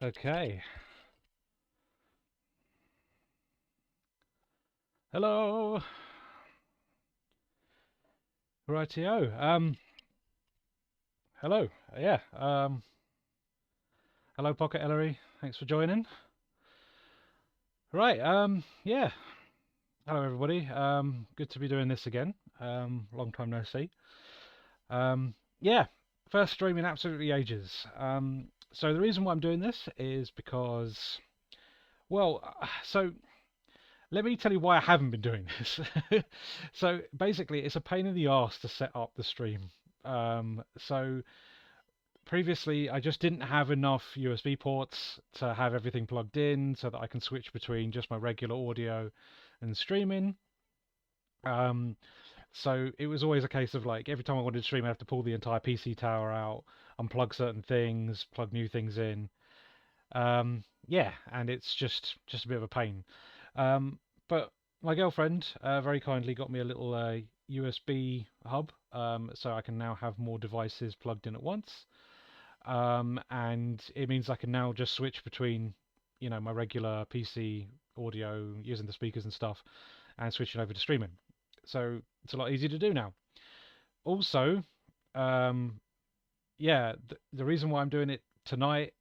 Okay. Hello. Rightio. Hello. Yeah. Hello, Pocket Ellery. Thanks for joining. Right. Yeah. Hello, everybody. Good to be doing this again. Long time no see. Yeah. First stream in absolutely ages. So the reason why I'm doing this is because, well, so let me tell you why I haven't been doing this. So basically, it's a pain in the arse to set up the stream. So previously I just didn't have enough USB ports to have everything plugged in so that I can switch between just my regular audio and streaming. Um, so it was always a case of like every time I wanted to stream, I have to pull the entire PC tower out, unplug certain things, plug new things in. Yeah, and it's just a bit of a pain. But my girlfriend very kindly got me a little USB hub, so I can now have more devices plugged in at once. And it means I can now just switch between, my regular PC audio using the speakers and stuff, and switching over to streaming. So it's a lot easier to do now. Also, um, yeah, the reason why I'm doing it tonight,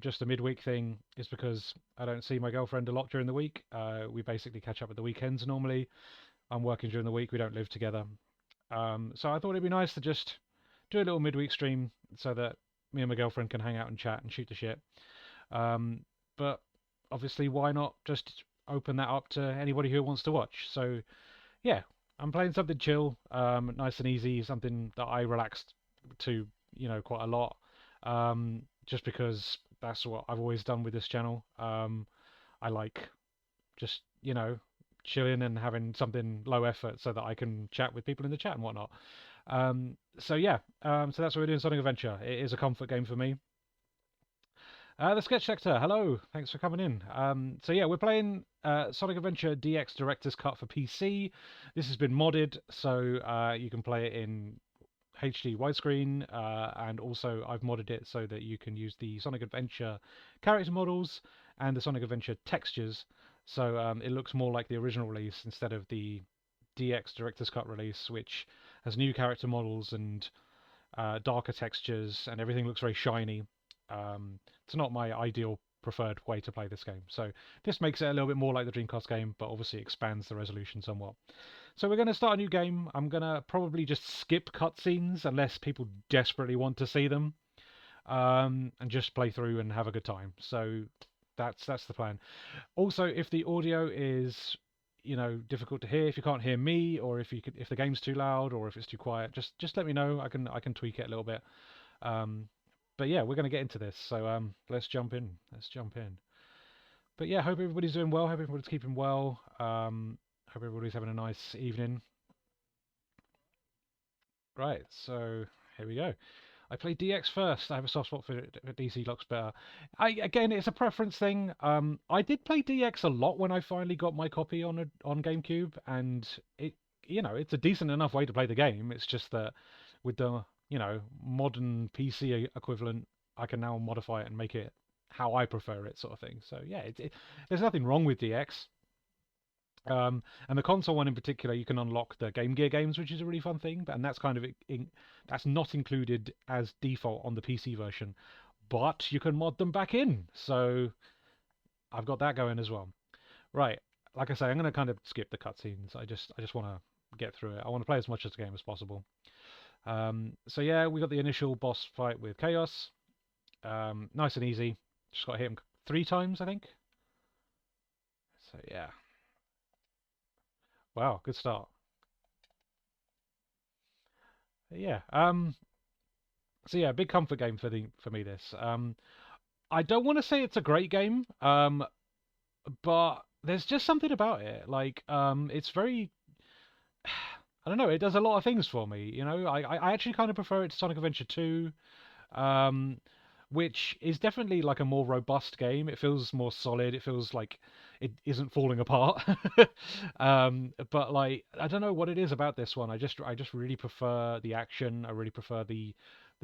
just a midweek thing, is because I don't see my girlfriend a lot during the week. We basically catch up at the weekends normally. I'm working during the week. We don't live together. So I thought it'd be nice to just do a little midweek stream so that me and my girlfriend can hang out and chat and shoot the shit. Um, but obviously, why not just open that up to anybody who wants to watch? So yeah, I'm playing something chill, nice and easy, something that I relaxed to, quite a lot. Just because that's what I've always done with this channel. I like just, chilling and having something low effort so that I can chat with people in the chat and whatnot. So yeah, so that's what we're doing. Sonic Adventure. It is a comfort game for me. The Sketch Sector, hello, thanks for coming in. So yeah, we're playing Sonic Adventure DX Director's Cut for PC. This has been modded, so you can play it in HD widescreen, and also I've modded it so that you can use the Sonic Adventure character models and the Sonic Adventure textures, so it looks more like the original release instead of the DX Director's Cut release, which has new character models and darker textures, and everything looks very shiny. It's not my ideal preferred way to play this game. So this makes it a little bit more like the Dreamcast game, but obviously expands the resolution somewhat. So we're going to start a new game. I'm going to probably just skip cutscenes unless people desperately want to see them, and just play through and have a good time. So that's the plan. Also, if the audio is difficult to hear, if you can't hear me, or if the game's too loud, or if it's too quiet, just let me know. I can tweak it a little bit. Um, but yeah, we're going to get into this. So let's jump in. Let's jump in. But yeah, hope everybody's doing well. Hope everybody's keeping well. Hope everybody's having a nice evening. Right, so here we go. I play DX first. I have a soft spot for DC looks better. Again, it's a preference thing. I did play DX a lot when I finally got my copy on GameCube, and it's a decent enough way to play the game. It's just that with the modern PC equivalent, I can now modify it and make it how I prefer it, sort of thing. So yeah, there's nothing wrong with DX. And the console one in particular, you can unlock the Game Gear games, which is a really fun thing. And that's kind of that's not included as default on the PC version, but you can mod them back in. So I've got that going as well. Right, like I say, I'm going to kind of skip the cutscenes. I just want to get through it. I want to play as much of the game as possible. So yeah, we got the initial boss fight with Chaos. Nice and easy. Just got to hit him 3 times, I think. So yeah. Wow, good start. Yeah. So yeah, big comfort game for me this. I don't want to say it's a great game, but there's just something about it. Like it's very I don't know, it does a lot of things for me, I actually kind of prefer it to Sonic Adventure 2, um, which is definitely like a more robust game. It feels more solid. It feels like it isn't falling apart. But like I don't know what it is about this one. I just really prefer the action. I really prefer the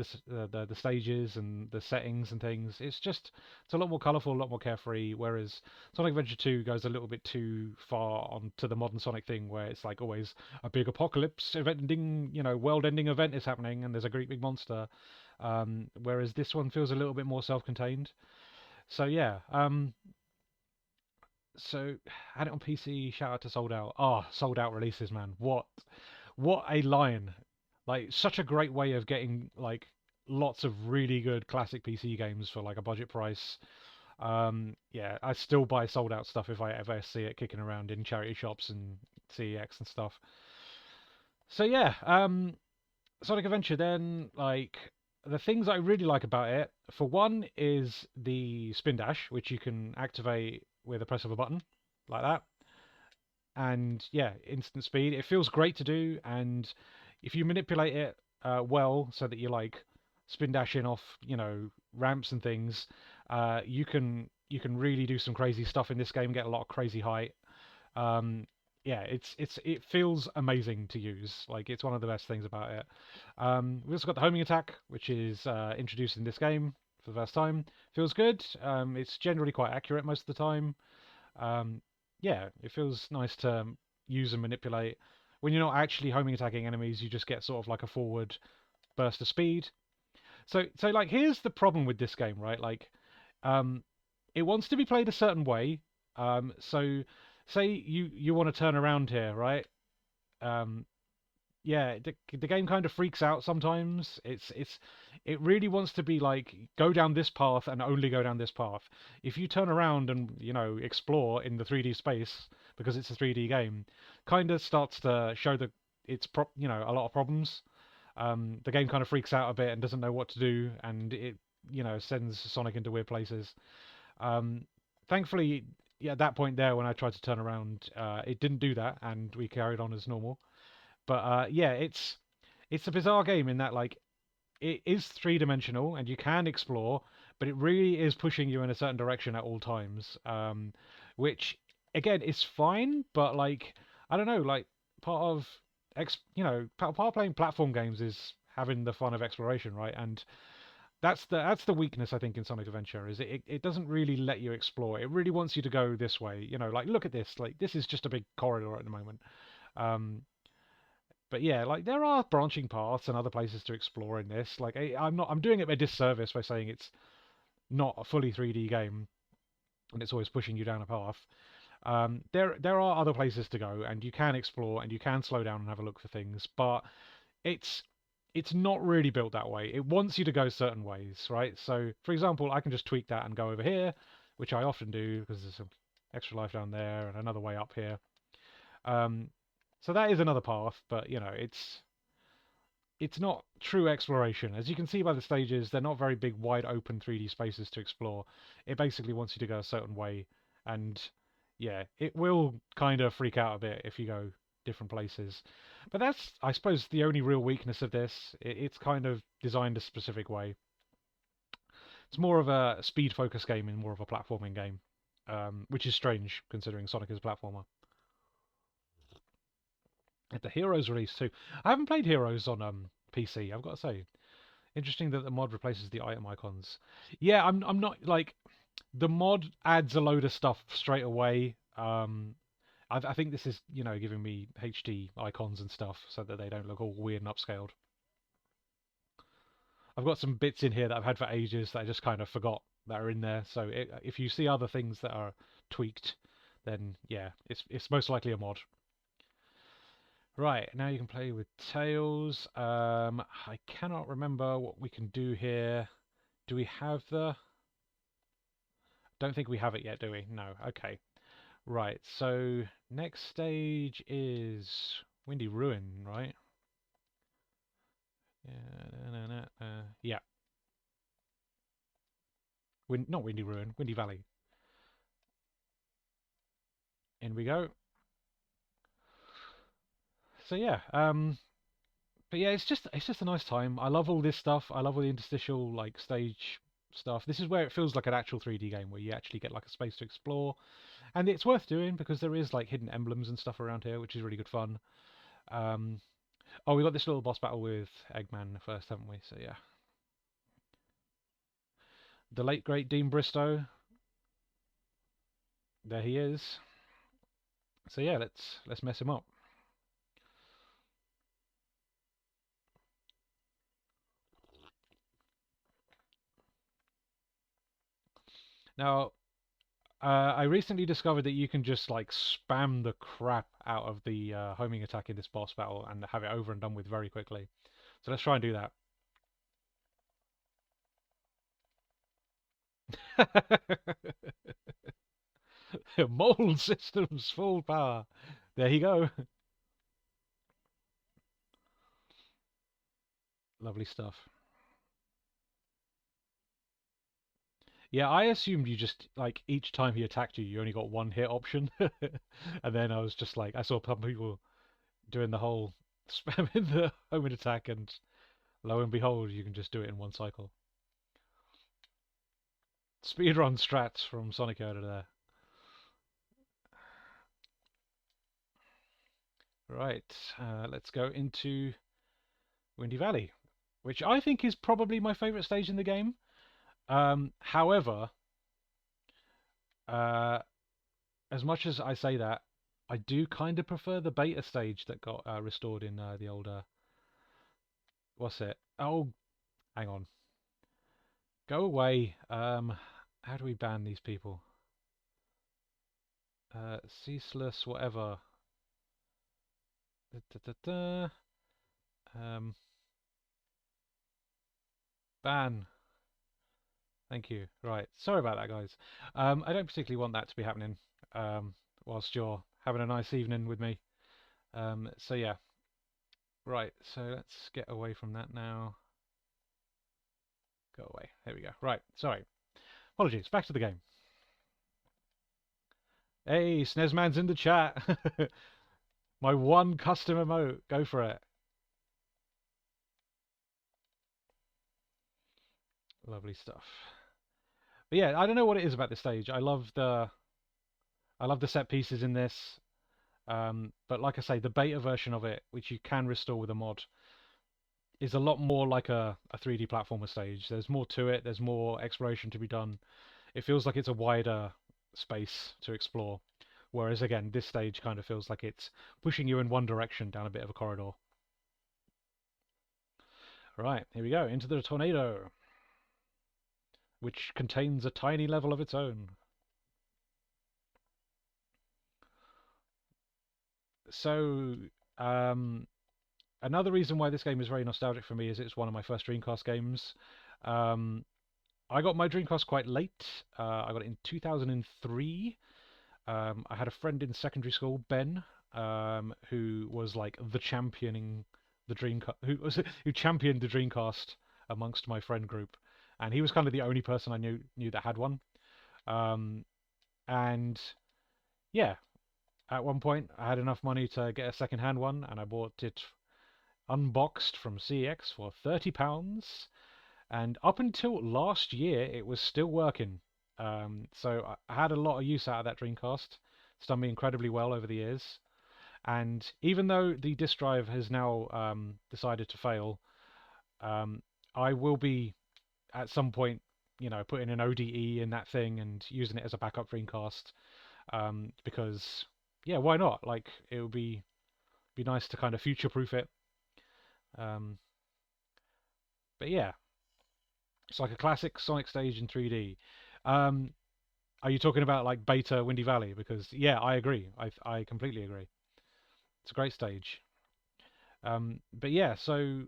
the stages and the settings and things. It's a lot more colourful, a lot more carefree. Whereas Sonic Adventure 2 goes a little bit too far onto the modern Sonic thing, where it's like always a big apocalypse event-ending, world-ending event is happening, and there's a great big monster. Whereas this one feels a little bit more self-contained. So yeah, so had it on PC. Shout out to Sold Out. Ah, Sold Out releases, man. What a line! Like such a great way of getting like lots of really good classic PC games for like a budget price. Yeah, I still buy Sold Out stuff if I ever see it kicking around in charity shops and CEX and stuff. So yeah, Sonic Adventure then, like, the things I really like about it, for one, is the spin dash, which you can activate with a press of a button, like that. And yeah, instant speed. It feels great to do, and if you manipulate it well, so that you like spin dashing off, ramps and things, you can really do some crazy stuff in this game. Get a lot of crazy height. Um, yeah, it feels amazing to use. Like it's one of the best things about it. We've also got the homing attack, which is introduced in this game for the first time. Feels good. It's generally quite accurate most of the time. Um, yeah, it feels nice to use and manipulate. When you're not actually homing attacking enemies, you just get sort of like a forward burst of speed. So like here's the problem with this game, right? Like, um, it wants to be played a certain way. So say you want to turn around here, right? Um, yeah, the game kind of freaks out sometimes. It really wants to be like go down this path and only go down this path. If you turn around and explore in the 3D space because it's a 3D game, kind of starts to show that a lot of problems. The game kind of freaks out a bit and doesn't know what to do, and it sends Sonic into weird places. Um, Thankfully, yeah, at that point there when I tried to turn around, it didn't do that, and we carried on as normal. But yeah, it's a bizarre game in that like it is three-dimensional and you can explore, but it really is pushing you in a certain direction at all times. Which again is fine, but like I don't know, like part of part of playing platform games is having the fun of exploration, right? And that's the weakness I think in Sonic Adventure is it doesn't really let you explore. It really wants you to go this way. Like look at this. Like this is just a big corridor at the moment. Um, but yeah, like there are branching paths and other places to explore in this. Like I'm doing it a disservice by saying it's not a fully 3D game and it's always pushing you down a path. There are other places to go and you can explore and you can slow down and have a look for things, but it's it's not really built that way. It wants you to go certain ways, right? So, for example, I can just tweak that and go over here, which I often do because there's some extra life down there and another way up here. Um, so that is another path, but it's not true exploration. As you can see by the stages, they're not very big, wide open 3D spaces to explore. It basically wants you to go a certain way, and yeah, it will kind of freak out a bit if you go different places. But that's, I suppose, the only real weakness of this. It's kind of designed a specific way. It's more of a speed focused game and more of a platforming game, which is strange considering Sonic is a platformer. At the Heroes release too. I haven't played Heroes on PC. I've got to say, interesting that the mod replaces the item icons. Yeah, I'm not like the mod adds a load of stuff straight away. I think this is giving me HD icons and stuff so that they don't look all weird and upscaled. I've got some bits in here that I've had for ages that I just kind of forgot that are in there. So if you see other things that are tweaked, then yeah, it's most likely a mod. Right, now you can play with Tails. I cannot remember what we can do here. Do we have the... Don't think we have it yet, do we? No, okay. Right, so next stage is Windy Ruin, right? Yeah. Not Windy Ruin, Windy Valley. In we go. So yeah, but yeah, it's just a nice time. I love all this stuff. I love all the interstitial like stage stuff. This is where it feels like an actual 3D game where you actually get like a space to explore, and it's worth doing because there is like hidden emblems and stuff around here, which is really good fun. Um, oh, we got this little boss battle with Eggman first, haven't we? So yeah. The late great Dean Bristow. There he is. So yeah, let's mess him up. Now, I recently discovered that you can just like spam the crap out of the homing attack in this boss battle and have it over and done with very quickly. So let's try and do that. Mold systems full power. There you go. Lovely stuff. Yeah, I assumed you just like each time he attacked you, you only got one hit option, and then I was just like, I saw some people doing the whole spamming the homing attack, and lo and behold, you can just do it in one cycle. Speedrun strats from Sonic Yoda there. Right, let's go into Windy Valley, which I think is probably my favourite stage in the game. However, uh, as much as I say that, I do kind of prefer the beta stage that got restored in the older. What's it? Oh, hang on. Go away. How do we ban these people? Ceaseless, whatever. Da, da, da, da. Um, ban. Thank you. Right. Sorry about that, guys. I don't particularly want that to be happening whilst you're having a nice evening with me. So yeah. Right. So let's get away from that now. Go away. There we go. Right. Sorry. Apologies. Back to the game. Hey, Snezman's in the chat. My one custom emote. Go for it. Lovely stuff. But yeah, I don't know what it is about this stage. I love the set pieces in this. But like I say, the beta version of it, which you can restore with a mod, is a lot more like a 3D platformer stage. There's more to it. There's more exploration to be done. It feels like it's a wider space to explore. Whereas again, this stage kind of feels like it's pushing you in one direction down a bit of a corridor. Right, here we go, into the tornado, which contains a tiny level of its own. So, um, another reason why this game is very nostalgic for me is it's one of my first Dreamcast games. Um, I got my Dreamcast quite late. I got it in 2003. I had a friend in secondary school, Ben, who was like the championing the Dreamcast, who championed the Dreamcast amongst my friend group, and he was kind of the only person I knew that had one. Um, and yeah, at one point I had enough money to get a second-hand one, and I bought it unboxed from CX for £30. And up until last year, it was still working. So I had a lot of use out of that Dreamcast. It's done me incredibly well over the years. And even though the disk drive has now decided to fail, um, I will be at some point, putting an ODE in that thing and using it as a backup Dreamcast. Because yeah, why not? Like it would be nice to kind of future-proof it. Um, but yeah, it's like a classic Sonic stage in 3D. Um, Are you talking about like Beta Windy Valley? Because yeah, I agree. I completely agree. It's a great stage. But yeah, so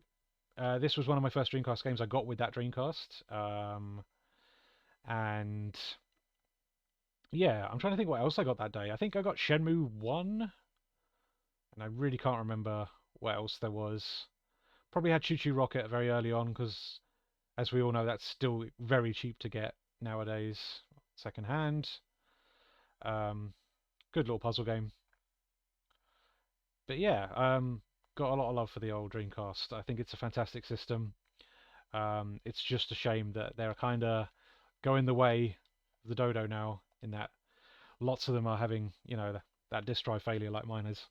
this was one of my first Dreamcast games I got with that Dreamcast. And yeah, I'm trying to think what else I got that day. I think I got Shenmue 1, and I really can't remember what else there was. Probably had Choo Choo Rocket very early on because, as we all know, that's still very cheap to get nowadays, second hand. Um, Good little puzzle game. But yeah, got a lot of love for the old Dreamcast. I think it's a fantastic system. It's just a shame that they're kind of going the way of the Dodo now, in that lots of them are having, that disk drive failure like mine is.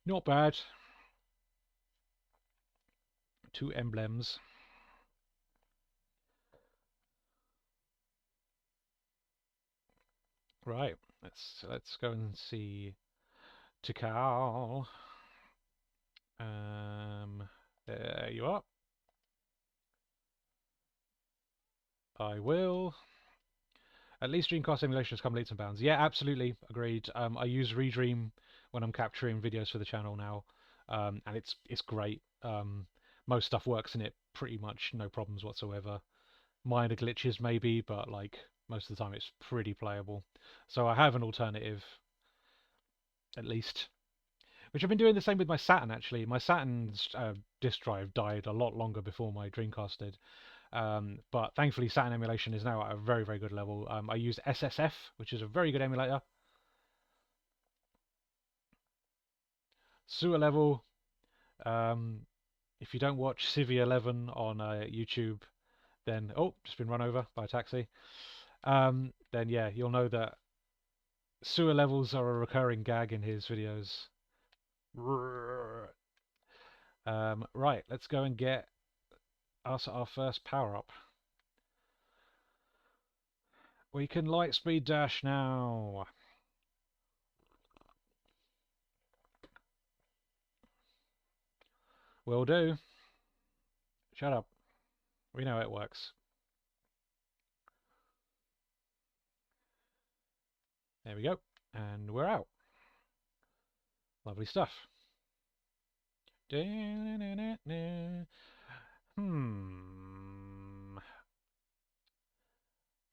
Not bad. 2 emblems. Right, let's go and see Tikal. There you are. I will. At least Dreamcast emulations come leaps and bounds. Yeah, absolutely agreed. I use Redream when I'm capturing videos for the channel now, and it's great. Most stuff works in it pretty much no problems whatsoever. Minor glitches maybe, but like most of the time it's pretty playable. So I have an alternative, at least. Which I've been doing the same with my Saturn actually. My Saturn's disk drive died a lot longer before my Dreamcast did. But thankfully, Saturn emulation is now at a very, very good level. I use SSF, which is a very good emulator. Sewer level. If you don't watch Civi 11 on YouTube, then just been run over by a taxi. Then yeah, you'll know that sewer levels are a recurring gag in his videos. Right, let's go and get us our first power up. We can light speed dash now. Will do. Shut up. We know it works. There we go. And we're out. Lovely stuff.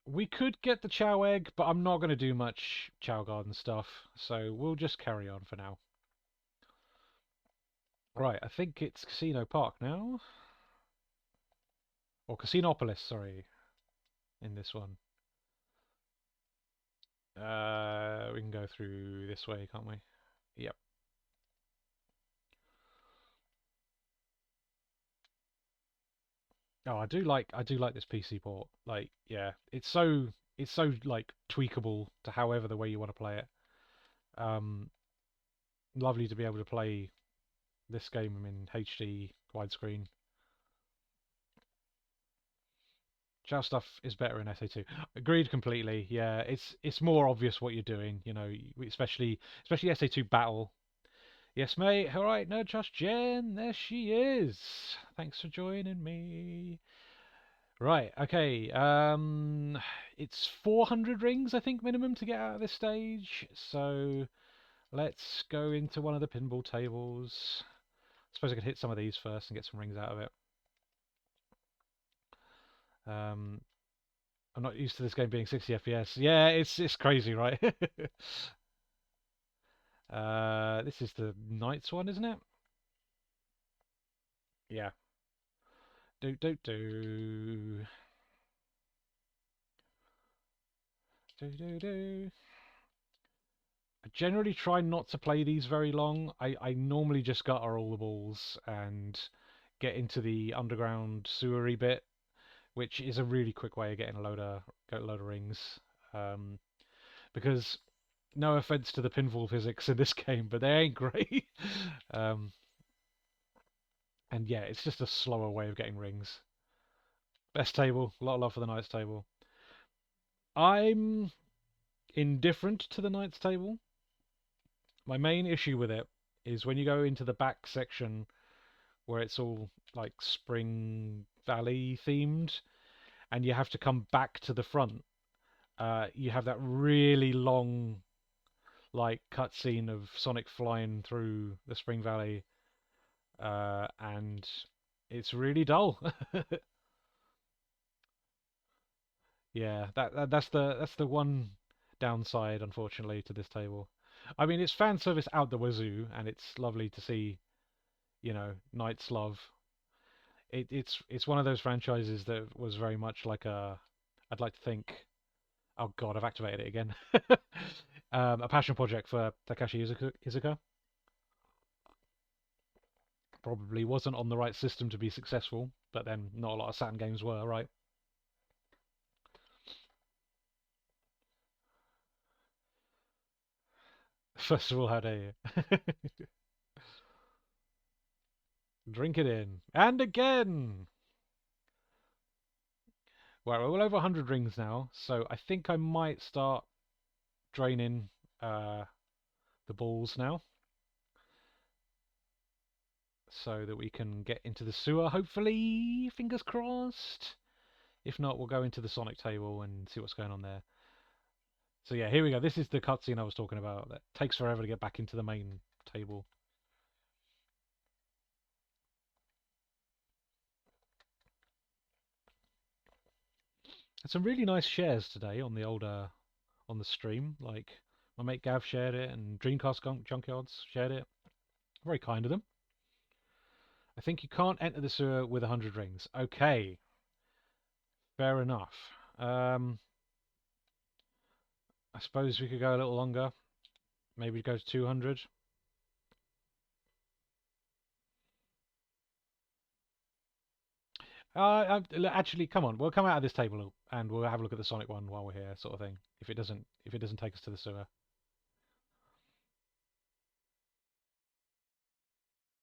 We could get the Chow Egg, but I'm not going to do much Chow Garden stuff, so we'll just carry on for now. Right, I think it's Casino Park now. Or Casinopolis, sorry, in this one. We can go through this way, can't we? Yep. Oh, I do like this PC port. Like, yeah, it's so like tweakable to however the way you want to play it. Um, Lovely to be able to play this game in HD widescreen. Chow stuff is better in SA2. Agreed completely. Yeah, it's more obvious what you're doing. You know, especially SA2 battle. Yes, mate. All right, no trust Jen. There she is. Thanks for joining me. Right. Okay. It's 400 rings, I think, minimum to get out of this stage. So let's go into one of the pinball tables. I suppose I could hit some of these first and get some rings out of it. Um, I'm not used to this game being 60 FPS. Yeah, it's crazy, right? This is the Knights one, isn't it? Yeah. Do. Do. I generally try not to play these very long. I normally just gutter all the balls and get into the underground sewery bit, which is a really quick way of getting a load of rings. Because no offense to the pinfall physics in this game, but they ain't great. um, and yeah, it's just a slower way of getting rings. Best table, a lot of love for the Knights table. I'm indifferent to the Knights table. My main issue with it is when you go into the back section where it's all like Spring Valley themed, and you have to come back to the front. You have that really long like cutscene of Sonic flying through the Spring Valley, and it's really dull. Yeah, that's the one downside, unfortunately, to this table. I mean, it's fan service out the wazoo, and it's lovely to see, Knight's love. It's one of those franchises that was very much like I'd like to think. Oh God, I've activated it again. A passion project for Takashi Izuka. Probably wasn't on the right system to be successful, but then not a lot of Saturn games were, right? First of all, how dare you? Drink it in. And again! Well, we're well over 100 rings now, so I think I might start draining uh, the balls now, so that we can get into the sewer, hopefully, fingers crossed. If not, we'll go into the Sonic table and see what's going on there. So yeah, here we go. This is the cutscene I was talking about. That takes forever to get back into the main table. Had some really nice shares today on the older on the stream. Like my mate Gav shared it, and Dreamcast Junkyards shared it. Very kind of them. I think you can't enter the sewer with 100 rings. Okay, fair enough. I suppose we could go a little longer. Maybe go to 200. Actually, come on. We'll come out of this table and we'll have a look at the Sonic one while we're here, sort of thing. If it doesn't take us to the sewer.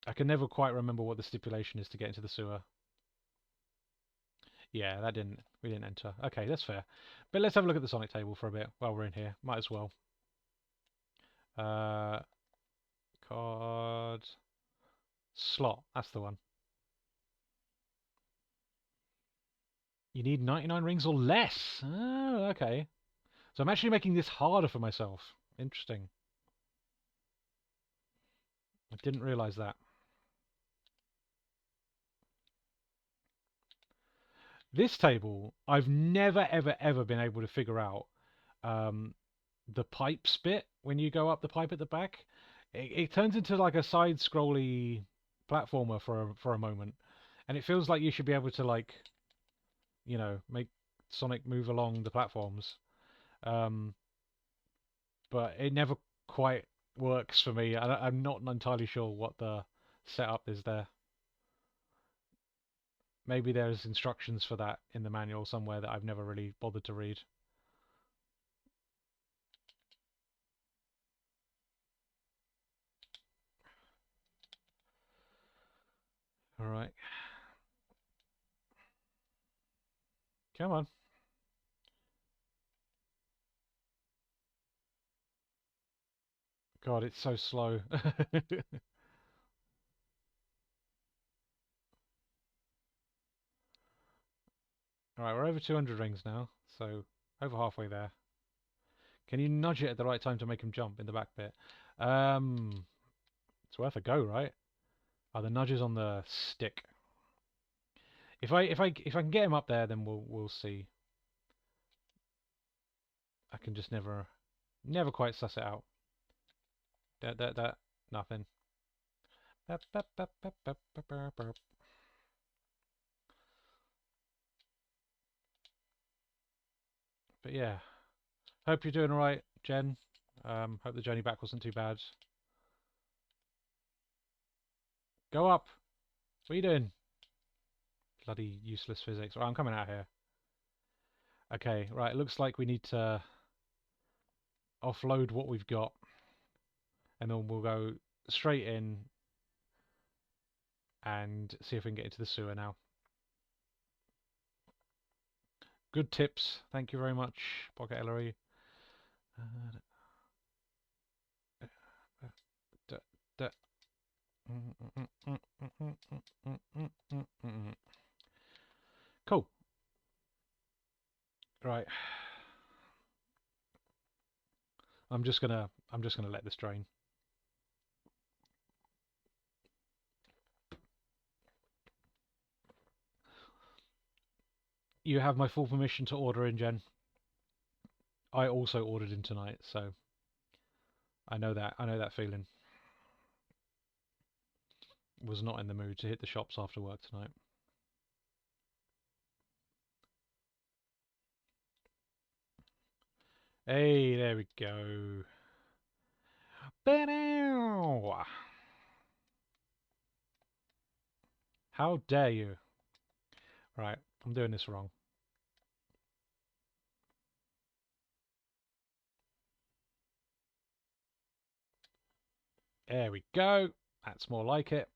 I can never quite remember what the stipulation is to get into the sewer. Yeah, we didn't enter. Okay, that's fair. But let's have a look at the Sonic table for a bit while we're in here. Might as well. Uh, card slot. That's the one. You need 99 rings or less. Oh, okay. So I'm actually making this harder for myself. Interesting. I didn't realize that. This table, I've never, ever, ever been able to figure out um, the pipes bit when you go up the pipe at the back. It turns into like a side-scrolly platformer for a moment, and it feels like you should be able to like, make Sonic move along the platforms. Um, but it never quite works for me. I'm not entirely sure what the setup is there. Maybe there's instructions for that in the manual somewhere that I've never really bothered to read. All right. Come on. God, it's so slow. All right, we're over 200 rings now, so over halfway there. Can you nudge it at the right time to make him jump in the back bit? It's worth a go, right? Oh, the nudge is on the stick. If I can get him up there, then we'll see. I can just never quite suss it out. That nothing. But yeah, hope you're doing all right, Jen. Hope the journey back wasn't too bad. Go up. What are you doing? Bloody useless physics. Right, I'm coming out here. Okay, right. It looks like we need to offload what we've got, and then we'll go straight in and see if we can get into the sewer now. Good tips. Thank you very much, Pocket Ellery. Cool. Right. I'm just gonna let this drain. You have my full permission to order in, Jen. I also ordered in tonight, so I know that feeling. Was not in the mood to hit the shops after work tonight. Hey, there we go. How dare you? Right, I'm doing this wrong. There we go. That's more like it.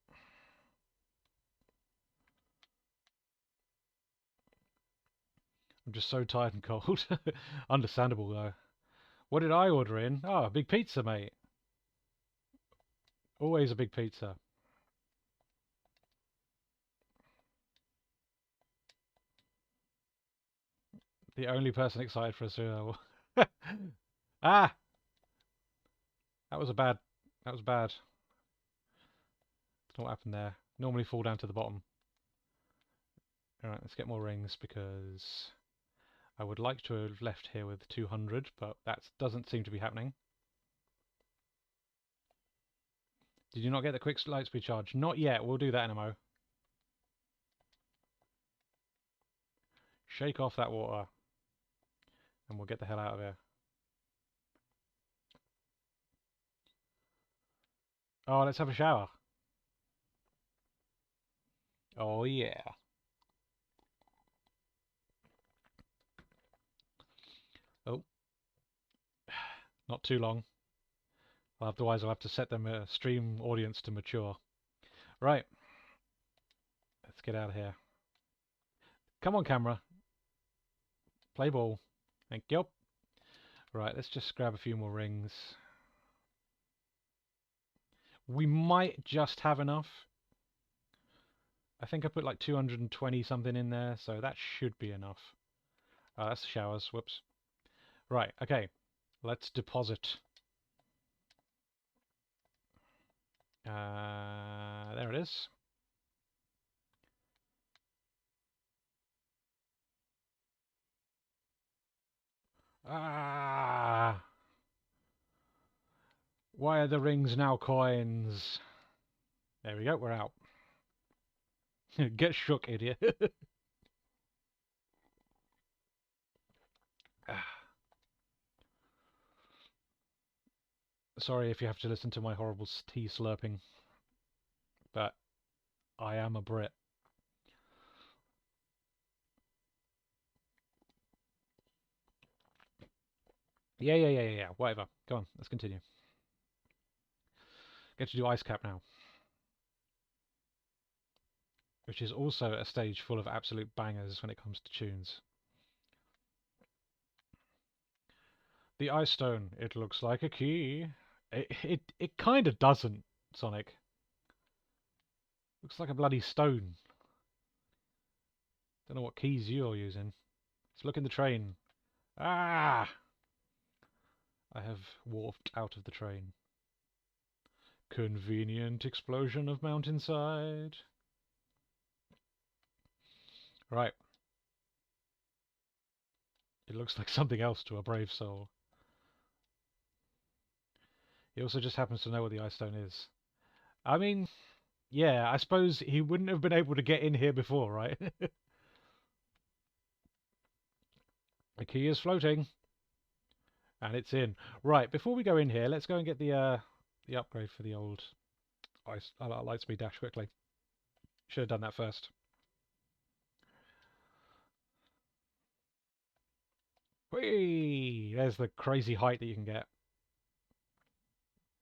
I'm just so tired and cold. Understandable though. What did I order in? Oh, a big pizza, mate. Always a big pizza. The only person excited for a cereal. Ah! That was a bad... That was bad. Don't know what happened there. Normally fall down to the bottom. Alright, let's get more rings because I would like to have left here with 200, but that doesn't seem to be happening. Did you not get the quick light speed charge? Not yet. We'll do that in a mo. Shake off that water and we'll get the hell out of here. Oh, let's have a shower. Oh, yeah. Oh, not too long. Otherwise, I'll have to set them a stream audience to mature. Right. Let's get out of here. Come on, camera. Play ball. Thank you. Right, let's just grab a few more rings. We might just have enough. I think I put like 220 something in there, so that should be enough. That's the showers. Whoops. Right, okay. Let's deposit. There it is. Ah! Why are the rings now coins? There we go, we're out. Get shook, idiot. Sorry if you have to listen to my horrible tea slurping, but I am a Brit. Yeah. Whatever. Go on, let's continue. Get to do Ice Cap now. Which is also a stage full of absolute bangers when it comes to tunes. The Ice Stone. It looks like a key. It kind of doesn't, Sonic. Looks like a bloody stone. Don't know what keys you're using. Let's look in the train. Ah! I have warped out of the train. Convenient explosion of mountainside. Right. It looks like something else to a brave soul. He also just happens to know what the Ice Stone is. I mean, yeah, I suppose he wouldn't have been able to get in here before, right? The key is floating. And it's in. Right, before we go in here, let's go and get the upgrade for the old Lightspeed Dash quickly. Should have done that first. Whee! There's the crazy height that you can get.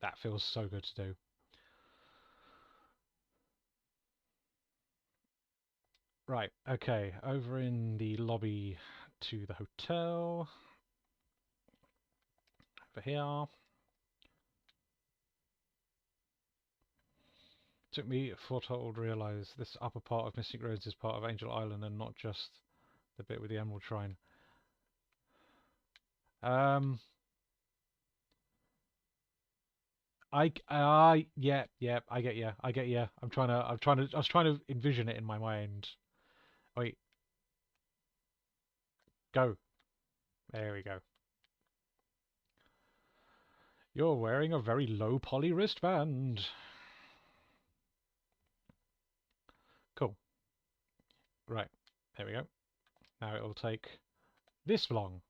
That feels so good to do. Right, okay, over in the lobby to the hotel. Over here. Took me a foretold to realise this upper part of Mystic Roads is part of Angel Island and not just the bit with the Emerald Shrine. Yeah, I get you. I get you. I was trying to envision it in my mind. Wait, go. There we go. You're wearing a very low poly wristband. Cool. Right, there we go. Now it will take this long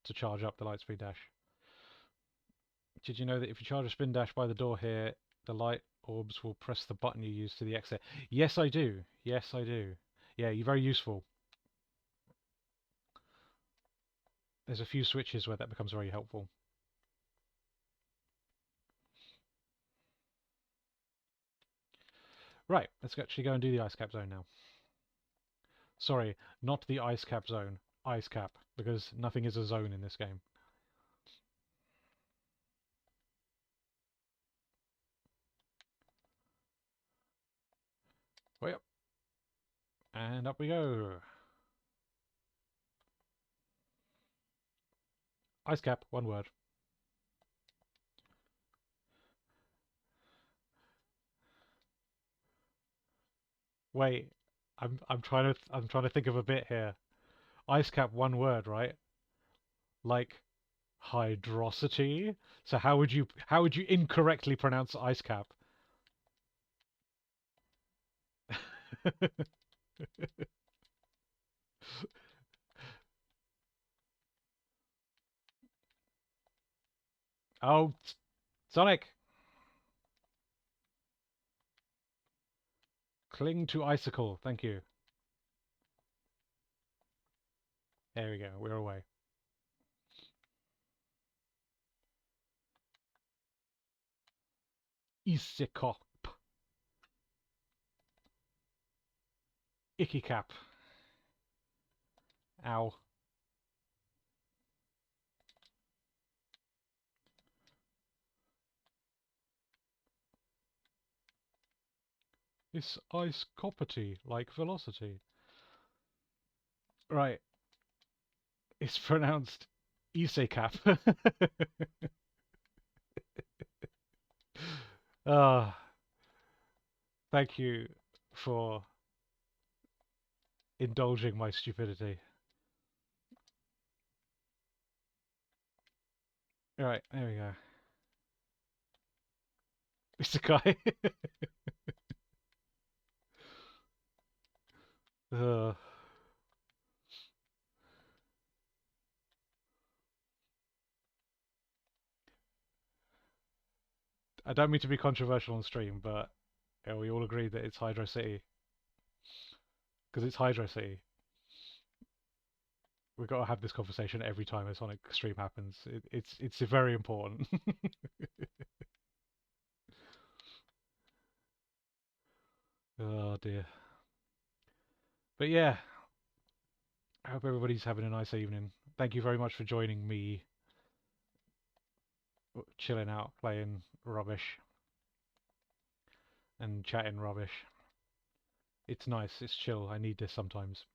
to charge up the Lightspeed Dash. Did you know that if you charge a spin dash by the door here, the light orbs will press the button you use to the exit? Yes, I do. Yes, I do. Yeah, you're very useful. There's a few switches where that becomes very helpful. Right, let's actually go and do the ice cap zone now. Sorry, not the ice cap zone. Ice cap, because nothing is a zone in this game. Way up. And up we go. Ice cap, one word. Wait, I'm trying to think of a bit here. Ice cap, one word, right? Like hydrosity. So how would you incorrectly pronounce ice cap? Oh, Sonic! Cling to icicle. Thank you. There we go. We're away. Isikop. Icky cap. Ow. It's ice copperty, like velocity. Right. It's pronounced Isekap. Ah, thank you for indulging my stupidity. Right, there we go. Isekai. uh, I don't mean to be controversial on stream, but yeah, we all agree that it's Hydro City. Because it's Hydro City. We've got to have this conversation every time a Sonic stream happens. It's very important. Oh dear. But yeah, I hope everybody's having a nice evening. Thank you very much for joining me, chilling out, playing rubbish, and chatting rubbish. It's nice, it's chill. I need this sometimes.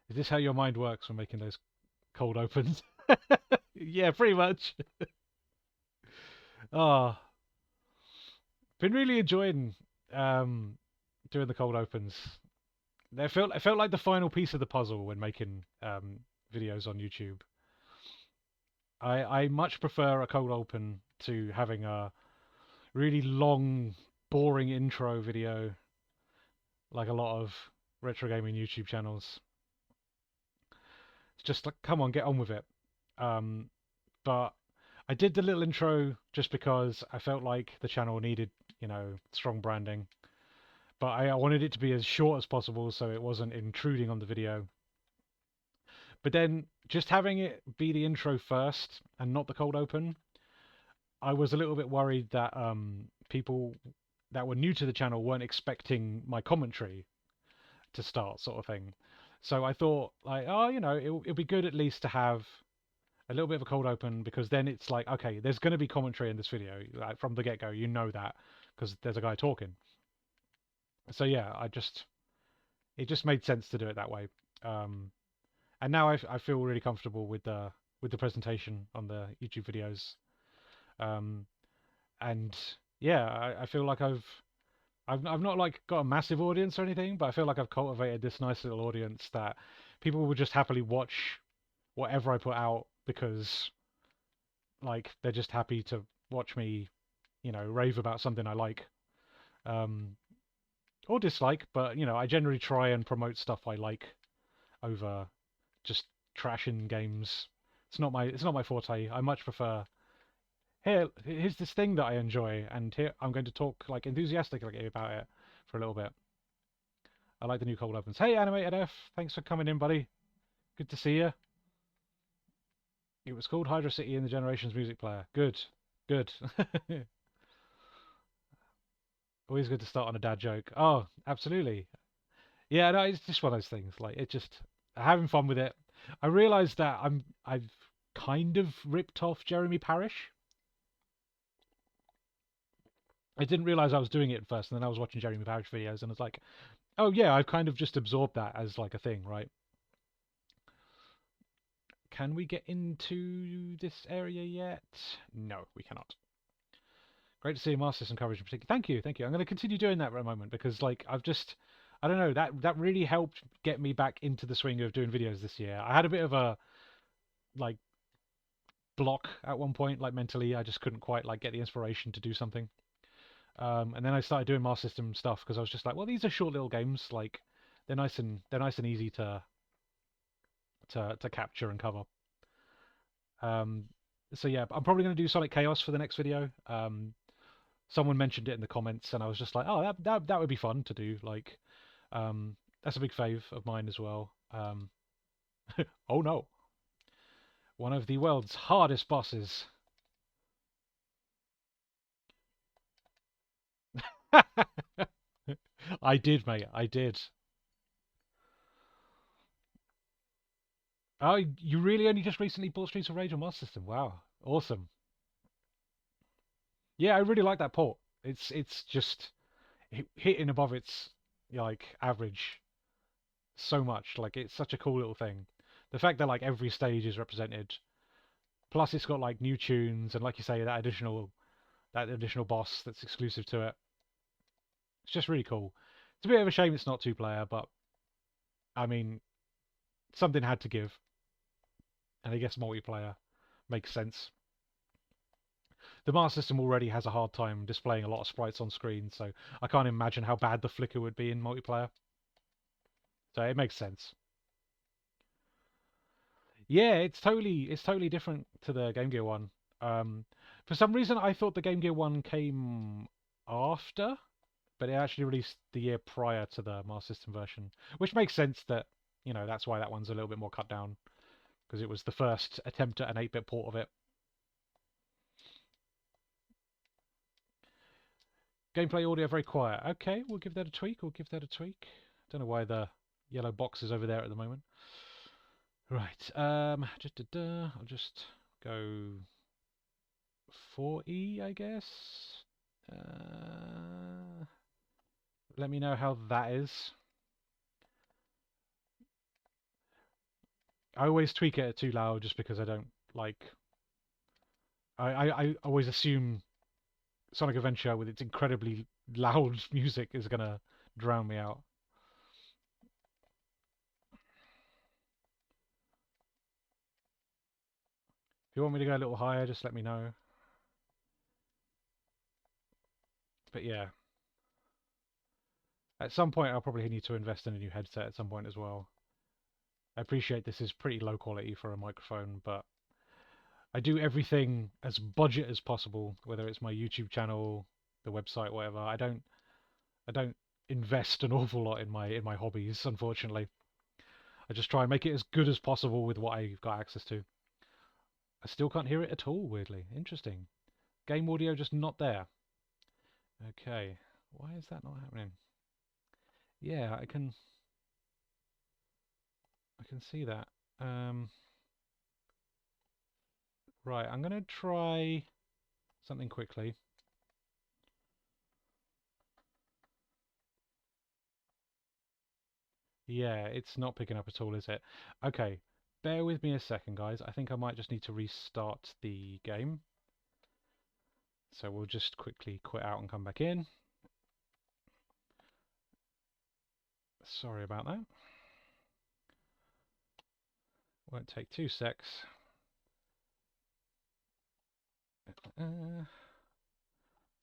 Is this how your mind works when making those cold opens? Yeah, pretty much. Oh, been really enjoying um, doing the cold opens. It felt like the final piece of the puzzle when making videos on YouTube. I much prefer a cold open to having a really long, boring intro video like a lot of retro gaming YouTube channels. It's just like, come on, get on with it. Um, but I did the little intro just because I felt like the channel needed, strong branding. But I wanted it to be as short as possible so it wasn't intruding on the video. But then just having it be the intro first and not the cold open, I was a little bit worried that people that were new to the channel weren't expecting my commentary to start, sort of thing. So I thought, like, oh, it'll be good at least to have a little bit of a cold open because then it's like, okay, there's going to be commentary in this video, like from the get-go, you know that because there's a guy talking. So yeah, it just made sense to do it that way. And now I feel really comfortable with the presentation on the YouTube videos. Um, and yeah, I feel like I've not like got a massive audience or anything, but I feel like I've cultivated this nice little audience that people will just happily watch whatever I put out because like they're just happy to watch me, rave about something I like. Um, or dislike, but I generally try and promote stuff I like over just trashing games. It's not my forte. I much prefer here's this thing that I enjoy, and here I'm going to talk like enthusiastically about it for a little bit. I like the new cold opens. Hey, Animated F, thanks for coming in, buddy. Good to see you. It was called Hydra City in the Generations music player. Good, good. Always good to start on a dad joke. Oh, absolutely. Yeah, no, it's just one of those things. Like it just having fun with it. I realised that I've kind of ripped off Jeremy Parish. I didn't realise I was doing it at first, and then I was watching Jeremy Parish videos, and I was like, oh yeah, I've kind of just absorbed that as like a thing, right? Can we get into this area yet? No, we cannot. Great to see Master System coverage in particular. Thank you, thank you. I'm going to continue doing that for a moment because, like, I don't know, that really helped get me back into the swing of doing videos this year. I had a bit of a like block at one point, like mentally, I just couldn't quite like get the inspiration to do something. And then I started doing Master System stuff because I was just like, well, these are short little games, like they're nice and easy to capture and cover. Um, so yeah, I'm probably going to do Sonic Chaos for the next video. Someone mentioned it in the comments, and I was just like, oh, that would be fun to do. Like, that's a big fave of mine as well. Oh no, one of the world's hardest bosses. I did, mate. I did. Oh, you really only just recently bought Streets of Rage on Master System? Wow, awesome. Yeah, I really like that port. It's just hitting above its like average so much. Like it's such a cool little thing. The fact that like every stage is represented, plus it's got like new tunes and like you say that additional boss that's exclusive to it. It's just really cool. It's a bit of a shame it's not two player, but I mean something had to give, and I guess multiplayer makes sense. The Master System already has a hard time displaying a lot of sprites on screen, so I can't imagine how bad the flicker would be in multiplayer. So it makes sense. Yeah, it's totally different to the Game Gear one. For some reason, I thought the Game Gear one came after, but it actually released the year prior to the Master System version, which makes sense that that's why that one's a little bit more cut down because it was the first attempt at an 8-bit port of it. Gameplay audio very quiet. Okay, we'll give that a tweak. We'll give that a tweak. Don't know why the yellow box is over there at the moment. Right. I'll just go 4E, I guess. Let me know how that is. I always tweak it at too loud just because I don't like. I always assume Sonic Adventure with its incredibly loud music is gonna drown me out. If you want me to go a little higher, just let me know. But yeah, at some point I'll probably need to invest in a new headset at some point as well. I appreciate this is pretty low quality for a microphone, but I do everything as budget as possible, whether it's my YouTube channel, the website, whatever. I don't invest an awful lot in my hobbies, unfortunately. I just try and make it as good as possible with what I've got access to. I still can't hear it at all, weirdly. Interesting. Game audio just not there. Okay. Why is that not happening? Yeah, I can see that. Um, right, I'm gonna try something quickly. Yeah, it's not picking up at all, is it? Okay, bear with me a second, guys. I think I might just need to restart the game. So we'll just quickly quit out and come back in. Sorry about that. Won't take 2 secs. Save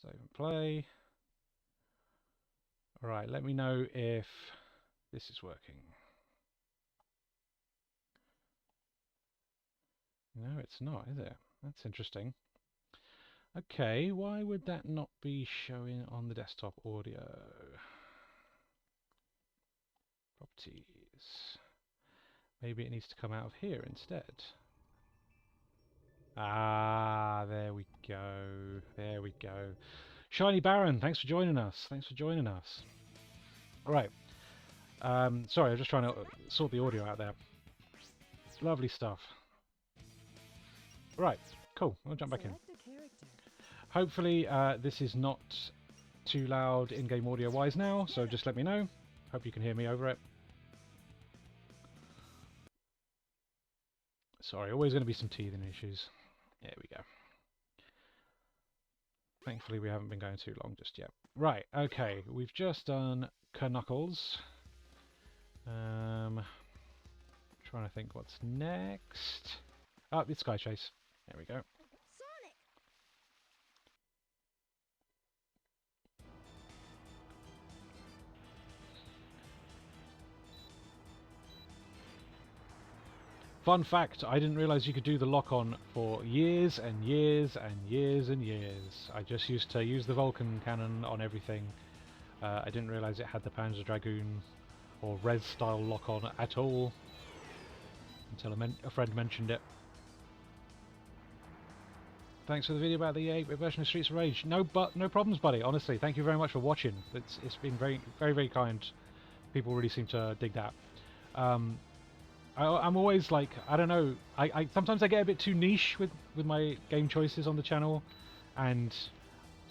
and play. Alright, let me know if this is working. No, it's not, is it? That's interesting. Okay, why would that not be showing on the desktop audio? Properties. Maybe it needs to come out of here instead. Ah, there we go. There we go. Shiny Baron, thanks for joining us. Thanks for joining us. All right. Sorry, I'm just trying to sort the audio out there. Lovely stuff. Right, cool. I'll jump back in. Hopefully this is not too loud in-game audio-wise now, so just let me know. Hope you can hear me over it. Sorry, always going to be some teething issues. There we go. Thankfully we haven't been going too long just yet. Right, okay, we've just done Knuckles. Trying to think what's next. Oh, it's Sky Chase. There we go. Fun fact, I didn't realise you could do the lock-on for years and years and years and years. I just used to use the Vulcan cannon on everything. I didn't realise it had the Panzer Dragoon or Res style lock-on at all until a friend mentioned it. Thanks for the video about the 8-bit version of Streets of Rage. No problems, buddy. Honestly, thank you very much for watching. It's been very kind. People really seem to dig that. I'm always like, I don't know, I sometimes I get a bit too niche with my game choices on the channel, and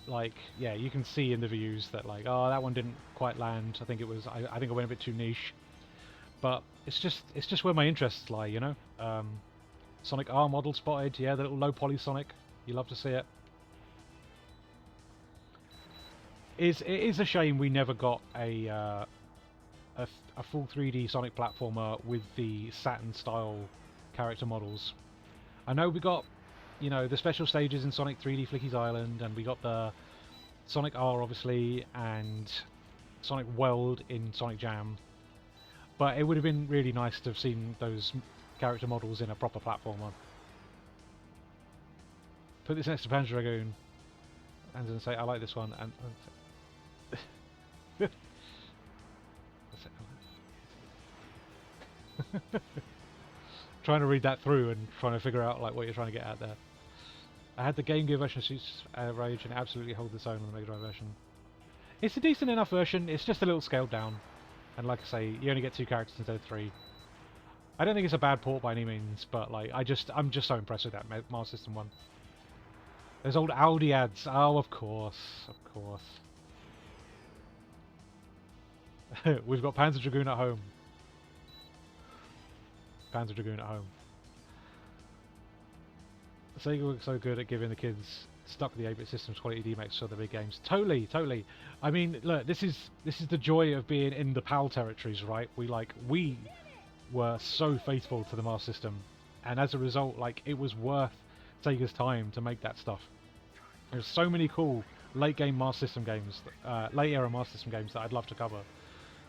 like, yeah, you can see in the views that like, oh, that one didn't quite land. I think it was, I think I went a bit too niche, but it's just where my interests lie, you know. Sonic R model spotted, yeah, the little low poly Sonic, you love to see it. It is a shame we never got a full 3D Sonic platformer with the Saturn style character models. I know we got, you know, the special stages in Sonic 3D Flicky's Island, and we got the Sonic R obviously, and Sonic World in Sonic Jam, but it would have been really nice to have seen those character models in a proper platformer. Put this next to Panzer Dragoon and then say, I like this one, and trying to read that through and trying to figure out like what you're trying to get at there. I had the Game Gear version of Streets of Rage and absolutely holds its own on the Mega Drive version. It's a decent enough version, it's just a little scaled down. And like I say, you only get 2 characters instead of 3. I don't think it's a bad port by any means, but like I'm just so impressed with that Master System one. Those old Audi ads, oh of course, of course. We've got Panzer Dragoon at home. Panzer Dragoon at home. Sega was so good at giving the kids stuck with the 8-bit system's quality D-Max for the big games. Totally. I mean, look, this is the joy of being in the PAL territories, right? We were so faithful to the Master System, and as a result, like, it was worth Sega's time to make that stuff. There's so many cool late era Master System games that I'd love to cover,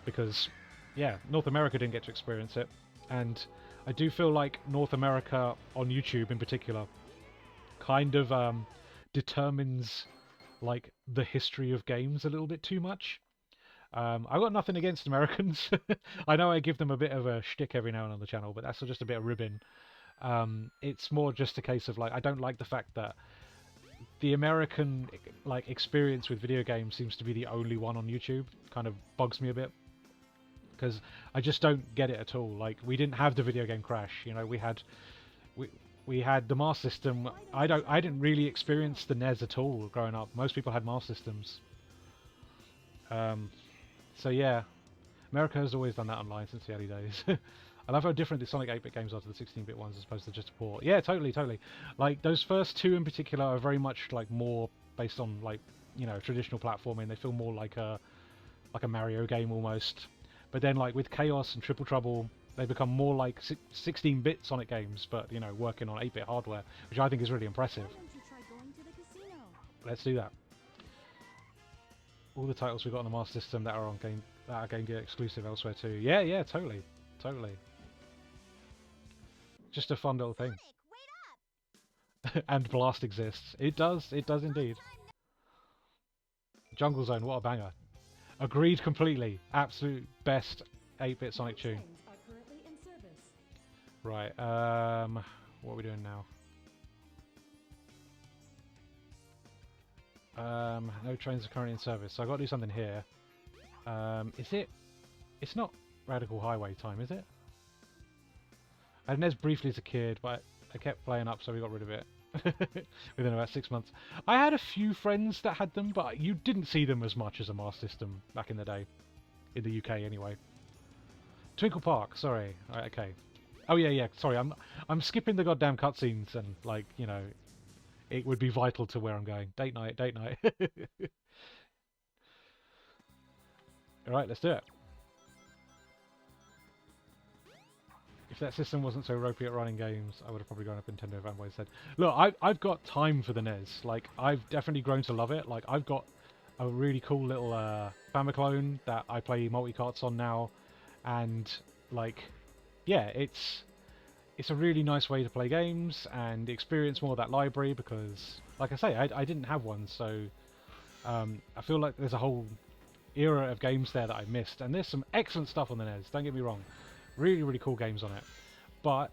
because yeah, North America didn't get to experience it, and I do feel like North America on YouTube in particular kind of determines like the history of games a little bit too much. I've got nothing against Americans. I know I give them a bit of a shtick every now and then on the channel, but that's just a bit of ribbing. It's more just a case of like, I don't like the fact that the American like experience with video games seems to be the only one on YouTube. Kind of bugs me a bit, because I just don't get it at all. Like, we didn't have the video game crash, you know. We had the Master System. I didn't really experience the NES at all growing up. Most people had Master Systems. So yeah, America has always done that online since the early days. I love how different the Sonic 8-bit games are to the 16-bit ones as opposed to just a port. Yeah, totally. Like, those first 2 in particular are very much like more based on like, you know, traditional platforming. They feel more like a Mario game almost. But then like with Chaos and Triple Trouble, they become more like 16-bit Sonic games, but you know, working on 8-bit hardware, which I think is really impressive. Let's do that. All the titles we got on the Master System that are Game Gear exclusive elsewhere too. Yeah, totally. Just a fun little thing. And Blast exists. It does indeed. Jungle Zone, what a banger. Agreed completely. Absolute best 8-bit Sonic tune. Right, what are we doing now? No trains are currently in service, so I've got to do something here. Is it? It's not. Radical Highway time, is it? I had NES briefly as a kid, but I kept playing up, so we got rid of it within about 6 months. I had a few friends that had them, but you didn't see them as much as a Master System back in the day. In the UK, anyway. Twinkle Park, sorry. Right, okay. Oh yeah, sorry, I'm skipping the goddamn cutscenes and, like, you know, it would be vital to where I'm going. Date night, date night. Alright, let's do it. If that system wasn't so ropey at running games, I would have probably gone up Nintendo fanboy instead. Look, I've got time for the NES. Like, I've definitely grown to love it. Like, I've got a really cool little Famiclone that I play multi-carts on now. And, like, yeah, it's a really nice way to play games and experience more of that library because, like I say, I didn't have one, so I feel like there's a whole era of games there that I missed. And there's some excellent stuff on the NES, don't get me wrong. Really, really cool games on it. But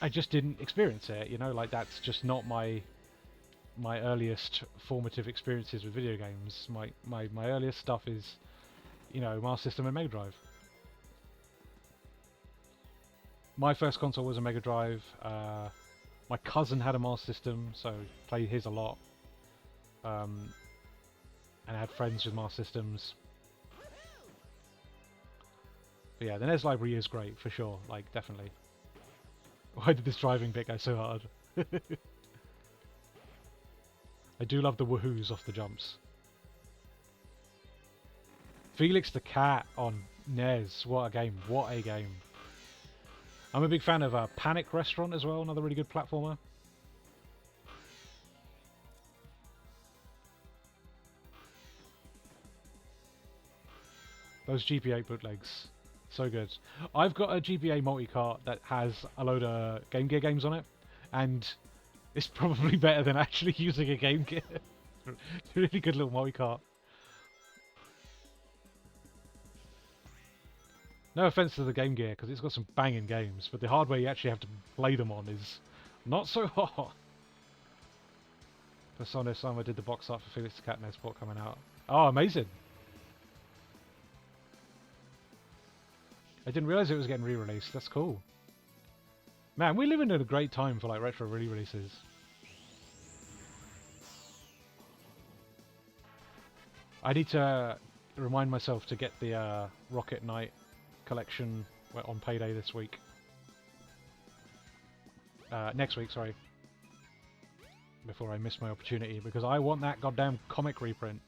I just didn't experience it, you know, like that's just not my earliest formative experiences with video games. My earliest stuff is, you know, Master System and Mega Drive. My first console was a Mega Drive. My cousin had a Master System, so played his a lot. And I had friends with Master Systems. But yeah, the NES library is great, for sure. Like, definitely. Why did this driving bit go so hard? I do love the woohoos off the jumps. Felix the Cat on NES. What a game. What a game. I'm a big fan of Panic Restaurant as well, another really good platformer. Those GBA bootlegs. So good. I've got a GBA multi-cart that has a load of Game Gear games on it, and it's probably better than actually using a Game Gear. Really good little multi-cart. No offense to the Game Gear, because it's got some banging games, but the hardware you actually have to play them on is not so hot. Persona Summer did the box art for Felix the Cat NES port coming out. Oh, amazing! I didn't realise it was getting re-released. That's cool. Man, we live in a great time for like retro re-releases. I need to remind myself to get the Rocket Knight collection on payday this week. Next week, sorry. Before I miss my opportunity, because I want that goddamn comic reprint.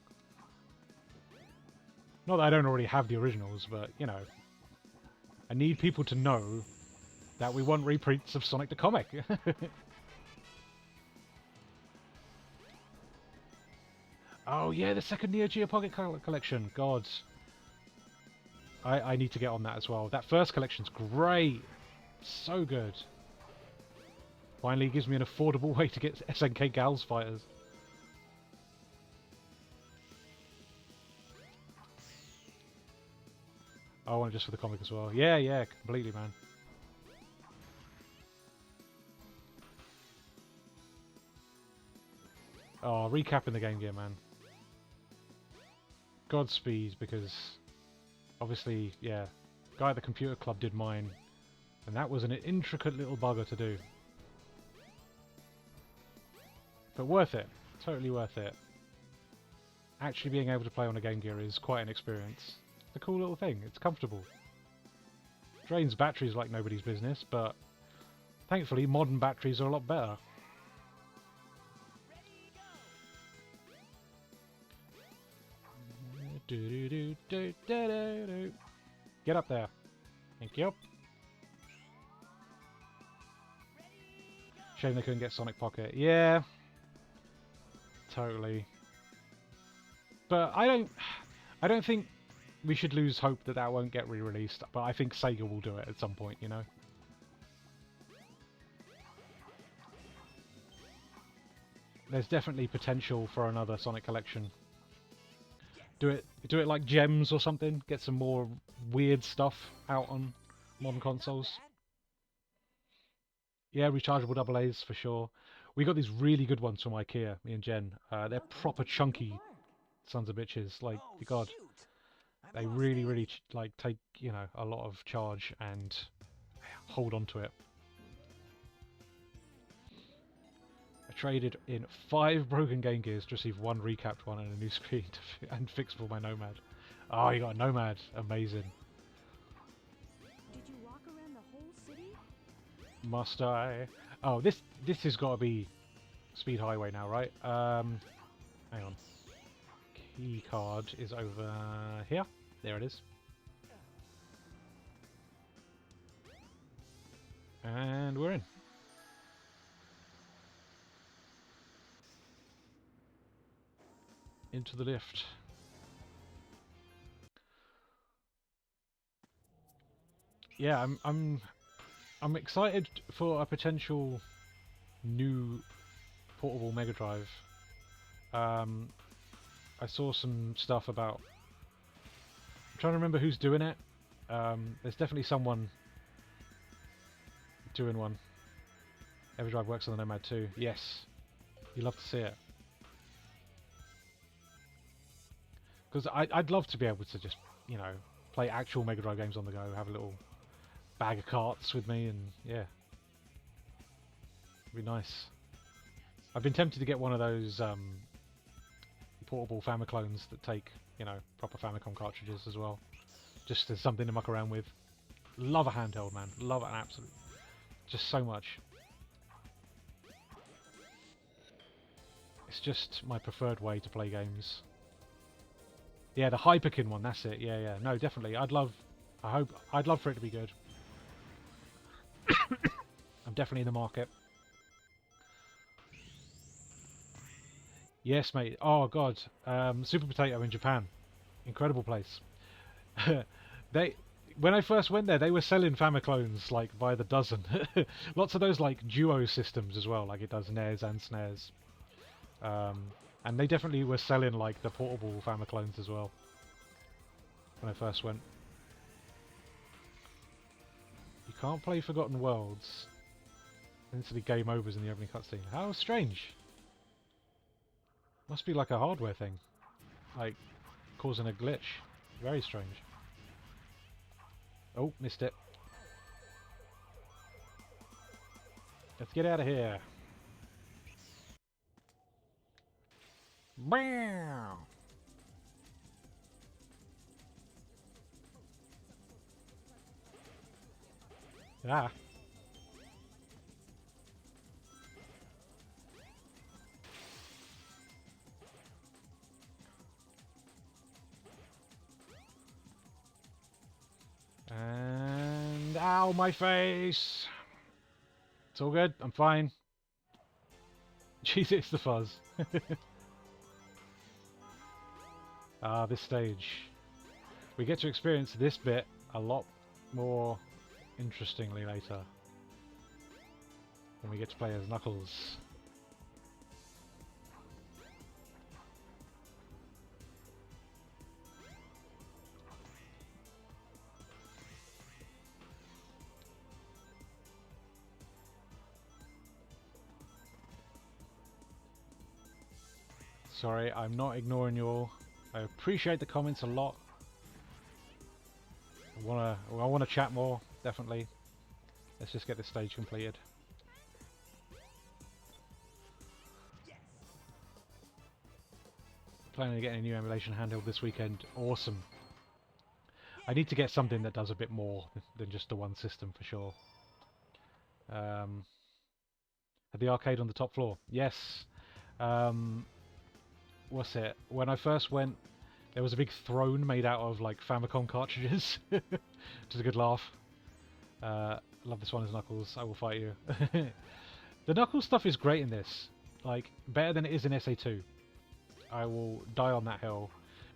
Not that I don't already have the originals, but, you know. I need people to know that we want reprints of Sonic the Comic. Oh yeah, the second Neo Geo Pocket collection. God. I need to get on that as well. That first collection's great. So good. Finally gives me an affordable way to get SNK Gals fighters. I want it just for the comic as well. Yeah, completely, man. Oh, recapping the Game Gear, man. Godspeed, because obviously, yeah, guy at the computer club did mine, and that was an intricate little bugger to do. But worth it. Totally worth it. Actually being able to play on a Game Gear is quite an experience. It's a cool little thing. It's comfortable. Drains batteries like nobody's business, but thankfully modern batteries are a lot better. Get up there. Thank you. Shame they couldn't get Sonic Pocket. Yeah. Totally. But I don't think we should lose hope that that won't get re-released, but I think Sega will do it at some point, you know? There's definitely potential for another Sonic collection. Do it like Gems or something, get some more weird stuff out on modern consoles. Yeah, rechargeable AA's for sure. We got these really good ones from IKEA, me and Jen. They're proper chunky sons of bitches, like, God. They really like take, you know, a lot of charge and hold on to it. I traded in 5 broken Game Gears to receive 1 recapped one and a new screen and fix for my Nomad. Oh, you got a Nomad. Amazing. Did you walk around the whole city? Must I? Oh, this has got to be Speed Highway now, right? Hang on. Key card is over here. There it is. And we're in. Into the lift. Yeah, I'm excited for a potential new portable Mega Drive. I saw some stuff about. I'm trying to remember who's doing it. There's definitely someone doing one. EverDrive works on the Nomad too. Yes, you love to see it. Because I'd love to be able to just, you know, play actual Mega Drive games on the go, have a little bag of carts with me, and yeah, it'd be nice. I've been tempted to get one of those portable Famiclones that take, you know, proper Famicom cartridges as well, just as something to muck around with. Love a handheld, man. Love it, absolutely, just so much. It's just my preferred way to play games. Yeah, the Hyperkin one, that's it. Yeah, yeah. No, definitely. I'd love for it to be good. I'm definitely in the market. Yes, mate. Oh, God. Super Potato in Japan. Incredible place. When I first went there, they were selling Famiclones, like, by the dozen. Lots of those, like, duo systems as well, like it does NES and SNES. And they definitely were selling, like, the portable Famiclones as well. When I first went. You can't play Forgotten Worlds. Instantly game overs in the opening cutscene. How strange. Must be like a hardware thing. Like, causing a glitch. Very strange. Oh, missed it. Let's get out of here. Bam! Ah. And ow, my face! It's all good. I'm fine. Jesus, the fuzz. Ah, this stage. We get to experience this bit a lot more interestingly later. When we get to play as Knuckles. Sorry, I'm not ignoring you all. I appreciate the comments a lot. I wanna chat more, definitely. Let's just get this stage completed. Planning to get a new emulation handheld this weekend. Awesome. I need to get something that does a bit more than just the one system for sure. At the arcade on the top floor. Yes. What's it? When I first went, there was a big throne made out of like Famicom cartridges. Which is a good laugh. Love this one as Knuckles. I will fight you. The Knuckles stuff is great in this. Like, better than it is in SA2. I will die on that hill.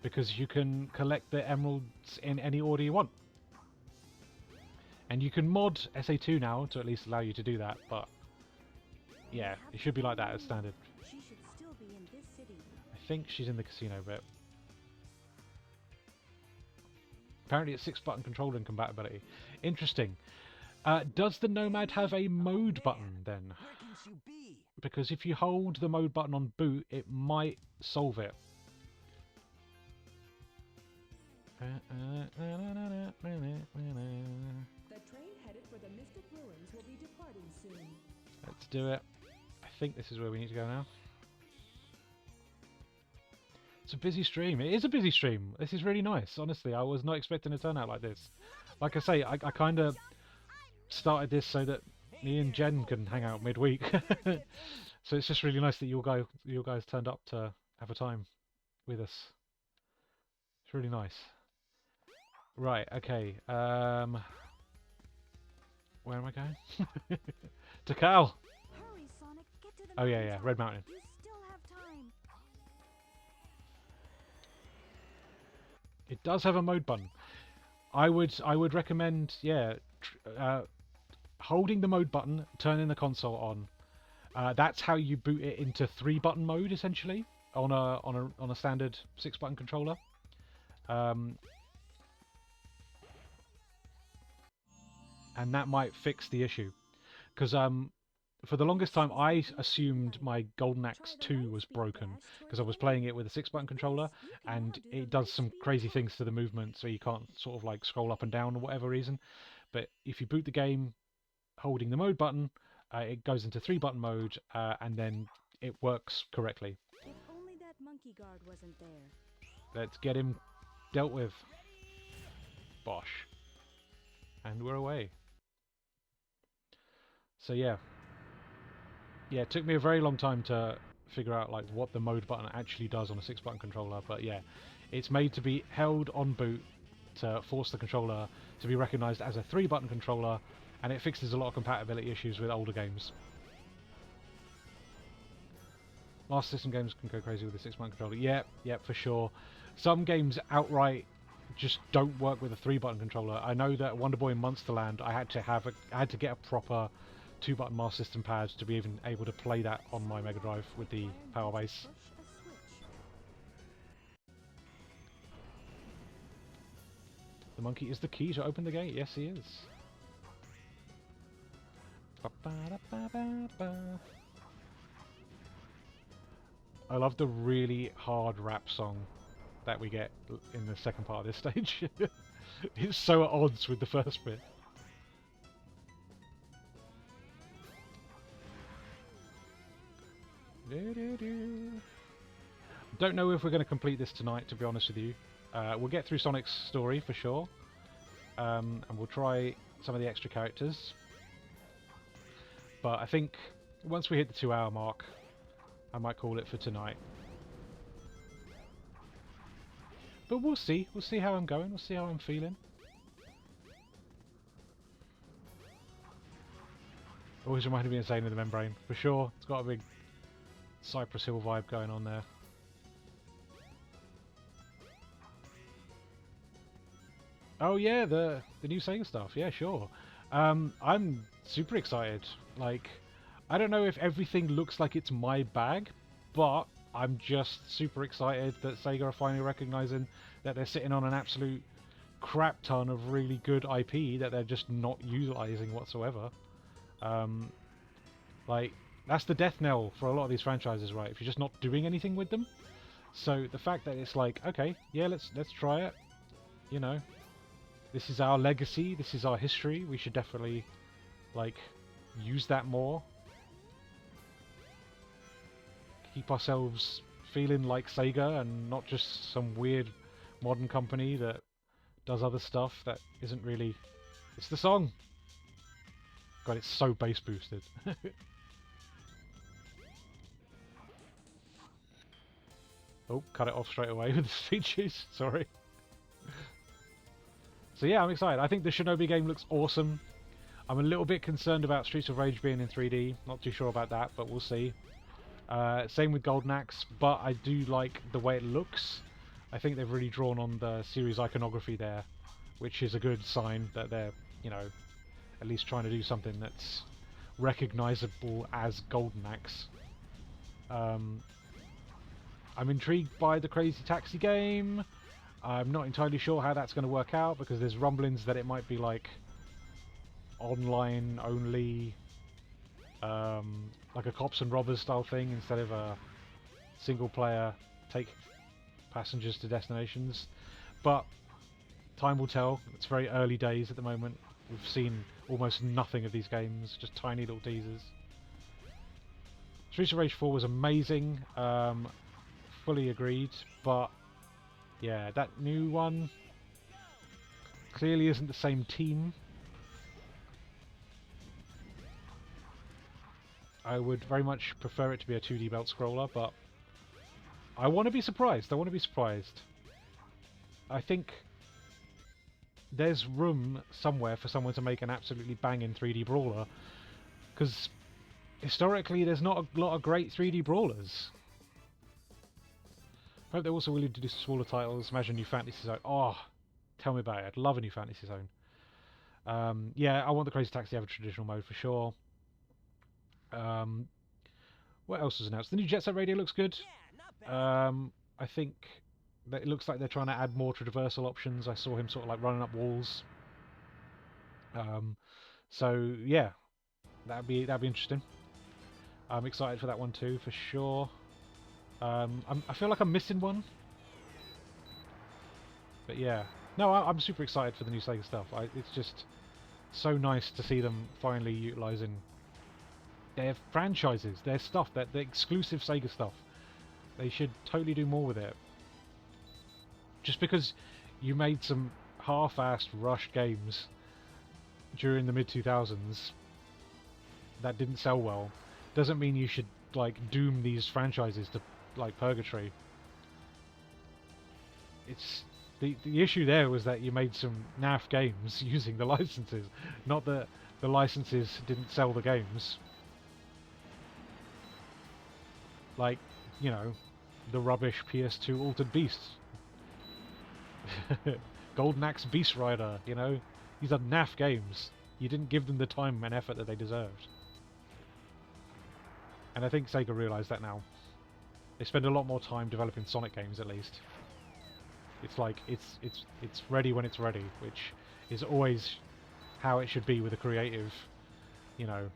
Because you can collect the emeralds in any order you want. And you can mod SA2 now to at least allow you to do that, but yeah, it should be like that as standard. She should still be in this city. I think she's in the casino bit. Apparently it's 6-button controller and compatibility. Interesting. Does the Nomad have a mode button then? Because if you hold the mode button on boot, it might solve it. train headed for the Mystic Ruins will be departing soon. Let's do it. I think this is where we need to go now. It's a busy stream. It is a busy stream. This is really nice. Honestly, I was not expecting a turnout like this. Like I say, I kind of started this so that me and Jen can hang out midweek. So it's just really nice that you guys turned up to have a time with us. It's really nice. Right, okay. Where am I going? To Cal! Hurry, Sonic, get to the Oh yeah, mountaintop. Red Mountain. You still have time. It does have a mode button. I would recommend, yeah, holding the mode button, turning the console on. That's how you boot it into 3-button mode essentially on a standard 6-button controller. And that might fix the issue, because for the longest time I assumed my Golden Axe 2 was broken because I was playing it with a 6-button controller, and it does some crazy things to the movement, so you can't sort of like scroll up and down for whatever reason. But if you boot the game holding the mode button, it goes into 3-button mode, and then it works correctly. If only that monkey guard wasn't there. Let's get him dealt with. Bosh. And we're away. So yeah, it took me a very long time to figure out like what the mode button actually does on a 6-button controller, but yeah, it's made to be held on boot to force the controller to be recognized as a 3-button controller, and it fixes a lot of compatibility issues with older games. Master System games can go crazy with a 6-button controller. Yeah, for sure. Some games outright just don't work with a 3-button controller. I know that Wonder Boy in Monsterland, I had to get a proper 2-button Master System pad to be even able to play that on my Mega Drive with the power base. Push a switch. The monkey is the key to open the gate. Yes, he is. I love the really hard rap song that we get in the second part of this stage. It's so at odds with the first bit. Don't know if we're going to complete this tonight, to be honest with you. We'll get through Sonic's story for sure, and we'll try some of the extra characters. But I think once we hit the 2-hour mark, I might call it for tonight. But we'll see. We'll see how I'm going. We'll see how I'm feeling. Always reminded me of Zane in the Membrane, for sure. It's got a big Cypress Hill vibe going on there. Oh yeah, the new Sega stuff. Yeah, sure. I'm super excited. Like, I don't know if everything looks like it's my bag, but I'm just super excited that Sega are finally recognizing that they're sitting on an absolute crap ton of really good IP that they're just not utilizing whatsoever. Like, that's the death knell for a lot of these franchises, right? If you're just not doing anything with them. So the fact that it's like, okay, yeah, let's try it. You know, this is our legacy. This is our history. We should definitely like use that more. Keep ourselves feeling like Sega and not just some weird modern company that does other stuff that isn't really... It's the song! God, it's so bass boosted. Oh, cut it off straight away with the speeches, sorry. So yeah, I'm excited. I think the Shinobi game looks awesome. I'm a little bit concerned about Streets of Rage being in 3D. Not too sure about that, but we'll see. Same with Golden Axe, but I do like the way it looks. I think they've really drawn on the series iconography there, which is a good sign that they're, you know, at least trying to do something that's recognizable as Golden Axe. I'm intrigued by the Crazy Taxi game. I'm not entirely sure how that's going to work out, because there's rumblings that it might be like online only, like a cops and robbers style thing instead of a single player take passengers to destinations. But time will tell. It's very early days at the moment. We've seen almost nothing of these games, just tiny little teasers. Streets of Rage 4 was amazing, fully agreed, but yeah, that new one clearly isn't the same team. I would very much prefer it to be a 2D belt scroller, but I want to be surprised. I want to be surprised. I think there's room somewhere for someone to make an absolutely banging 3D brawler, because historically there's not a lot of great 3D brawlers. I hope they're also willing to do smaller titles. Imagine a new Fantasy Zone. Oh, tell me about it. I'd love a new Fantasy Zone. Yeah, I want the Crazy Taxi to have a traditional mode for sure. What else was announced? The new Jet Set Radio looks good. I think that it looks like they're trying to add more traversal options. I saw him sort of like running up walls. So yeah, that'd be interesting. I'm excited for that one too, for sure. I feel like I'm missing one, but yeah, no, I'm super excited for the new Sega stuff. It's just so nice to see them finally utilising their franchises, their stuff, the exclusive Sega stuff. They should totally do more with it. Just because you made some half-assed rushed games during the mid-2000s that didn't sell well, doesn't mean you should like doom these franchises to like purgatory. It's the issue there was that you made some naff games using the licenses, not that the licenses didn't sell the games. Like, you know, the rubbish PS2 Altered Beast, Golden Axe Beast Rider. You know, these are naff games. You didn't give them the time and effort that they deserved. And I think Sega realised that now. They spend a lot more time developing Sonic games, at least. It's like it's ready when it's ready, which is always how it should be with a creative, you know,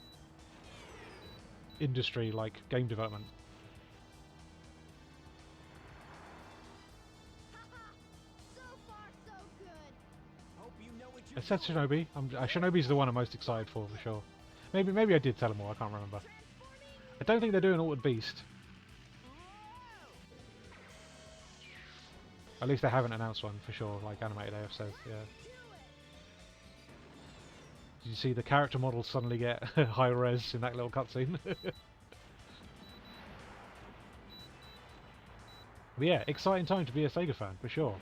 industry like game development. So far, so good. Hope you know what I said Shinobi. Shinobi's the one I'm most excited for sure. Maybe I did tell him more. I can't remember. I don't think they're doing Altered Beast. At least they haven't announced one for sure, like Animated AF says. Yeah. Did you see the character models suddenly get high res in that little cutscene? But yeah, exciting time to be a Sega fan for sure.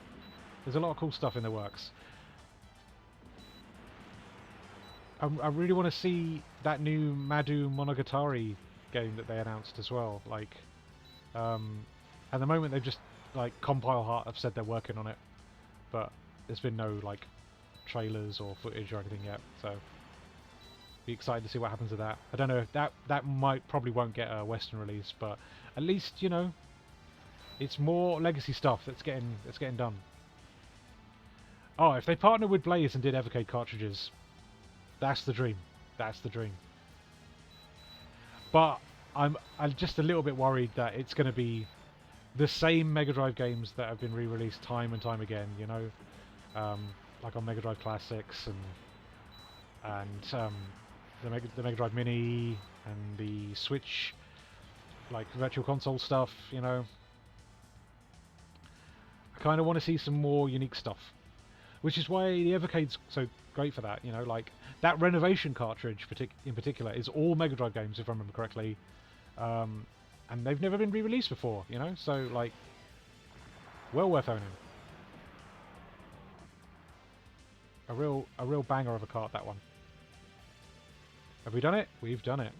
There's a lot of cool stuff in the works. I really want to see that new Madu Monogatari game that they announced as well. Like, at the moment they've just like Compile Heart have said they're working on it, but there's been no like trailers or footage or anything yet. So be excited to see what happens with that. I don't know. That probably won't get a Western release, but at least you know it's more legacy stuff that's getting done. Oh, if they partnered with Blaze and did Evercade cartridges, that's the dream. That's the dream. But I'm just a little bit worried that it's going to be the same Mega Drive games that have been re-released time and time again. You know, like on Mega Drive Classics and the Mega Drive Mini and the Switch, like Virtual Console stuff. You know, I kind of want to see some more unique stuff, which is why the Evercade's so great for that. You know, like that Renovation cartridge in particular is all Mega Drive games, if I remember correctly, and they've never been re-released before. You know, so like, well worth owning. A real banger of a cart, that one. Have we done it? We've done it.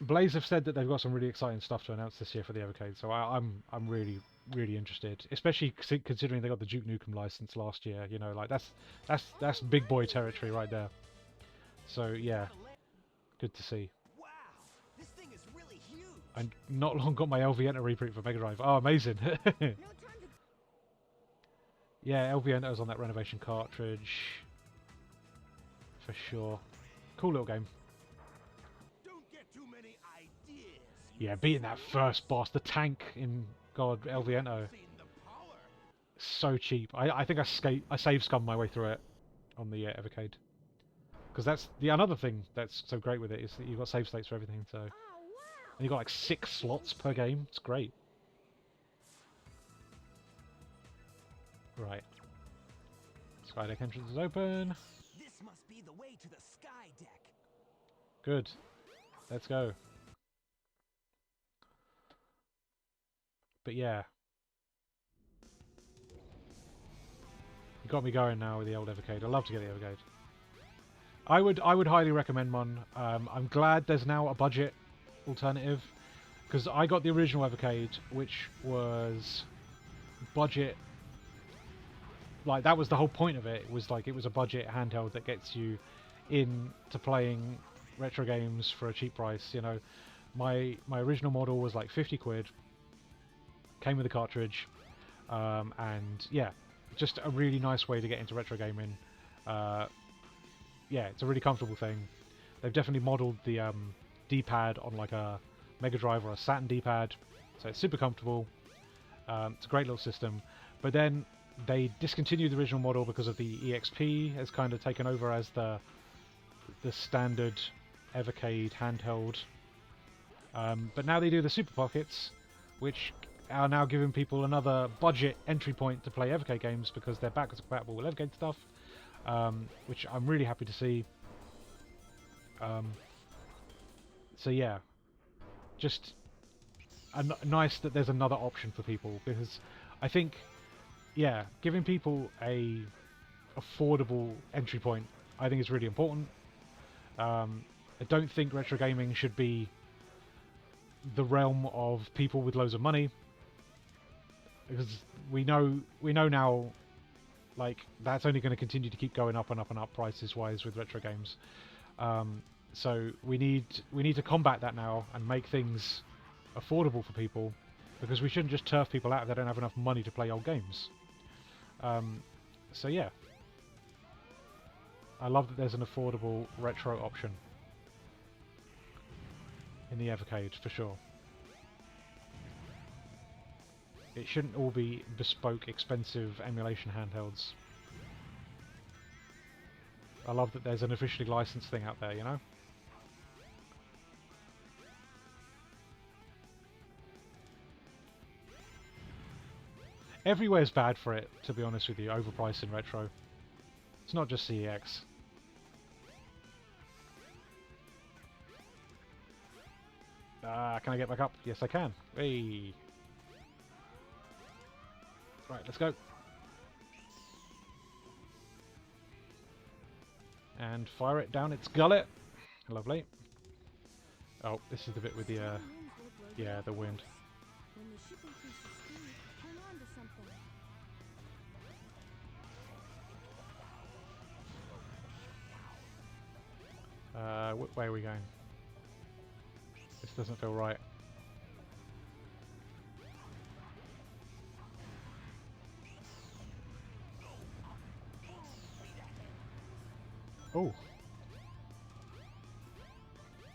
Blaze have said that they've got some really exciting stuff to announce this year for the Evercade, so I'm really interested, especially considering they got the Duke Nukem license last year. You know, like that's big boy territory right there. So yeah, good to see. Wow, this thing is really huge. I not long got my LV-Enter reprint for Mega Drive. Oh, amazing! No time to Yeah, LV-Enter was on that Renovation cartridge for sure. Cool little game. Don't get too many ideas. Yeah, beating that first boss, the tank in God, El Viento. Seen the power. So cheap. I think I save scummed my way through it on the Evercade. Because that's the another thing that's so great with it is that you've got save states for everything. So, and Oh, wow! you've got like 6 slots per game. It's great. Right. Skydeck entrance is open. This must be the way to the sky deck. Good. Let's go. But yeah. You got me going now with the old Evercade. I love to get the Evercade. I would highly recommend one. I'm glad there's now a budget alternative because I got the original Evercade, which was budget. Like that was the whole point of it. It was like it was a budget handheld that gets you into playing retro games for a cheap price. You know, my original model was like 50 quid. Came with a cartridge, and yeah, just a really nice way to get into retro gaming. Yeah, it's a really comfortable thing. They've definitely modelled the D-pad on like a Mega Drive or a Saturn D-pad, so it's super comfortable. It's a great little system. But then they discontinued the original model because of the EXP has kind of taken over as the standard Evercade handheld. But now they do the Super Pockets, which are now giving people another budget entry point to play Evercade games because they're backwards compatible with Evercade stuff, which I'm really happy to see. So yeah, just nice that there's another option for people because I think, yeah, giving people a affordable entry point I think is really important. I don't think retro gaming should be the realm of people with loads of money, because we know now, like that's only going to continue to keep going up and up and up prices wise with retro games. So we need to combat that now and make things affordable for people, because we shouldn't just turf people out if they don't have enough money to play old games. So yeah, I love that there's an affordable retro option in the Evercade for sure. It shouldn't all be bespoke, expensive emulation handhelds. I love that there's an officially licensed thing out there, you know? Everywhere's bad for it, to be honest with you, overpriced in retro. It's not just CEX. Can I get back up? Yes, I can. Hey. Right, let's go. And fire it down its gullet. Lovely. Oh, this is the bit with the, yeah, the wind. When the ship increases speed, hang on to something. Which way are we going? This doesn't feel right. Oh.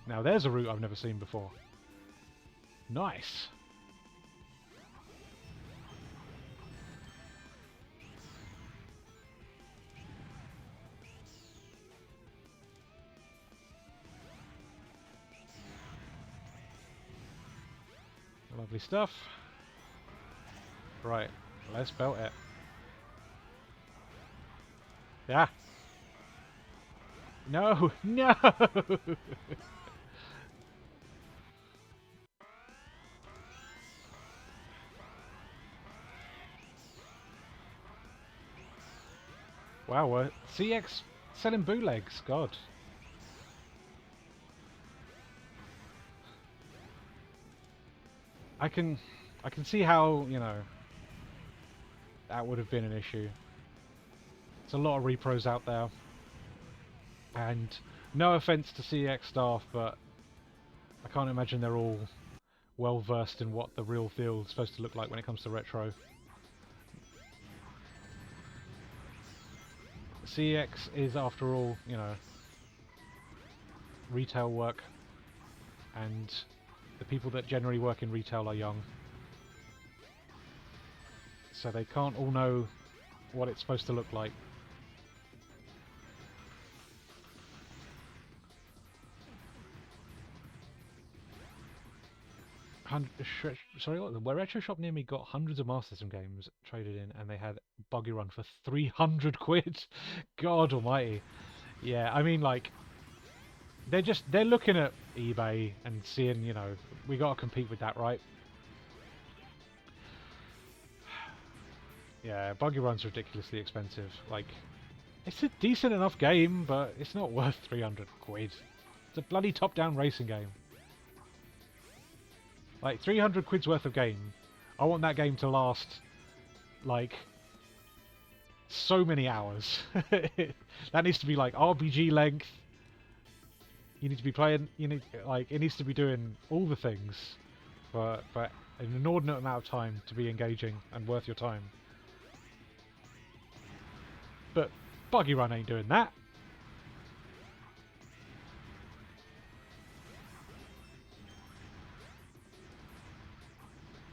Now there's a route I've never seen before. Nice. Lovely stuff. Right, let's belt it. Yeah. No, no! Wow, we're CX selling bootlegs, God. I can see how, you know, that would have been an issue. There's a lot of repros out there. And no offense to CX staff, but I can't imagine they're all well versed in what the real deal is supposed to look like when it comes to retro. CX is, after all, you know, retail work, and the people that generally work in retail are young. so they can't all know what it's supposed to look like. Sorry, what? The retro shop near me got hundreds of Master System games traded in, and they had Buggy Run for 300 quid. God Almighty! Yeah, I mean, like, they're looking at eBay and seeing, you know, we got to compete with that, right? Yeah, Buggy Run's ridiculously expensive. Like, it's a decent enough game, but it's not worth 300 quid. It's a bloody top-down racing game. Like, 300 quid's worth of game. I want that game to last, like, so many hours. That needs to be, like, RPG length. You need to be playing, like, it needs to be doing all the things for an inordinate amount of time to be engaging and worth your time. But Buggy Run ain't doing that.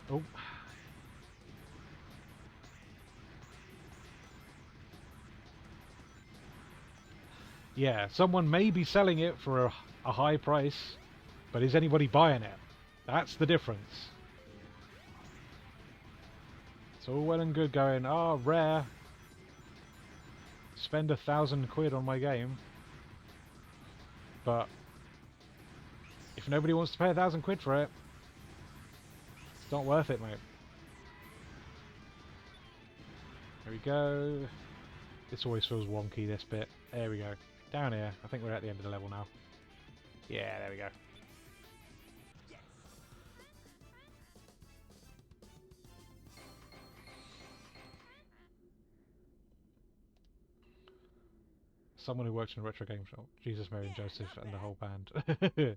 Oh. Yeah, someone may be selling it for a high price, but is anybody buying it? That's the difference. It's all well and good going, oh, rare. Spend 1,000 quid on my game. But if nobody wants to pay 1,000 quid for it, it's not worth it, mate. There we go. This always feels wonky, this bit. There we go. Down here. I think we're at the end of the level now. Yeah, there we go. Someone who works in a retro game shop. Jesus, Mary and Joseph and the whole band.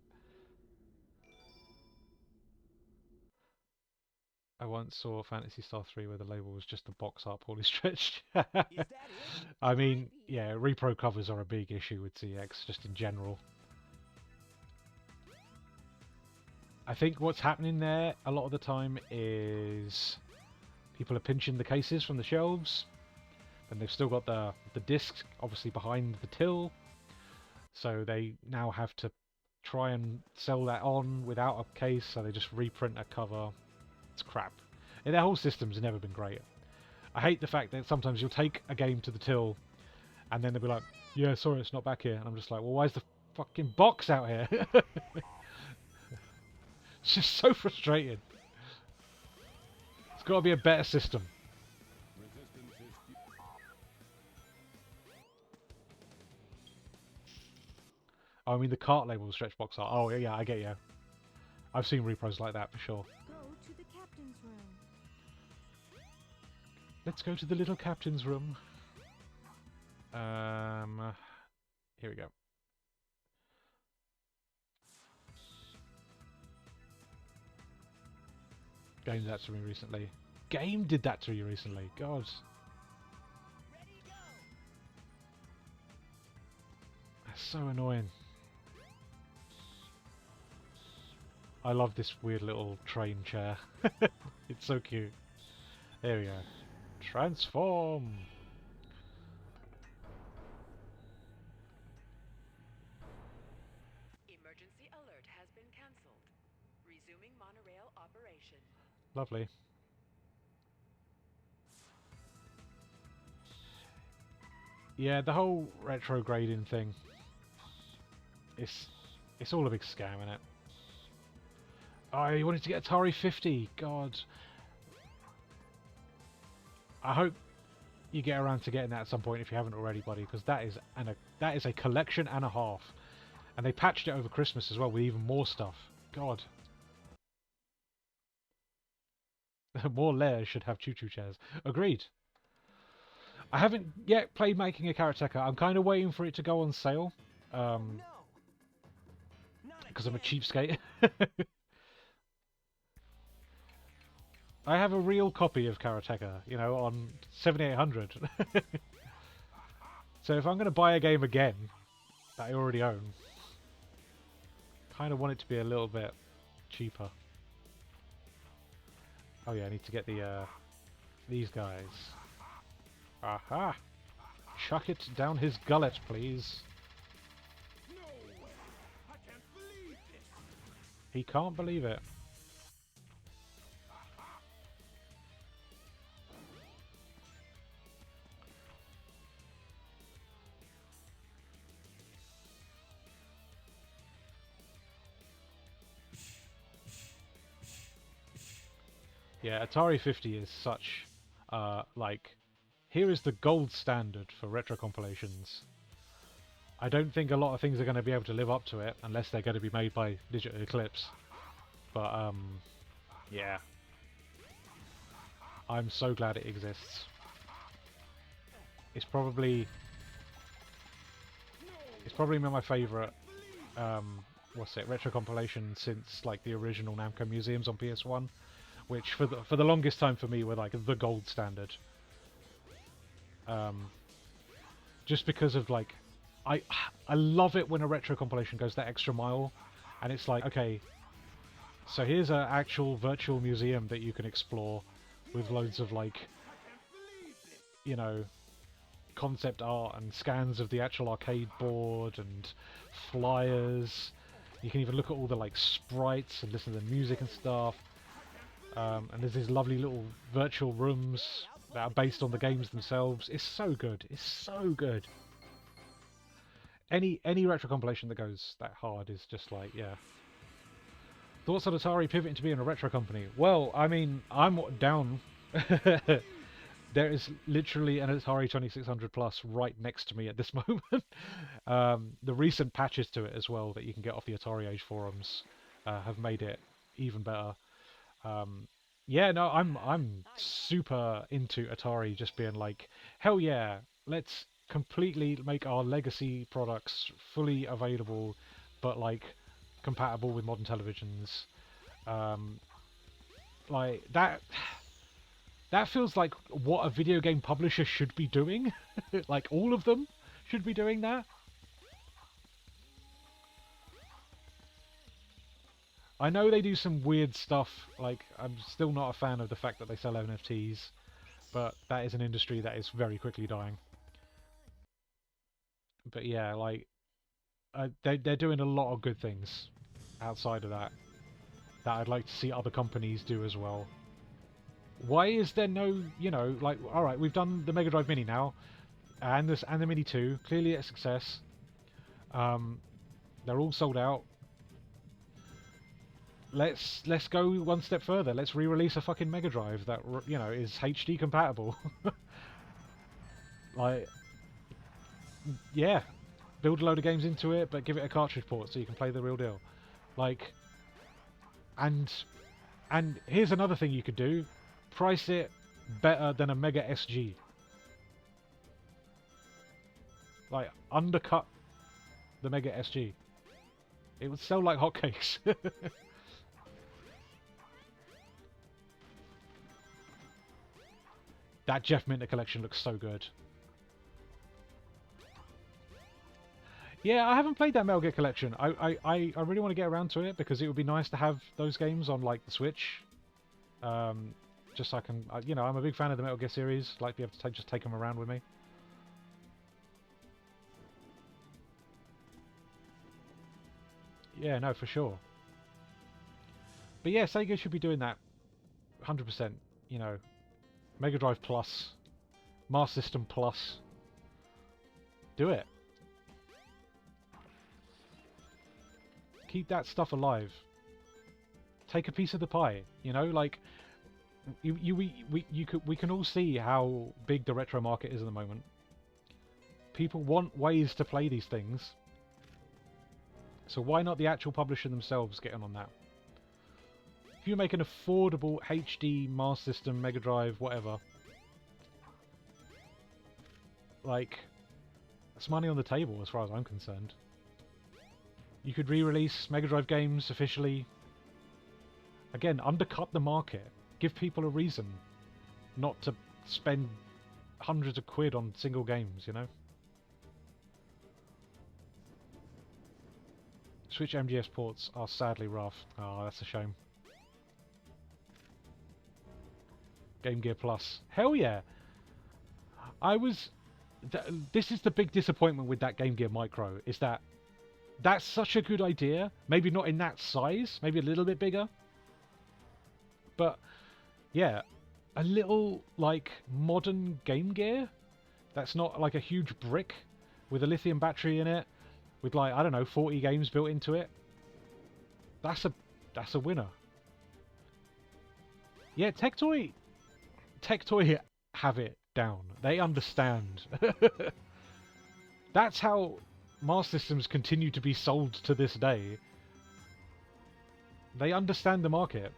I once saw Phantasy Star 3 where the label was just the box art poorly stretched. Is that it? I mean, yeah, repro covers are a big issue with CX, just in general. I think what's happening there a lot of the time is people are pinching the cases from the shelves, and they've still got the discs obviously behind the till, so they now have to try and sell that on without a case, so they just reprint a cover. It's crap. And their whole system's never been great. I hate the fact that sometimes you'll take a game to the till and then they'll be like, yeah, sorry, it's not back here. And I'm just like, well, why is the fucking box out here? It's just so frustrating. It's got to be a better system. Oh, I mean, the cart label stretch box art. Oh, yeah, I get you. I've seen repros like that for sure. Go to the captain's room. Let's go to the little captain's room. Here we go. Game did that to me recently. Game did that to you recently. God. That's so annoying. I love this weird little train chair. It's so cute. There we go. Transform! Emergency alert has been cancelled. Resuming monorail operation. Lovely. Yeah, the whole retrograding thing. It's all a big scam, isn't it? Oh, you wanted to get Atari 50. God. I hope you get around to getting that at some point if you haven't already, buddy, because that is a collection and a half. And they patched it over Christmas as well with even more stuff. God. More layers should have choo-choo chairs. Agreed. I haven't yet played Making a Karateka. I'm kind of waiting for it to go on sale. No. Because I'm a cheapskate. I have a real copy of Karateka, you know, on 7800. So if I'm going to buy a game again that I already own, kind of want it to be a little bit cheaper. Oh yeah, I need to get the these guys. Aha! Chuck it down his gullet, please. No way! I can't believe this! He can't believe it. Yeah, Atari 50 is such, like, here is the gold standard for retro compilations. I don't think a lot of things are going to be able to live up to it unless they're going to be made by Digital Eclipse. But, yeah. I'm so glad it exists. It's probably my favourite, retro compilation since, like, the original Namco Museums on PS1. Which for the longest time for me were like the gold standard. Just because of like, I love it when a retro compilation goes that extra mile, and it's like, okay, so here's an actual virtual museum that you can explore with loads of like, you know, concept art and scans of the actual arcade board and flyers. You can even look at all the like sprites and listen to the music and stuff. And there's these lovely little virtual rooms that are based on the games themselves. It's so good. It's so good. Any retro compilation that goes that hard is just like, yeah. Thoughts on Atari pivoting to being a retro company? Well, I mean, I'm down. There is literally an Atari 2600 Plus right next to me at this moment. The recent patches to it as well that you can get off the Atari Age forums have made it even better. Yeah, no, I'm super into Atari just being like, hell yeah, let's completely make our legacy products fully available, but like compatible with modern televisions. Like that feels like what a video game publisher should be doing. Like all of them should be doing that. I know they do some weird stuff, like I'm still not a fan of the fact that they sell NFTs, but that is an industry that is very quickly dying. But yeah, like, they're doing a lot of good things outside of that, that I'd like to see other companies do as well. Why is there no, you know, like, alright, we've done the Mega Drive Mini now, and the Mini 2, clearly a success. They're all sold out. Let's go one step further. Let's re-release a fucking Mega Drive that, you know, is HD compatible. Like, yeah, build a load of games into it, but give it a cartridge port so you can play the real deal. Like, and here's another thing you could do: price it better than a Mega SG. Like, undercut the Mega SG. It would sell like hotcakes. That Jeff Minter collection looks so good. Yeah, I haven't played that Metal Gear collection. I really want to get around to it because it would be nice to have those games on like the Switch. Just so I can, you know, I'm a big fan of the Metal Gear series. Like, be able to just take them around with me. Yeah, no, for sure. But yeah, Sega should be doing that 100%. You know, Mega Drive Plus, Master System Plus. Do it. Keep that stuff alive. Take a piece of the pie. You know, like we can all see how big the retro market is at the moment. People want ways to play these things. So why not the actual publisher themselves getting on that? If you make an affordable HD Master System, Mega Drive, whatever, like, it's money on the table as far as I'm concerned. You could re-release Mega Drive games officially. Again, undercut the market. Give people a reason not to spend hundreds of quid on single games, you know? Switch MGS ports are sadly rough. Oh, that's a shame. Game Gear Plus. Hell yeah! I was... this is the big disappointment with that Game Gear Micro, is that that's such a good idea. Maybe not in that size, maybe a little bit bigger. But, yeah, a little, like, modern Game Gear that's not like a huge brick with a lithium battery in it, with like, I don't know, 40 games built into it. That's a winner. Yeah, Tectoy have it down. They understand. That's how Master Systems continue to be sold to this day. They understand the market.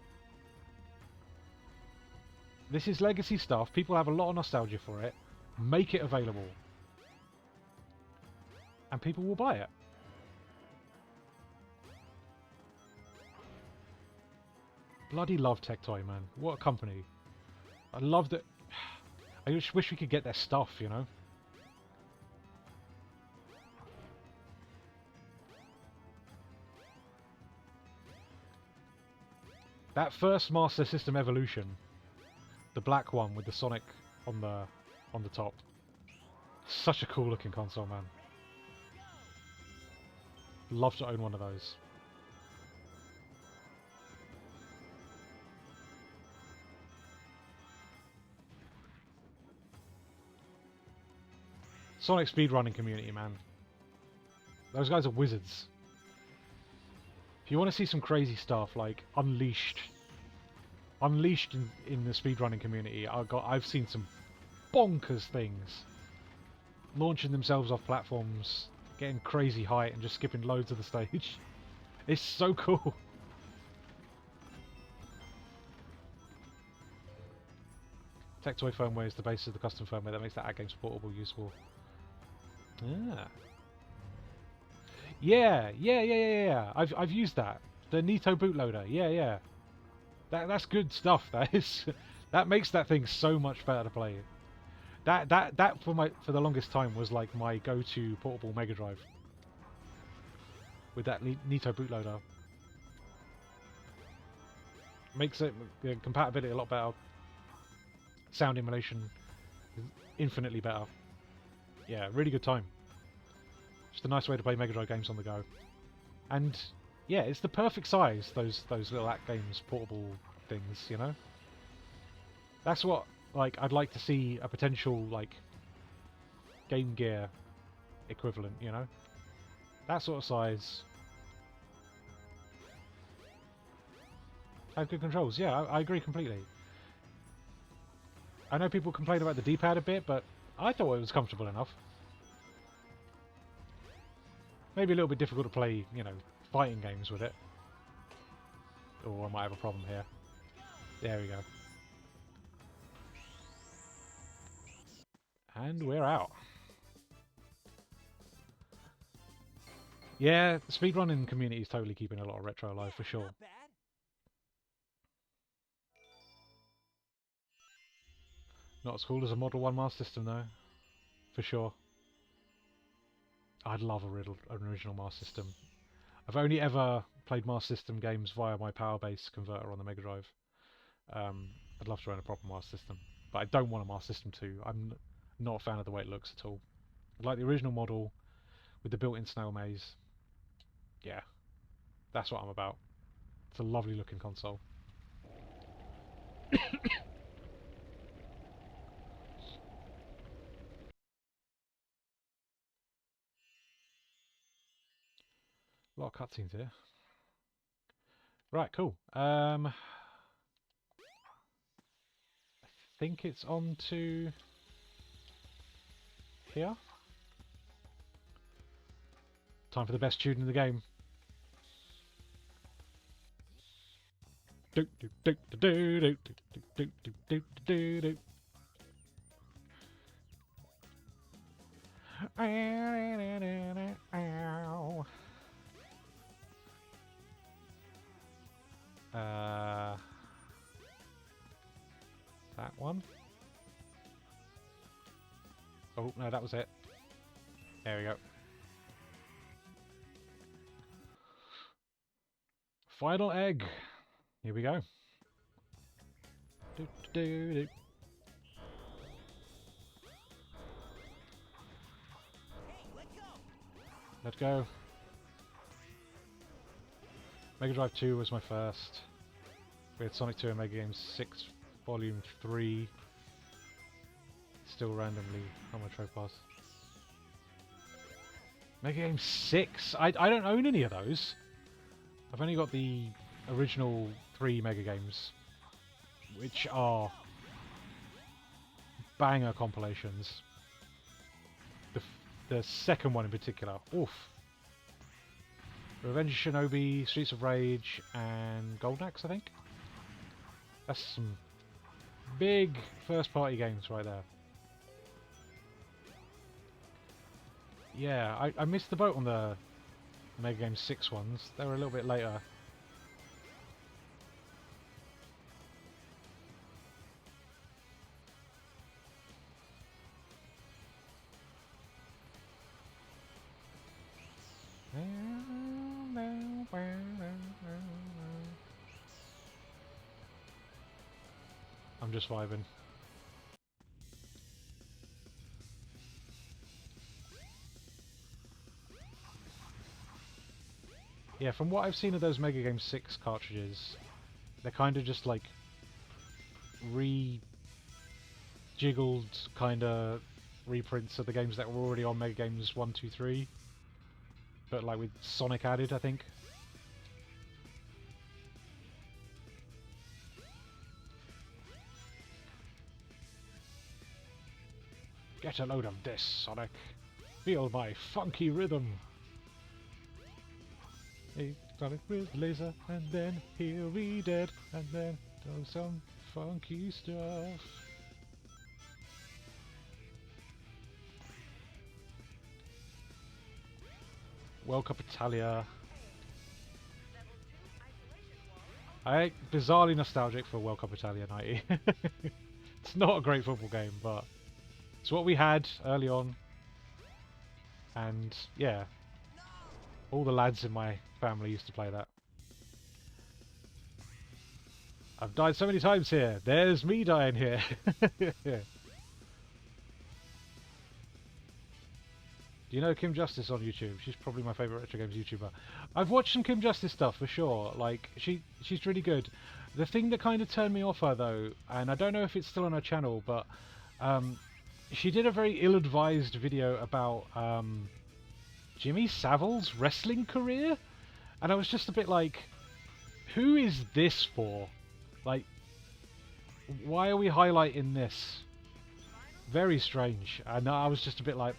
This is legacy stuff. People have a lot of nostalgia for it. Make it available. And people will buy it. Bloody love Tectoy, man. What a company. I love that. I just wish we could get their stuff, you know? That first Master System Evolution, the black one with the Sonic on the top. Such a cool looking console, man. Love to own one of those. Sonic speedrunning community, man. Those guys are wizards. If you want to see some crazy stuff, like Unleashed in the speedrunning community, I've seen some bonkers things. Launching themselves off platforms, getting crazy height and just skipping loads of the stage. It's so cool. Tectoy firmware is the basis of the custom firmware that makes that games portable useful. Ah. Yeah. I've used that. The Nito bootloader. Yeah. That's good stuff. That is. That makes that thing so much better to play. That for the longest time was like my go-to portable Mega Drive. With that Nito bootloader. Makes it the compatibility a lot better. Sound emulation is infinitely better. Yeah, really good time. Just a nice way to play Mega Drive games on the go. And yeah, it's the perfect size, those little app games, portable things, you know? That's what, like, I'd like to see a potential, like, Game Gear equivalent, you know? That sort of size. Have good controls, yeah, I agree completely. I know people complain about the D-pad a bit, but I thought it was comfortable enough. Maybe a little bit difficult to play, you know, fighting games with it. Oh, I might have a problem here. There we go. And we're out. Yeah, the speedrunning community is totally keeping a lot of retro alive for sure. Not as cool as a Model 1 Master System though, for sure. I'd love an original Master System. I've only ever played Master System games via my Power Base converter on the Mega Drive. I'd love to own a proper Master System, but I don't want a Master System 2. I'm not a fan of the way it looks at all. I like the original model with the built-in snail maze. Yeah, that's what I'm about. It's a lovely looking console. A lot of cutscenes here. Right, cool. I think it's on to here. Time for the best tune in the game. Do do do do do do do do do do do. That one. Oh no, that was it. There we go. Final egg. Here we go. Do, do, do. Let go. Mega Drive 2 was my first. We had Sonic 2 and Mega Games 6 Volume 3. Still randomly on my Tropos. Mega Games 6? I don't own any of those. I've only got the original 3 Mega Games, which are banger compilations. The second one in particular. Oof. Revenge of Shinobi, Streets of Rage, and Golden Axe, I think. That's some big first-party games right there. Yeah, I missed the boat on the Mega Game 6 ones. They were a little bit later. I'm just vibing. Yeah, from what I've seen of those Mega Game 6 cartridges, they're kind of just like re-jiggled kind of reprints of the games that were already on Mega Games 1, 2, 3, but like with Sonic added, I think. Get a load of this, Sonic. Feel my funky rhythm. He Sonic with laser, and then he'll be dead, and then do some funky stuff. World Cup Italia. I bizarrely nostalgic for World Cup Italia 90. It's not a great football game, but it's what we had early on. And yeah, all the lads in my family used to play that. I've died so many times here. There's me dying here. Do you know Kim Justice on YouTube? She's probably my favourite retro games YouTuber. I've watched some Kim Justice stuff for sure. Like she's really good. The thing that kind of turned me off her though, and I don't know if it's still on her channel, but she did a very ill-advised video about Jimmy Savile's wrestling career, and I was just a bit like, who is this for? Like, why are we highlighting this? Very strange. And I was just a bit like,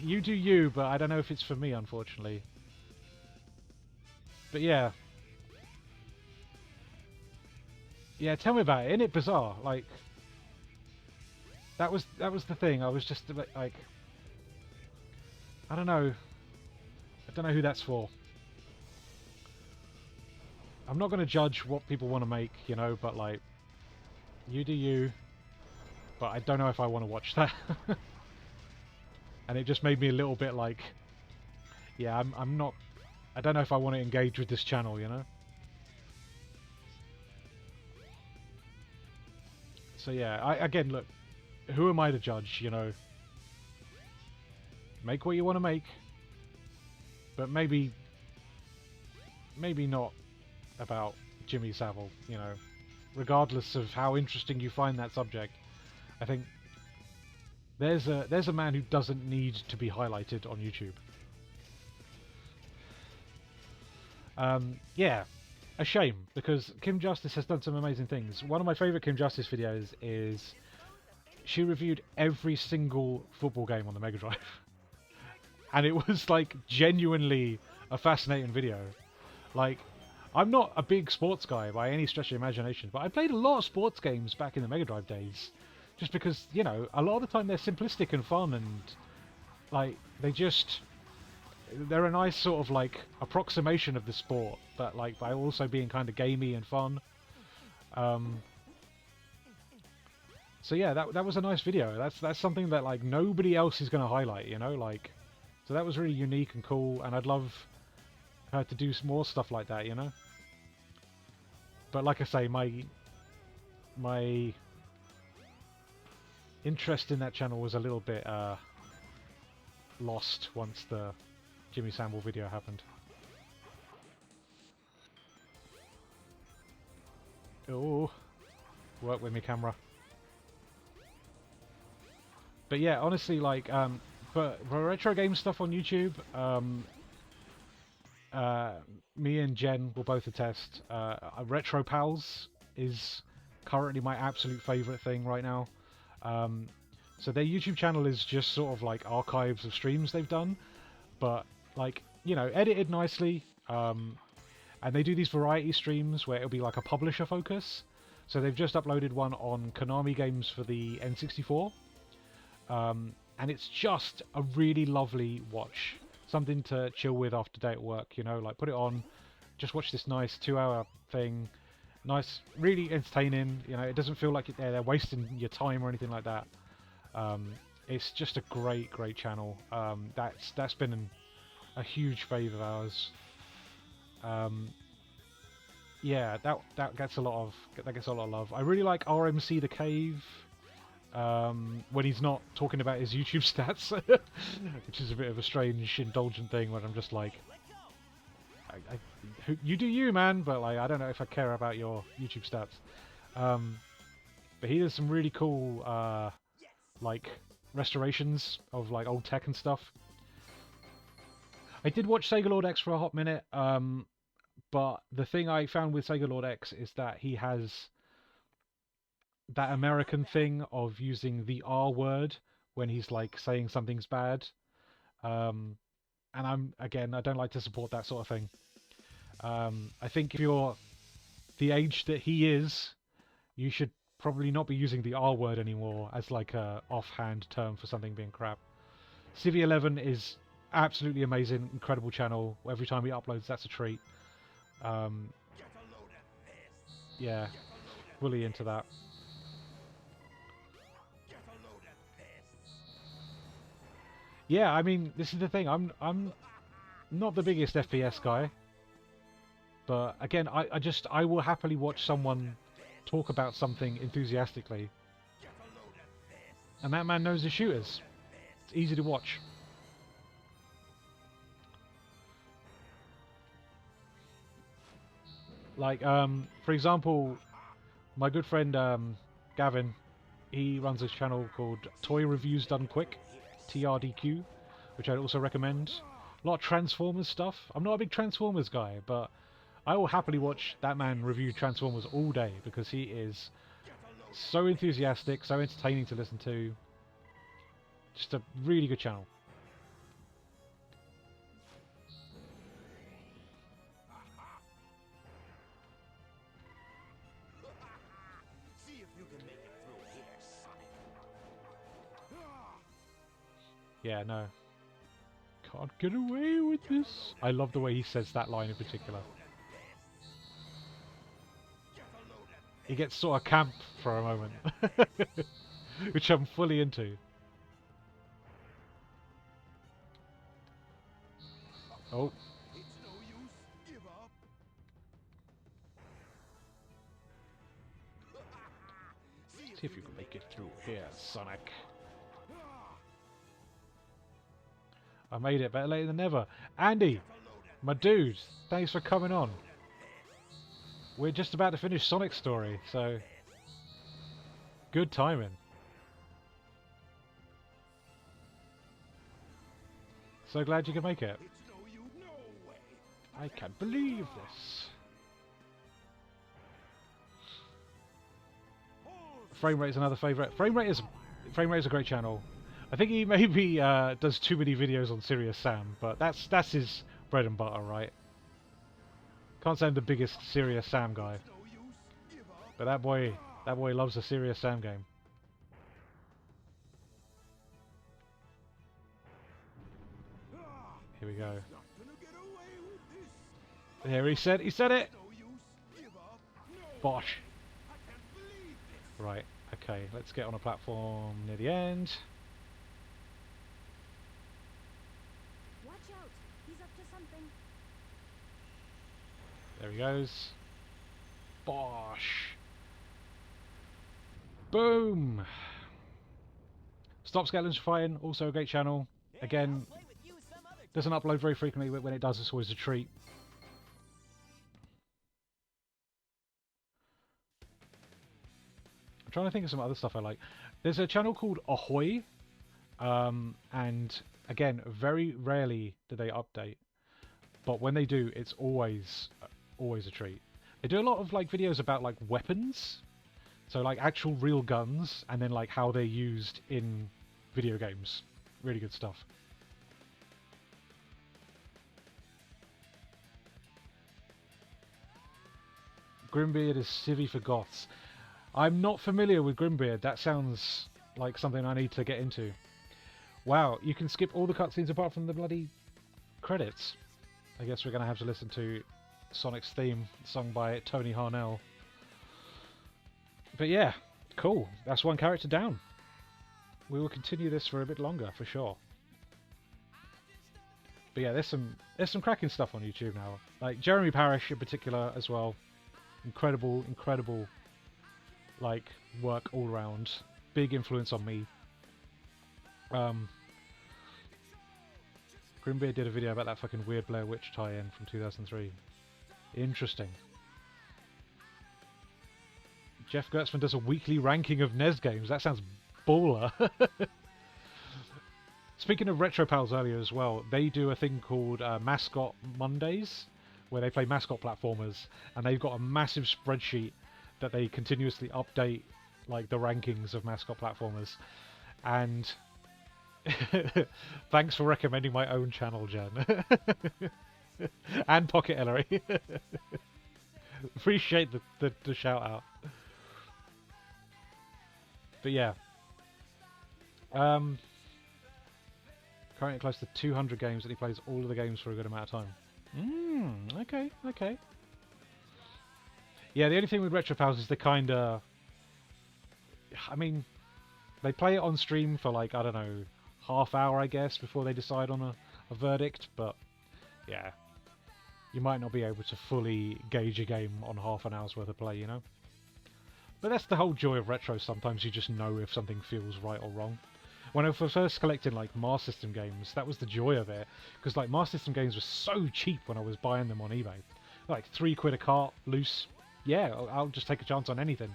you do you, but I don't know if it's for me, unfortunately. But yeah. Yeah, tell me about it. Isn't it bizarre? Like, that was the thing. I was just a bit like, I don't know. I don't know who that's for. I'm not going to judge what people want to make, you know, but like, you do you. But I don't know if I want to watch that. And it just made me a little bit like, yeah, I'm not, I don't know if I want to engage with this channel, you know? So yeah, again, look, who am I to judge, you know? Make what you want to make, but maybe not about Jimmy Savile, you know? Regardless of how interesting you find that subject, I think there's a man who doesn't need to be highlighted on YouTube. Yeah, a shame, because Kim Justice has done some amazing things. One of my favourite Kim Justice videos is she reviewed every single football game on the Mega Drive. And it was like genuinely a fascinating video. Like, I'm not a big sports guy by any stretch of the imagination, but I played a lot of sports games back in the Mega Drive days. Just because, you know, a lot of the time they're simplistic and fun, and like they're a nice sort of like approximation of the sport, but like by also being kind of gamey and fun. So yeah, that was a nice video. That's something that like nobody else is going to highlight, you know, like, so that was really unique and cool, and I'd love her to do some more stuff like that, you know. But like I say, my interest in that channel was a little bit lost once the Jimmy Sample video happened. Oh, work with me, camera. But yeah, honestly, like, for retro game stuff on YouTube, me and Jen will both attest. Retro Pals is currently my absolute favourite thing right now. So their YouTube channel is just sort of like archives of streams they've done, but like, you know, edited nicely. And they do these variety streams where it'll be like a publisher focus. So they've just uploaded one on Konami games for the N64. And it's just a really lovely watch. Something to chill with after day at work, you know, like put it on, just watch this nice 2-hour thing. Nice, really entertaining, you know, it doesn't feel like they're wasting your time or anything like that. It's just a great, great channel. That's been a huge fave of ours. Yeah, that gets a lot of love. I really like RMC the Cave. When he's not talking about his YouTube stats, which is a bit of a strange, indulgent thing when I'm just like, you do you, man, but like, I don't know if I care about your YouTube stats. But he does some really cool, like, restorations of like old tech and stuff. I did watch Sega Lord X for a hot minute, but the thing I found with Sega Lord X is that he has that American thing of using the R word when he's like saying something's bad. And I don't like to support that sort of thing. I think if you're the age that he is, you should probably not be using the R word anymore as like a offhand term for something being crap. Civi 11 is absolutely amazing, incredible channel. Every time he uploads, that's a treat. Yeah, fully into that. Yeah, I mean, this is the thing. I'm not the biggest FPS guy, but again, I will happily watch someone talk about something enthusiastically, and that man knows his shooters. It's easy to watch. Like, for example, my good friend Gavin, he runs a channel called Toy Reviews Done Quick, TRDQ, which I'd also recommend. A lot of Transformers stuff. I'm not a big Transformers guy, but I will happily watch that man review Transformers all day because he is so enthusiastic, so entertaining to listen to. Just a really good channel. See if you can make it through here, Sonic. Yeah, no. Can't get away with this. I love the way he says that line in particular. He gets sort of camp for a moment, which I'm fully into. Oh. It's no use. Give up. See if you can make it through here, Sonic. I made it, better later than never. Andy, my dude, thanks for coming on. We're just about to finish Sonic's story, so good timing. So glad you could make it. It's no use. No way. I can't believe this. Frame Rate is another favourite. Frame Rate is a great channel. I think he maybe does too many videos on Serious Sam, but that's his bread and butter, right? Can't say I'm the biggest Serious Sam guy, but that boy loves a Serious Sam game. Here we go. There he said it. Bosh. Right. Okay. Let's get on a platform near the end. Watch out. He's up to something. There he goes. Bosh. Boom! Stop Skeletons Fighting, also a great channel. Again, doesn't upload very frequently, but when it does, it's always a treat. I'm trying to think of some other stuff I like. There's a channel called Ahoy, and again, very rarely do they update, but when they do, it's always a treat. They do a lot of like videos about like weapons, so like actual real guns, and then like how they're used in video games. Really good stuff. Grimbeard is civvy for goths. I'm not familiar with Grimbeard. That sounds like something I need to get into. Wow, you can skip all the cutscenes apart from the bloody credits. I guess we're going to have to listen to Sonic's theme, sung by Tony Harnell. But yeah, cool. That's one character down. We will continue this for a bit longer, for sure. But yeah, there's some cracking stuff on YouTube now. Like Jeremy Parish in particular as well. Incredible, like, work all around. Big influence on me. Grimbeard did a video about that fucking weird Blair Witch tie-in from 2003. Interesting. Jeff Gertzman does a weekly ranking of NES games. That sounds baller. Speaking of Retro Pals earlier as well, they do a thing called Mascot Mondays, where they play mascot platformers, and they've got a massive spreadsheet that they continuously update, like the rankings of mascot platformers. And thanks for recommending my own channel, Jen. And Pocket Ellery. Appreciate the shout out. But yeah. Currently close to 200 games, and he plays all of the games for a good amount of time. Okay. Yeah, the only thing with Retro Pals is they kinda... I mean, they play it on stream for like, I don't know, half hour I guess, before they decide on a verdict, but yeah. You might not be able to fully gauge a game on half an hour's worth of play, you know? But that's the whole joy of retro, sometimes you just know if something feels right or wrong. When I was first collecting like Master System games, that was the joy of it, because like Master System games were so cheap when I was buying them on eBay. Like £3 a cart, loose. Yeah, I'll just take a chance on anything.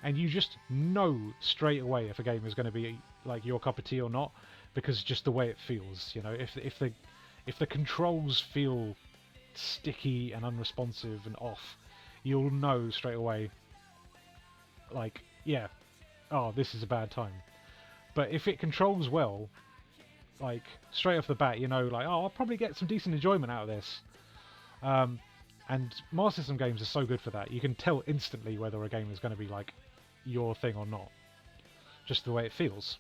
And you just know straight away if a game is going to be like your cup of tea or not, because just the way it feels, you know. If the controls feel sticky and unresponsive and off, you'll know straight away, like, yeah, oh, this is a bad time. But if it controls well, like, straight off the bat, you know, like, oh, I'll probably get some decent enjoyment out of this. And Master System games are so good for that. You can tell instantly whether a game is going to be, like, your thing or not. Just the way it feels.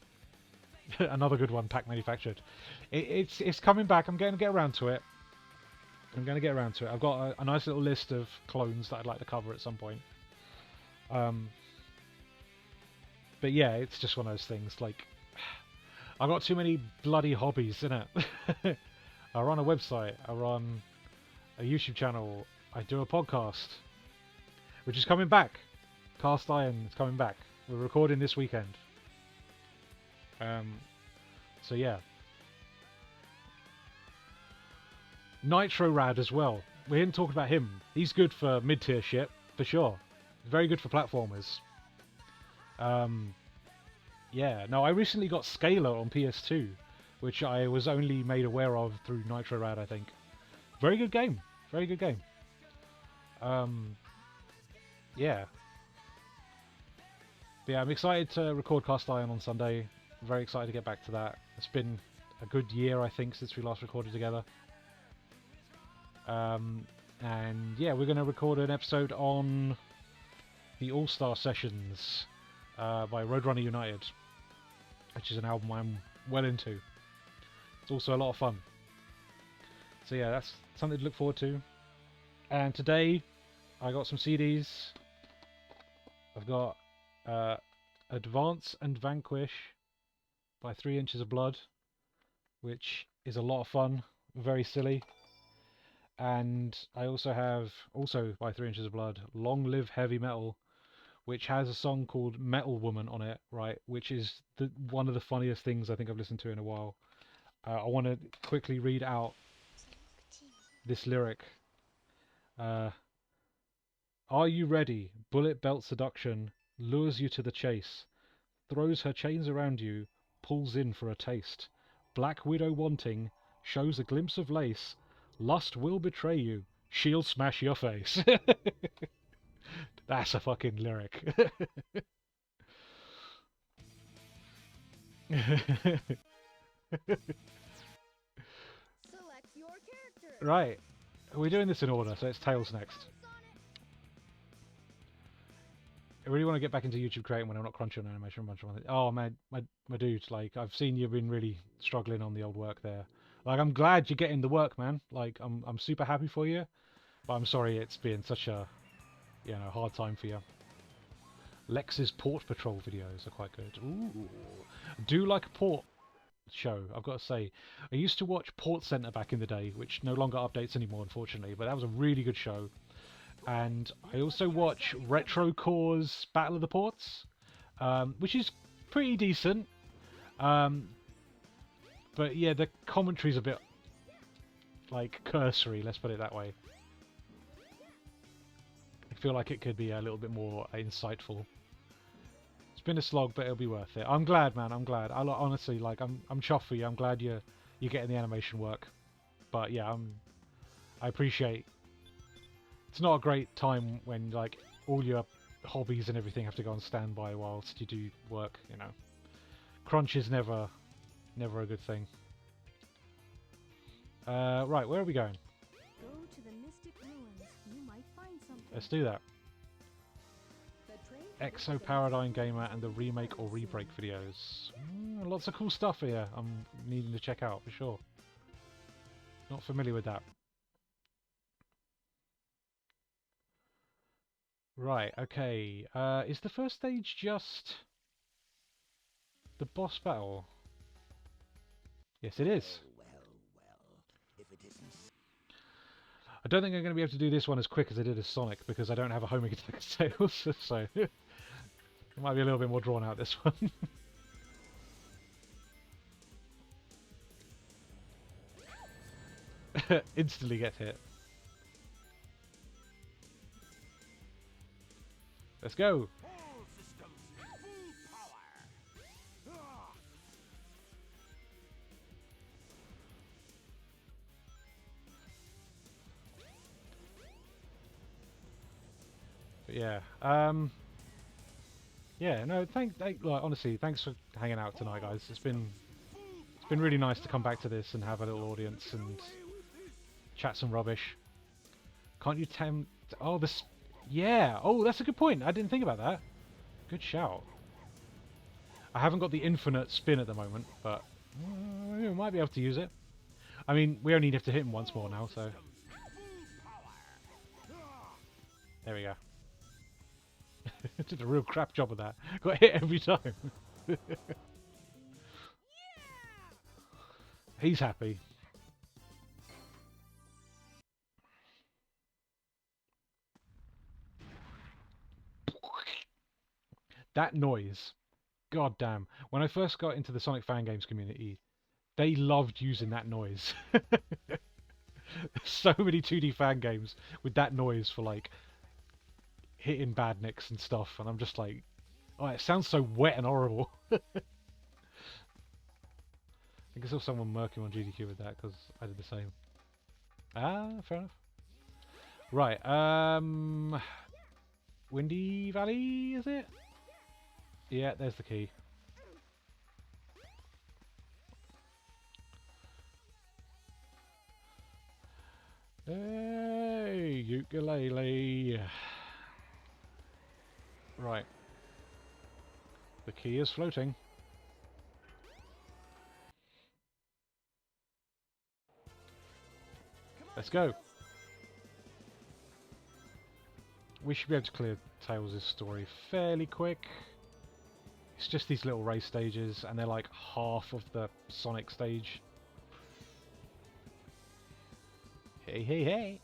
Another good one, Pack Manufactured. It's coming back. I'm going to get around to it. I've got a nice little list of clones that I'd like to cover at some point. But yeah, it's just one of those things, like, I've got too many bloody hobbies, innit? I run a website, I run a YouTube channel, I do a podcast, which is coming back. Cast Iron is coming back. We're recording this weekend. So yeah. Nitro Rad as well. We didn't talk about him. He's good for mid-tier shit, for sure. Very good for platformers. Yeah, no, I recently got Scalar on PS2, which I was only made aware of through Nitro Rad, I think. Very good game. Very good game. Yeah. But yeah, I'm excited to record Cast Iron on Sunday. Very excited to get back to that. It's been a good year, I think, since we last recorded together. And yeah, we're going to record an episode on the All-Star Sessions by Roadrunner United, which is an album I'm well into. It's also a lot of fun. So yeah, that's something to look forward to. And today, I got some CDs. I've got Advance and Vanquish by 3 Inches of Blood, which is a lot of fun, very silly. And I also have, also by 3 Inches of Blood, Long Live Heavy Metal, which has a song called Metal Woman on it, right? Which is one of the funniest things I think I've listened to in a while. I want to quickly read out this lyric. Uh, Are you ready? Bullet belt seduction lures you to the chase, throws her chains around you, pulls in for a taste. Black widow wanting, shows a glimpse of lace. Lust will betray you, she'll smash your face. That's a fucking lyric. Select your character. Right. We're doing this in order, so it's Tails next. I really want to get back into YouTube creating when I'm not crunching on animation. Oh man, my dude, like I've seen you've been really struggling on the old work there. Like I'm glad you're getting the work, man. Like I'm super happy for you, but I'm sorry it's been such a hard time for you. Lex's Port Patrol videos are quite good. Ooh, do like a port show, I've got to say. I used to watch Port Center back in the day, which no longer updates anymore, unfortunately. But that was a really good show. And I also watch Retro Core's Battle of the Ports, which is pretty decent. But yeah, the commentary's a bit like cursory, let's put it that way. I feel like it could be a little bit more insightful. It's been a slog, but it'll be worth it. I'm glad, man. I'm glad. Honestly, like I'm chuffed for you. I'm glad you're getting the animation work. But yeah, I appreciate. It's not a great time when like all your hobbies and everything have to go on standby whilst you do work, you know. Crunch is never a good thing. Right, where are we going? Go to the Mystic Ruins. You might find something. Let's do that. Exo Paradigm Gamer and the remake or rebreak videos. Lots of cool stuff here I'm needing to check out for sure. Not familiar with that. Right, okay. Is the first stage just the boss battle? Yes, it is. If it isn't. I don't think I'm going to be able to do this one as quick as I did as Sonic because I don't have a homing attack sales, so it might be a little bit more drawn out this one. Instantly gets hit. Let's go. All systems, full power. Ah! But yeah, yeah. No, like, honestly, thanks for hanging out tonight, guys. It's been really nice to come back to this and have a little audience and chat some rubbish. Can't you tempt? Oh, this. Yeah. Oh, that's a good point. I didn't think about that. Good shout. I haven't got the infinite spin at the moment, but we might be able to use it. I mean, we only have to hit him once more now, so there we go. Did a real crap job of that. Got hit every time. He's happy. That noise. God damn. When I first got into the Sonic fan games community, they loved using that noise. So many 2D fan games with that noise for like hitting badniks and stuff, and I'm just like, oh, it sounds so wet and horrible. I think I saw someone murking on GDQ with that because I did the same. Ah, fair enough. Right, Windy Valley, is it? Yeah, there's the key. Hey, ukulele. Right. The key is floating. Let's go. We should be able to clear Tails' story fairly quick. It's just these little race stages, and they're like half of the Sonic stage. Hey, hey, hey!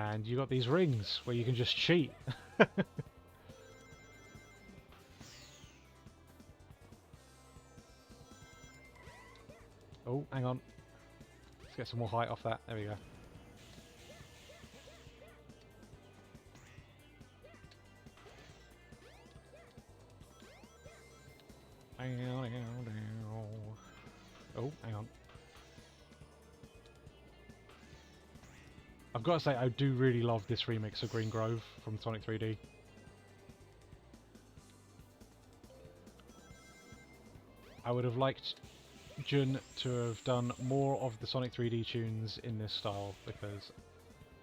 And you got these rings where you can just cheat. Oh, hang on. Let's get some more height off that. There we go. Oh, hang on. I've got to say, I do really love this remix of Green Grove from Sonic 3D. I would have liked Jun to have done more of the Sonic 3D tunes in this style, because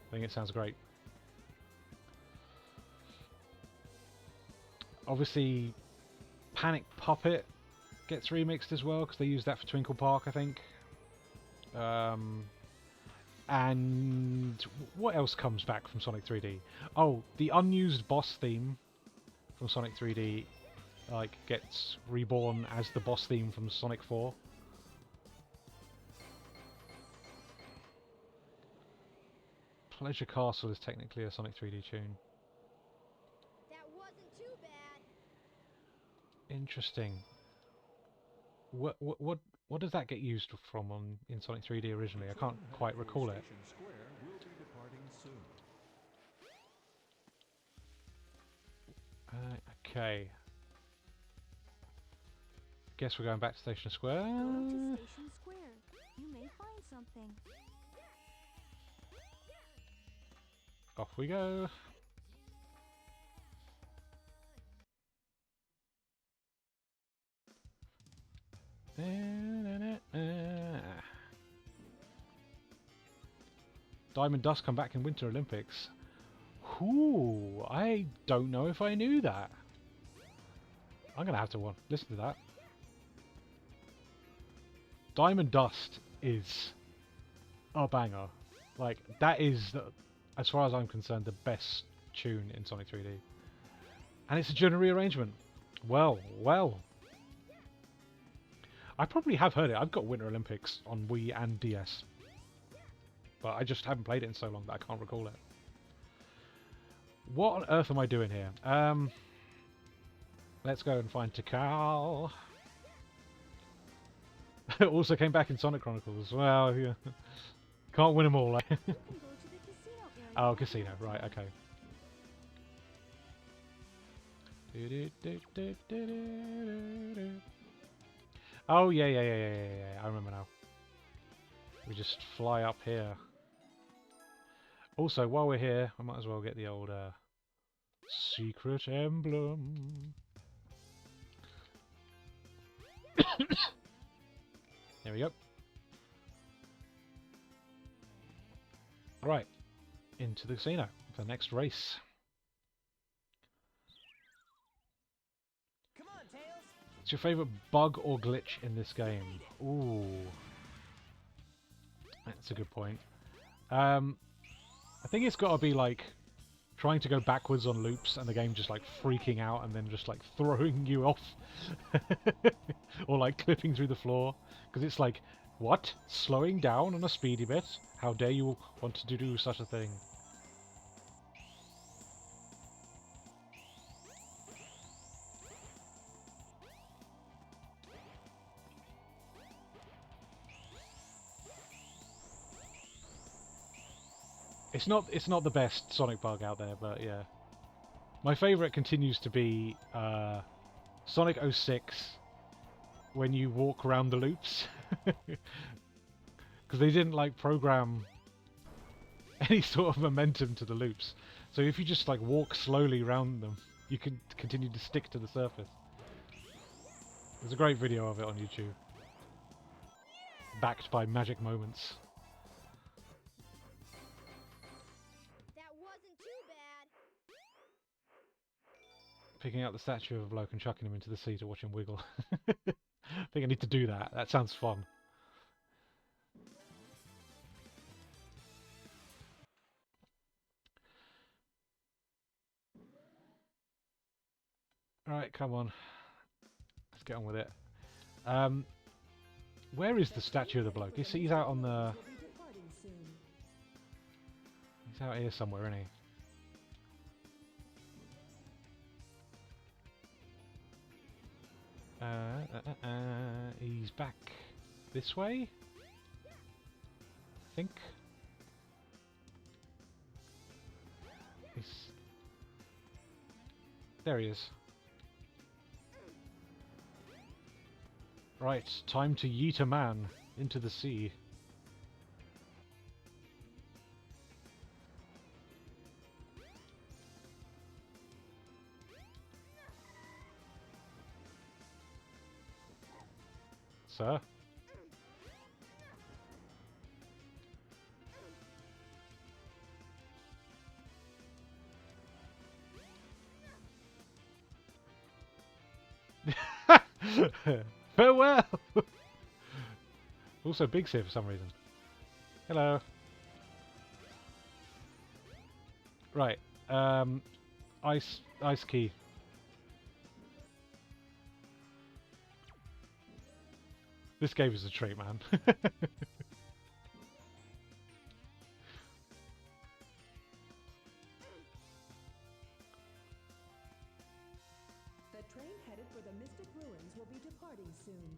I think it sounds great. Obviously, Panic Puppet gets remixed as well, because they used that for Twinkle Park, I think. And what else comes back from Sonic 3D? Oh, the unused boss theme from Sonic 3D gets reborn as the boss theme from Sonic 4. Pleasure Castle is technically a Sonic 3D tune. That wasn't too bad. Interesting. What does that get used from in Sonic 3D originally? I can't quite recall it. Okay. Guess we're going back to Station Square. Go to Station Square. You may find something. Off we go. Diamond Dust come back in Winter Olympics. Ooh, I don't know if I knew that. I'm gonna have to listen to that. Diamond Dust is a banger. Like, that is, as far as I'm concerned, the best tune in Sonic 3D. And it's a Jun rearrangement. Well, well. I probably have heard it. I've got Winter Olympics on Wii and DS. But I just haven't played it in so long that I can't recall it. What on earth am I doing here? Let's go and find Tikal. Also came back in Sonic Chronicles. Well, yeah. Can't win them all. You can go to the casino area. Oh, casino. Right, okay. Oh, yeah. I remember now. We just fly up here. Also, while we're here, I might as well get the old secret emblem. There we go. Right, into the casino for the next race. Come on, Tails. What's your favourite bug or glitch in this game? Ooh, that's a good point. I think it's got to be like trying to go backwards on loops and the game just like freaking out and then just like throwing you off, or like clipping through the floor, because it's like, what? Slowing down on a speedy bit? How dare you want to do such a thing? It's not the best Sonic bug out there, but yeah. My favourite continues to be Sonic 06 when you walk around the loops. Because they didn't like program any sort of momentum to the loops. So if you just like walk slowly around them, you can continue to stick to the surface. There's a great video of it on YouTube. Backed by magic moments. That wasn't too bad. Picking up the statue of a bloke and chucking him into the sea to watch him wiggle. I think I need to do that. That sounds fun. Alright, come on. Let's get on with it. Where is the statue of the bloke? He's out on the... He's out here somewhere, isn't he? He's back this way, I think. There he is. Right, time to yeet a man into the sea. Sir? Farewell! Also Big's here for some reason. Hello. Right. Ice key. This gave us a treat, man. The train headed for the Mystic Ruins will be departing soon.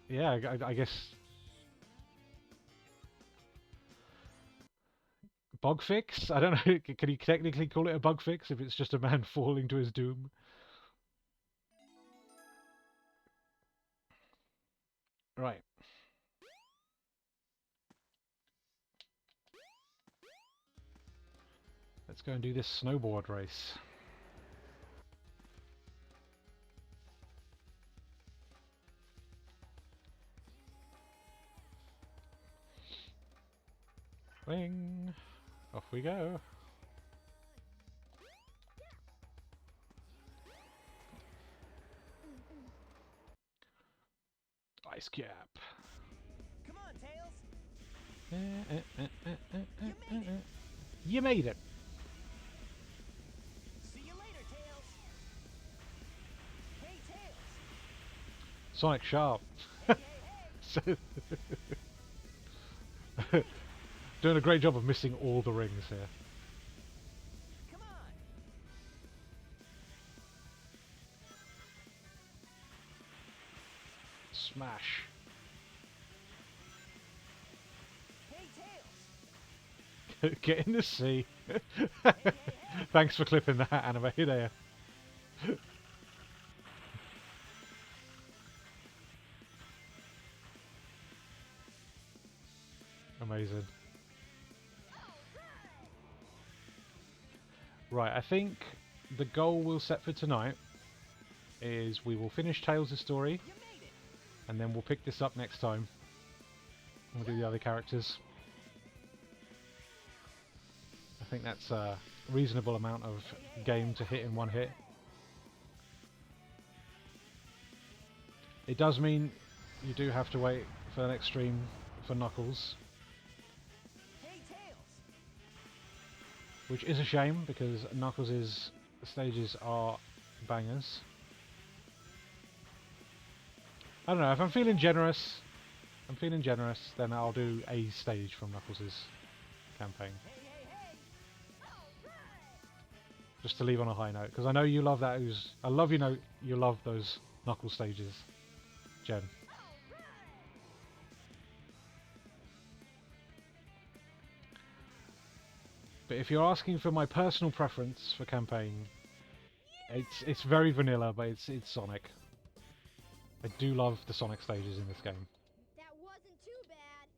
Yeah, I guess... Bug fix? I don't know, can you technically call it a bug fix if it's just a man falling to his doom? Right. Let's go and do this snowboard race. Wing! Off we go. Ice cap. Come on, Tails. You made it! See you later, Tails. Hey, Tails. Sonic Sharp. Hey, hey, So doing a great job of missing all the rings here. come on. Smash. Hey, Tails. Get in the sea. Hey, hey, hey. Thanks for clipping that anime there. Amazing. Right, I think the goal we'll set for tonight is we will finish Tails' story, You made it. and then we'll pick this up next time. We'll do the other characters. I think that's a reasonable amount of game to hit in one hit. It does mean you do have to wait for the next stream for Knuckles, Hey, Tails. which is a shame because Knuckles' stages are bangers. I don't know, if I'm feeling generous, then I'll do a stage from Knuckles' campaign. Hey, hey, hey. Just to leave on a high note, because I know you love that. I love you love those Knuckles stages, Jen. But if you're asking for my personal preference for campaign, it's very vanilla, but it's Sonic. I do love the Sonic stages in this game. That wasn't too bad.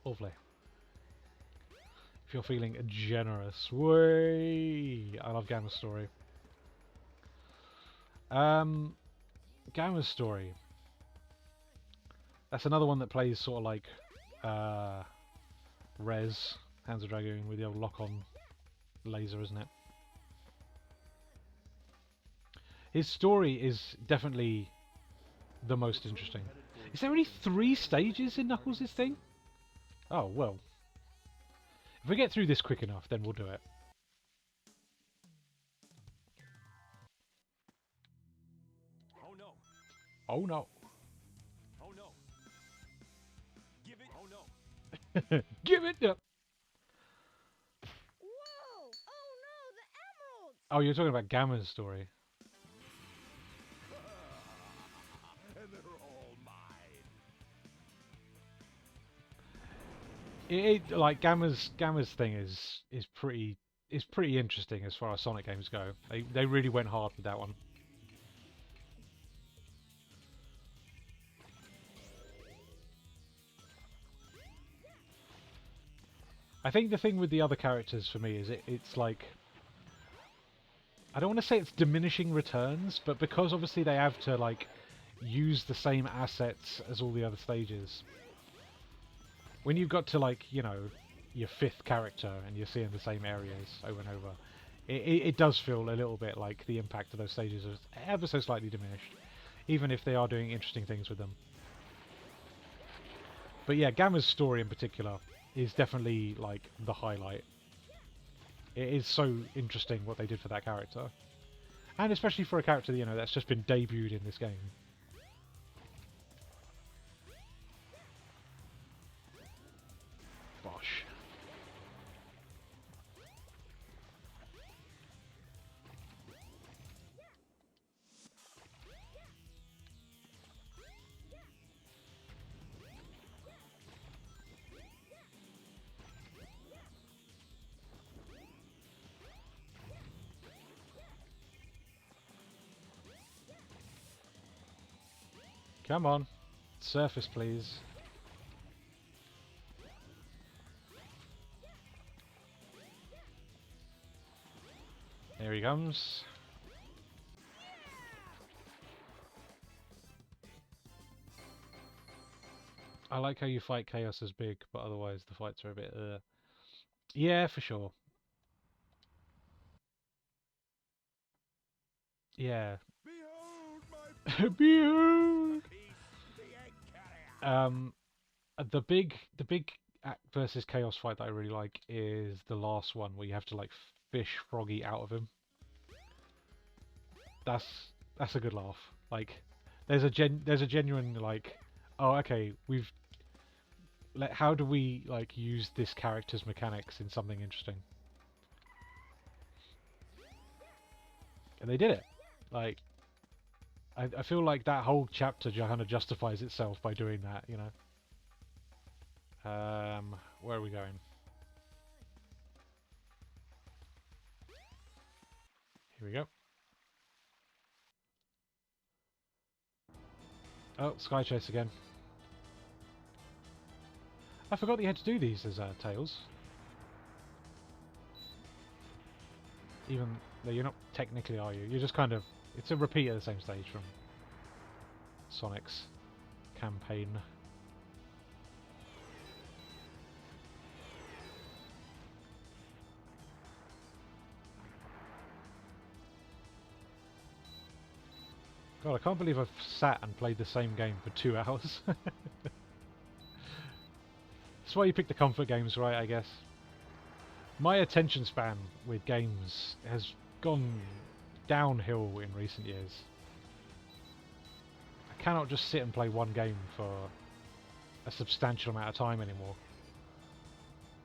Lovely. If you're feeling generous, way I love Gamma's story. Gamma's story. That's another one that plays sort of like Res, Hands of Dragoon, with the old lock-on laser, isn't it? His story is definitely the most interesting. Is there only 3 stages in Knuckles' thing? Oh, well. If we get through this quick enough, then we'll do it. Oh no. Oh no. Give it. Oh no. Give it up. Whoa! Oh no, the emeralds! Oh, you're talking about Gamma's story. And they're all mine. Like Gamma's thing is pretty interesting as far as Sonic games go. They really went hard with that one. I think the thing with the other characters for me is it's like, I don't want to say it's diminishing returns, but because obviously they have to like use the same assets as all the other stages. When you've got to like, you know, your fifth character and you're seeing the same areas over and over, it does feel a little bit like the impact of those stages is ever so slightly diminished, even if they are doing interesting things with them. But yeah, Gamma's story in particular is definitely like the highlight. It is so interesting what they did for that character. And especially for a character, you know, that's just been debuted in this game. Bosh. Come on. Surface, please. Here he comes. I like how you fight Chaos as big, but otherwise the fights are a bit... Yeah, for sure. Yeah. Behold my Behold! piece, the egg carrier. The big versus Chaos fight that I really like is the last one where you have to like fish Froggy out of him. That's that's a good laugh. Like, there's a genuine like, oh okay, how do we like use this character's mechanics in something interesting? And they did it. Like, I feel like that whole chapter kind of justifies itself by doing that, you know. Where are we going? Here we go. Oh, Sky Chase again. I forgot that you had to do these as Tails. Even though you're not technically, are you? You're just kind of... It's a repeat of the same stage from Sonic's campaign. God, I can't believe I've sat and played the same game for 2 hours. That's why you pick the comfort games, right, I guess. My attention span with games has gone downhill in recent years. I cannot just sit and play one game for a substantial amount of time anymore.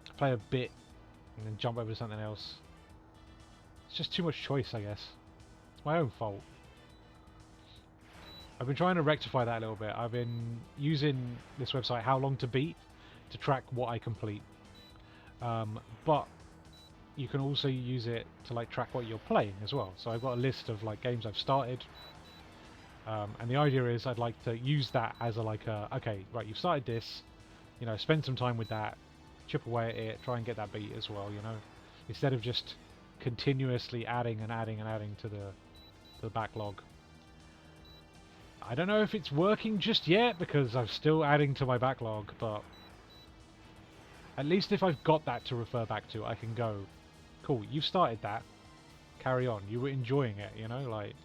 I play a bit and then jump over to something else. It's just too much choice, I guess. It's my own fault. I've been trying to rectify that a little bit. I've been using this website, How Long to Beat, to track what I complete. But you can also use it to like track what you're playing as well. So I've got a list of like games I've started, and the idea is I'd like to use that as a okay, right, you've started this, you know, spend some time with that, chip away at it, try and get that beat as well, you know, instead of just continuously adding and adding and adding to the backlog. I don't know if it's working just yet because I'm still adding to my backlog, but at least if I've got that to refer back to, I can go, cool, you started that, carry on, you were enjoying it, you know, like,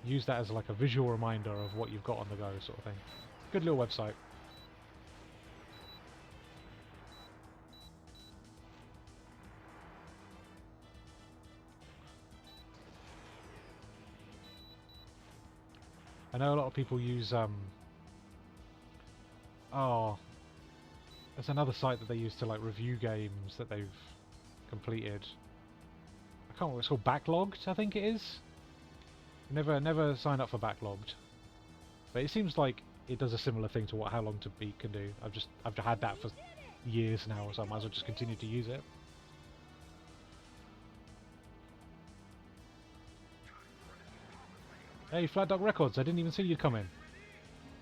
use that as like a visual reminder of what you've got on the go, sort of thing. Good little website. I know a lot of people use oh, there's another site that they use to like review games that they've completed. I can't remember what it's called. Backlogged, I think it is. Never signed up for Backlogged, but it seems like it does a similar thing to what How Long to Beat can do. I've had that for years now, so I might as well just continue to use it. Hey, Flat Dog Records, I didn't even see you come in.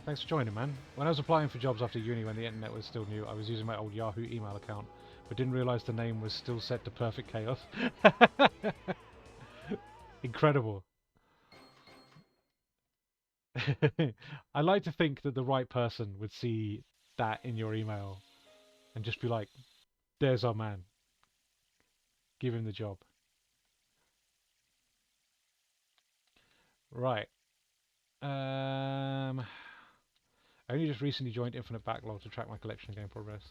Thanks for joining, man. When I was applying for jobs after uni when the internet was still new, I was using my old Yahoo email account, but didn't realise the name was still set to Perfect Chaos. Incredible. I like to think that the right person would see that in your email and just be like, there's our man. Give him the job. Right. I only just recently joined Infinite Backlog to track my collection of game progress.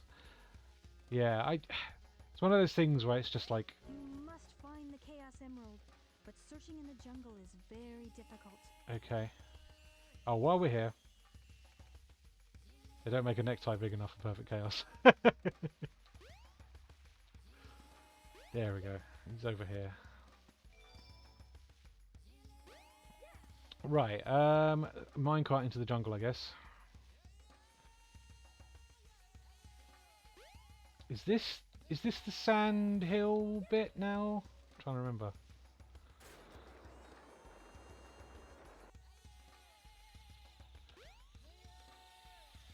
Yeah, it's one of those things where it's just like, You must find the Chaos Emerald, but searching in the jungle is very difficult. okay. Oh, while we're here, they don't make a necktie big enough for Perfect Chaos. There we go. He's over here. Right, minecart into the jungle, I guess. Is this the sand hill bit now? I'm trying to remember.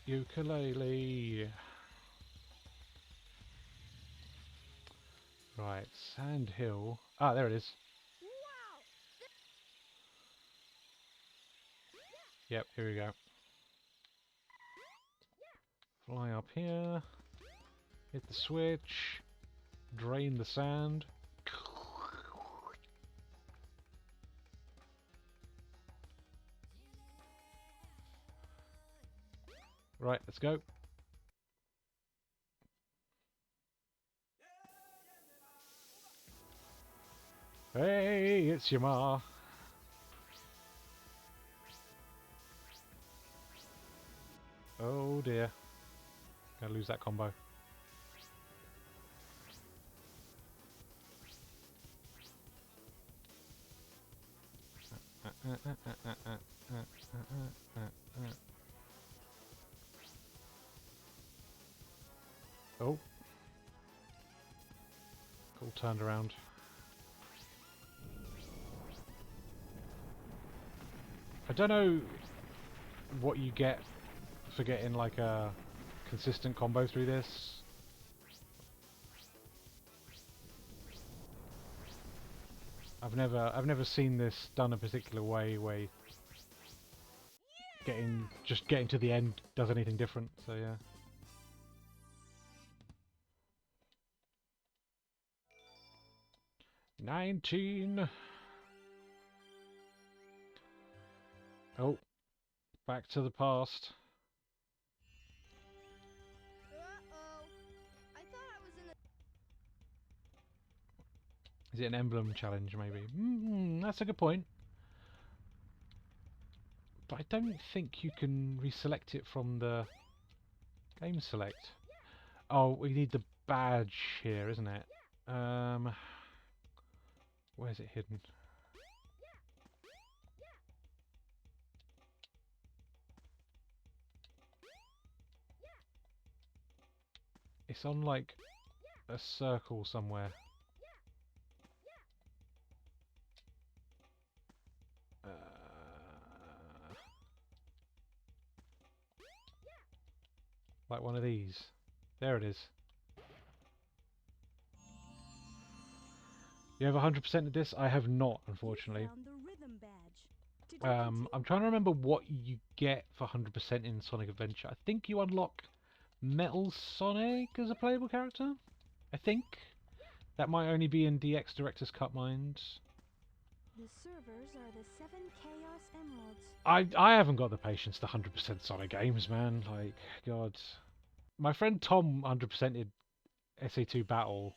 Ukulele. Right, Sand Hill. Ah, there it is. Yep, here we go. Fly up here. Hit the switch. Drain the sand. Right, let's go. Hey, it's your ma. Oh dear. Gonna lose that combo. Oh. All turned around. I don't know what you get for getting like a consistent combo through this. I've never seen this done a particular way where getting to the end does anything different, so yeah. $19. Oh, back to the past. Uh-oh. I thought I was in a... Is it an emblem challenge, maybe? That's a good point. But I don't think you can reselect it from the game select. Oh, we need the badge here, isn't it? Where's it hidden? It's on like a circle somewhere. Like one of these. There it is. You have 100% of this? I have not, unfortunately. You found the rhythm badge. Did you I'm trying to remember what you get for 100% in Sonic Adventure. I think you unlock Metal Sonic as a playable character? I think. That might only be in DX Director's Cut Minds. The servers are the 7 Chaos Emeralds. I haven't got the patience to 100% Sonic games, man. Like, God. My friend Tom 100%ed SA2 Battle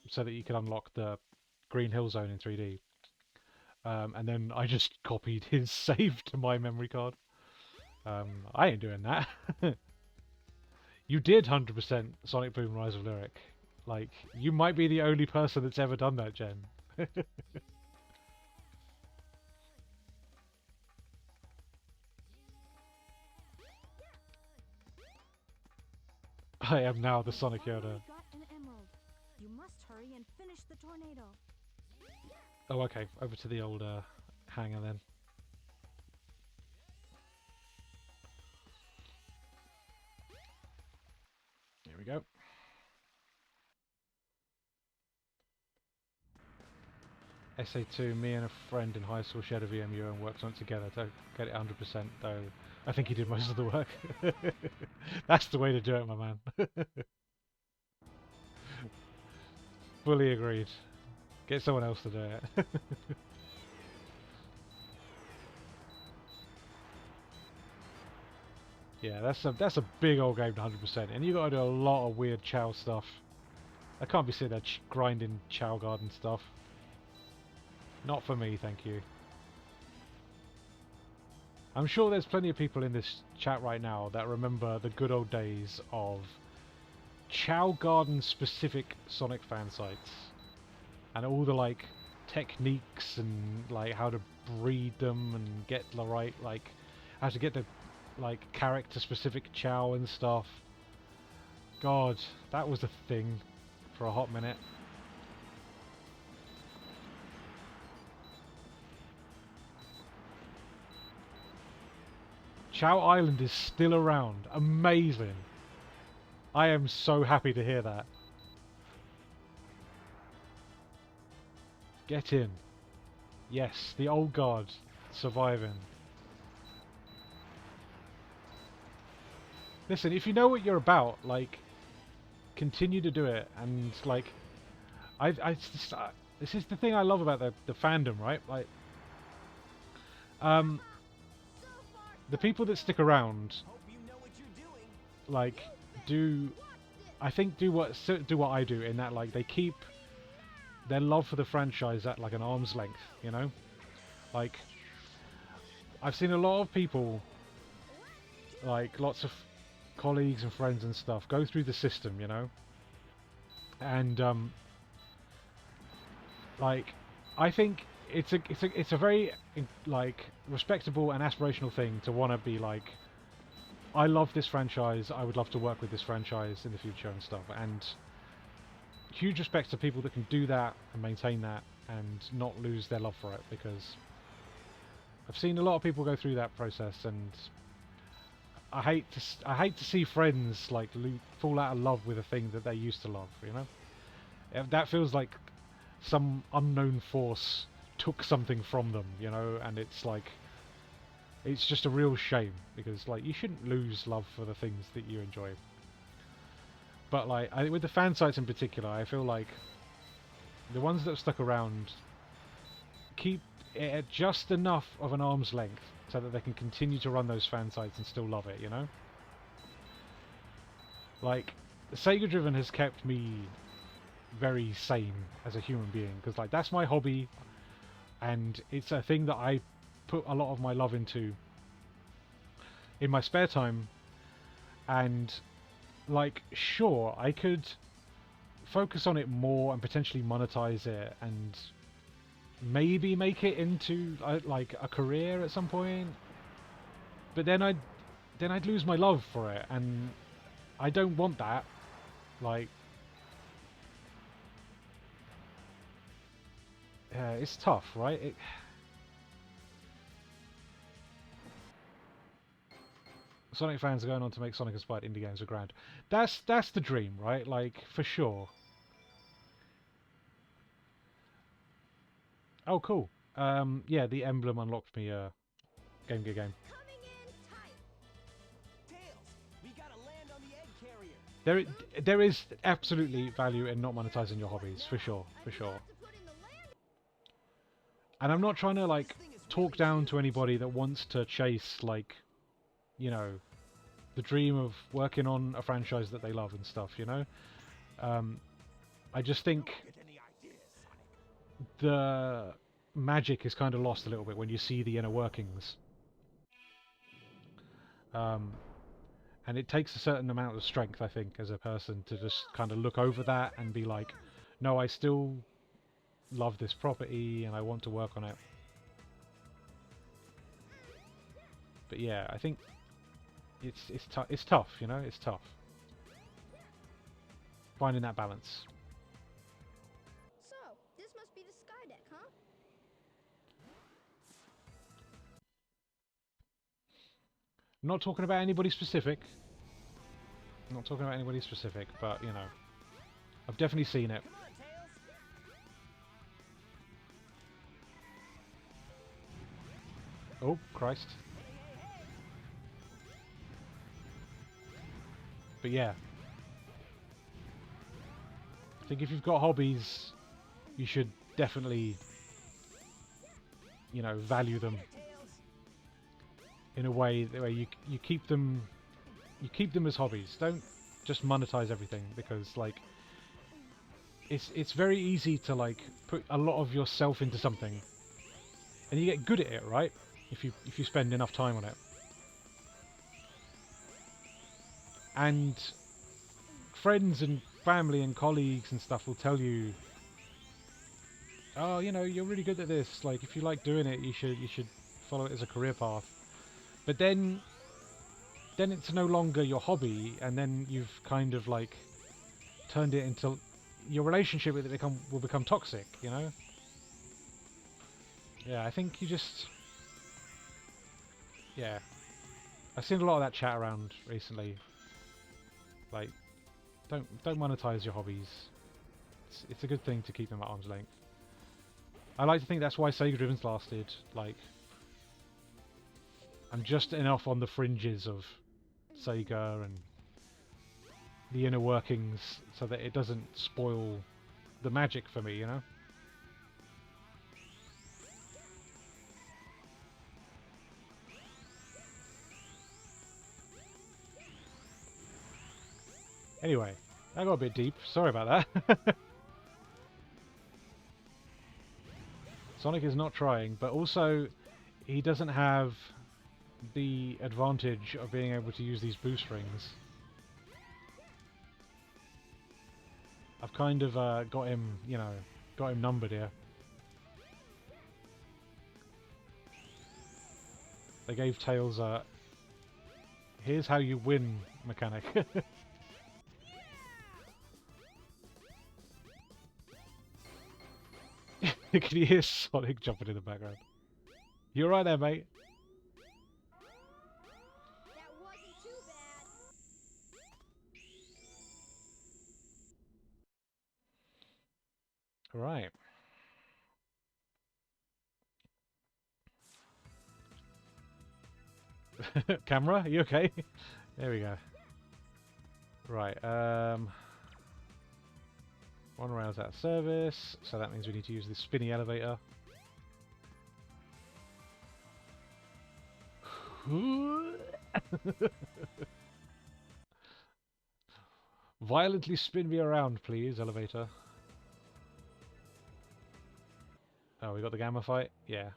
so that you could unlock the Green Hill Zone in 3D. and then I just copied his save to my memory card. I ain't doing that. You did 100% Sonic Boom Rise of Lyric. Like, you might be the only person that's ever done that, Jen. I am now the Sonic Finally Yoda. got an emerald. You must hurry and finish the tornado. Oh, okay. Over to the old hangar then. Here we go. SA2, me and a friend in high school shared a VMU and worked on it together to get it 100%, though I think he did most of the work. That's the way to do it, my man. Fully agreed. Get someone else to do it. Yeah, that's a big old game to 100%, and you got to do a lot of weird Chow stuff. I can't be sitting there grinding Chow Garden stuff. Not for me, thank you. I'm sure there's plenty of people in this chat right now that remember the good old days of Chow Garden specific Sonic fan sites. And all the like techniques and like how to breed them and get the right like how to get the like character specific Chow and stuff. God, that was a thing for a hot minute. Chow Island is still around. Amazing. I am so happy to hear that. Get in. Yes, the old guard surviving. Listen, if you know what you're about, like, continue to do it. And like, this is the thing I love about the fandom, right? Like, the people that stick around, Hope you know what you're doing. like, do what I do in that like they keep their love for the franchise at like an arm's length, you know? Like, I've seen a lot of people, like lots of colleagues and friends and stuff, go through the system, you know? And like, I think it's a very like respectable and aspirational thing to want to be like, I love this franchise, I would love to work with this franchise in the future and stuff. And huge respect to people that can do that and maintain that and not lose their love for it, because I've seen a lot of people go through that process, and I hate to see friends like fall out of love with a thing that they used to love, you know? That feels like some unknown force took something from them, you know, and it's like, it's just a real shame, because like you shouldn't lose love for the things that you enjoy. But like with the fan sites in particular, I feel like the ones that have stuck around keep it at just enough of an arm's length so that they can continue to run those fan sites and still love it, you know? Like, Sega Driven has kept me very sane as a human being, because like that's my hobby, and it's a thing that I put a lot of my love into in my spare time. And like, sure, I could focus on it more and potentially monetize it and maybe make it into like a career at some point, but then I'd lose my love for it, and I don't want that. Like, it's tough, right? Sonic fans are going on to make Sonic-inspired indie games are grand. That's the dream, right? Like, for sure. Oh, cool. Yeah, the emblem unlocked me Game Gear game. Coming in tight. Tails, we gotta land on the egg carrier. There is absolutely value in not monetizing your hobbies, for sure, for sure. And I'm not trying to like talk down to anybody that wants to chase like, you know, the dream of working on a franchise that they love and stuff, you know? I just think Get any ideas, Sonic? magic is kind of lost a little bit when you see the inner workings. And it takes a certain amount of strength, I think, as a person to just kind of look over that and be like, no, I still love this property and I want to work on it. But yeah, I think it's tough, you know, it's tough. Finding that balance. So, this must be the sky deck, huh? I'm not talking about anybody specific. I'm not talking about anybody specific, but, you know, I've definitely seen it. Come on, Tails. Oh, Christ. But yeah. I think if you've got hobbies, you should definitely, you know, value them in a way where you keep them as hobbies. Don't just monetize everything, because like it's very easy to like put a lot of yourself into something and you get good at it, right? If you spend enough time on it. And friends and family and colleagues and stuff will tell you, oh, you know, you're really good at this, like if you like doing it, you should follow it as a career path. But then it's no longer your hobby, and then you've kind of like turned it into your relationship with it will become toxic, you know? Yeah, I think you just... Yeah. I've seen a lot of that chat around recently. Like, don't monetize your hobbies. It's a good thing to keep them at arm's length. I like to think that's why Sega Driven's lasted. Like, I'm just enough on the fringes of Sega and the inner workings so that it doesn't spoil the magic for me, you know? Anyway, that got a bit deep. Sorry about that. Sonic is not trying, but also he doesn't have the advantage of being able to use these boost rings. I've kind of got him, you know, got him numbered here. They gave Tails a here's how you win mechanic. Can you hear Sonic jumping in the background? You right there, mate? That wasn't too bad. Right. Camera, are you okay? There we go. Right, one round's out of service, so that means we need to use this spinny elevator. Violently spin me around, please, elevator. Oh, we got the gamma fight? Yeah.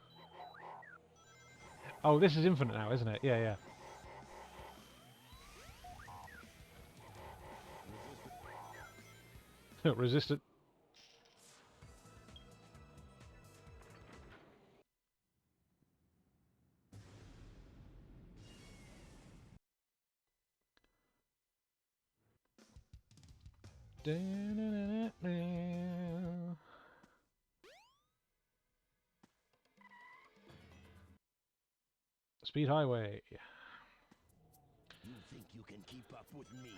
Oh, this is infinite now, isn't it? Yeah, yeah. Resistant. Speed highway. You think you can keep up with me?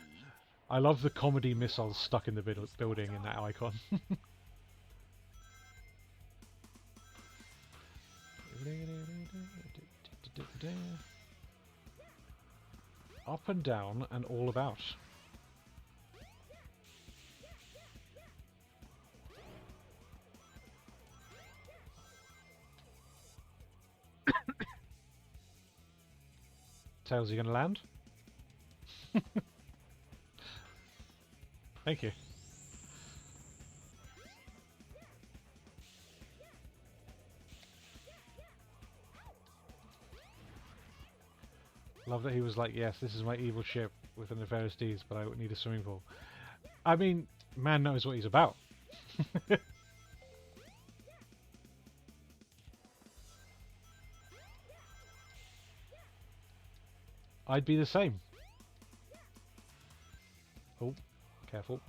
I love the comedy missiles stuck in the building in that icon. Up and down and all about. Tails, you gonna land? Thank you. Love that he was like, yes, this is my evil ship with the nefarious deeds, but I need a swimming pool. I mean, man knows what he's about. I'd be the same. Oh, careful.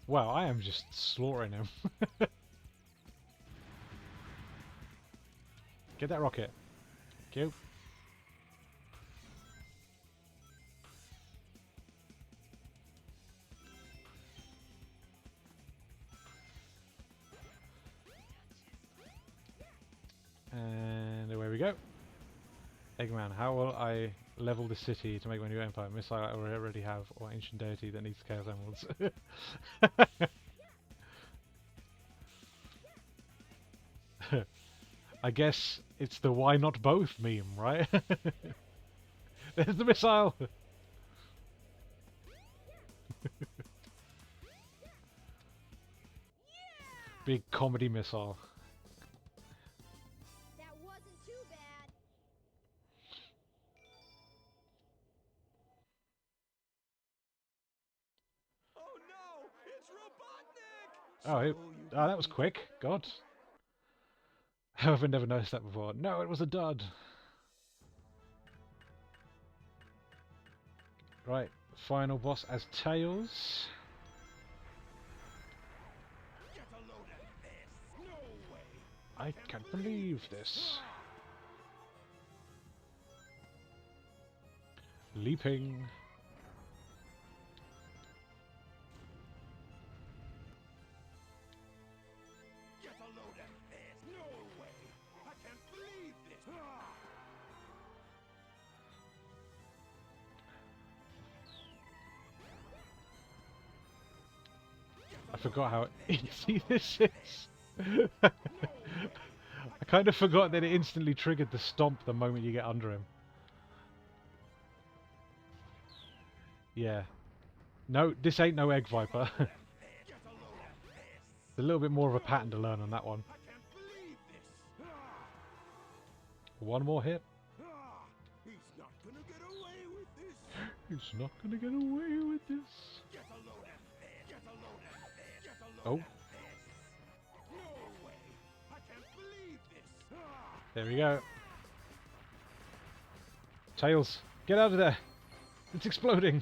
Wow, I am just slaughtering him. Get that rocket. Thank you. And away we go. Eggman, how will I level the city to make my new empire? Missile I already have, or ancient deity that needs Chaos Emeralds? I guess it's the why not both meme, right? There's the missile! Big comedy missile. That wasn't too bad. Oh no! It's Robotnik! Oh, So you that was quick. God. I've never noticed that before. No, it was a dud. Right, final boss as Tails. get a load of this! No way! I can't believe this. Leaping. Get a load of this! No way! I can't believe this! Ah! I forgot how easy this is. I kind of forgot that it instantly triggered the stomp the moment you get under him. Yeah. No, this ain't no Egg Viper. Get a load of this! A little bit more of a pattern to learn on that one. I can't believe this! Ah! One more hit. Ah! He's not gonna get away with this! He's not gonna get away with this. Get a load of this! Get a load of this! Get a load Oh, of this! No way! I can't believe this! Ah! there we go. Tails, get out of there. It's exploding.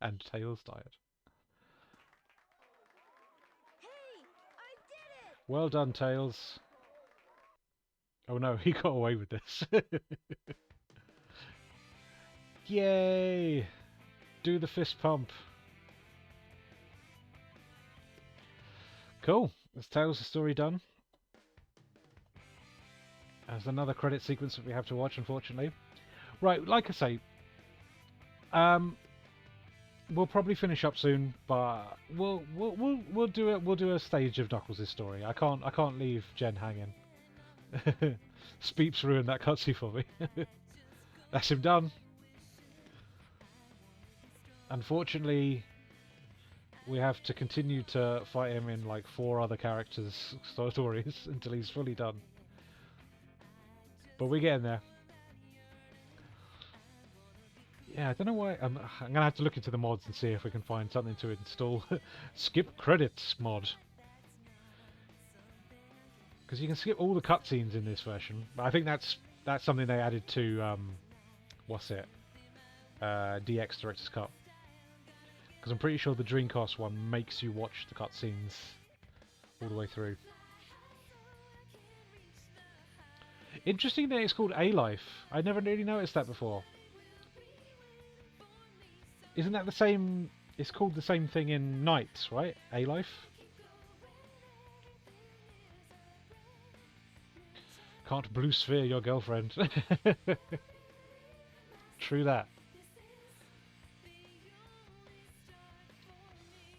And Tails died. Hey, I did it! Well done, Tails. Oh no, he got away with this. Yay! Do the fist pump. Cool. That's Tails' story done. There's another credit sequence that we have to watch, unfortunately. Right, like I say, we'll probably finish up soon, but we'll do a stage of Knuckles' story. I can't leave Jen hanging. Speeps ruined that cutscene for me. That's him done. Unfortunately, we have to continue to fight him in like 4 other characters' stories until he's fully done. But we're getting there. Yeah, I don't know why. I'm gonna have to look into the mods and see if we can find something to install. Skip credits mod. Because you can skip all the cutscenes in this version. But I think that's something they added to what's it? DX Director's Cut. Because I'm pretty sure the Dreamcast one makes you watch the cutscenes all the way through. Interesting that it's called A-Life. I never really noticed that before. Isn't that the same? It's called the same thing in Knights, right? A-Life? Can't blue sphere your girlfriend. True that.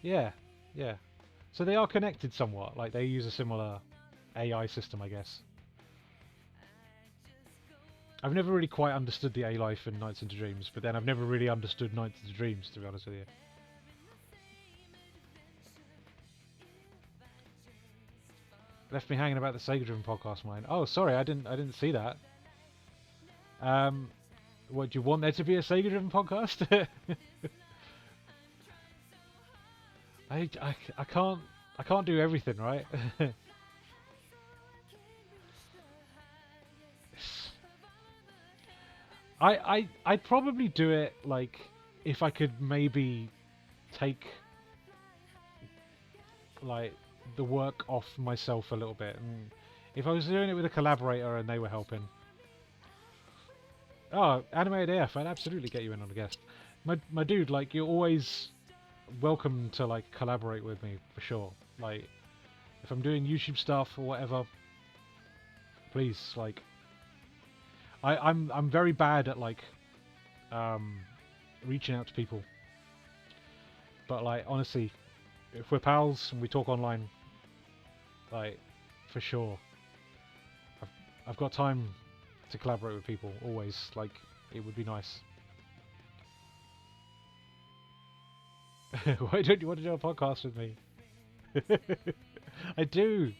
Yeah, yeah. So they are connected somewhat. Like they use a similar AI system, I guess. I've never really quite understood the A-Life in Nights into Dreams, but then I've never really understood Nights into Dreams, to be honest with you. Left me hanging about the Sega Driven podcast, mine. Oh, sorry, I didn't see that. What, do you want there to be a Sega Driven podcast? I can't do everything, right? I'd probably do it like if I could maybe take like the work off myself a little bit, and if I was doing it with a collaborator and they were helping. Oh, Animated AF, I'd absolutely get you in on a guest. My dude, like, you're always welcome to like collaborate with me for sure. Like, if I'm doing YouTube stuff or whatever, please, like, I'm very bad at like reaching out to people. But like, honestly, if we're pals and we talk online, like, for sure, I've got time to collaborate with people always. Like, it would be nice. Why don't you want to do a podcast with me? I do.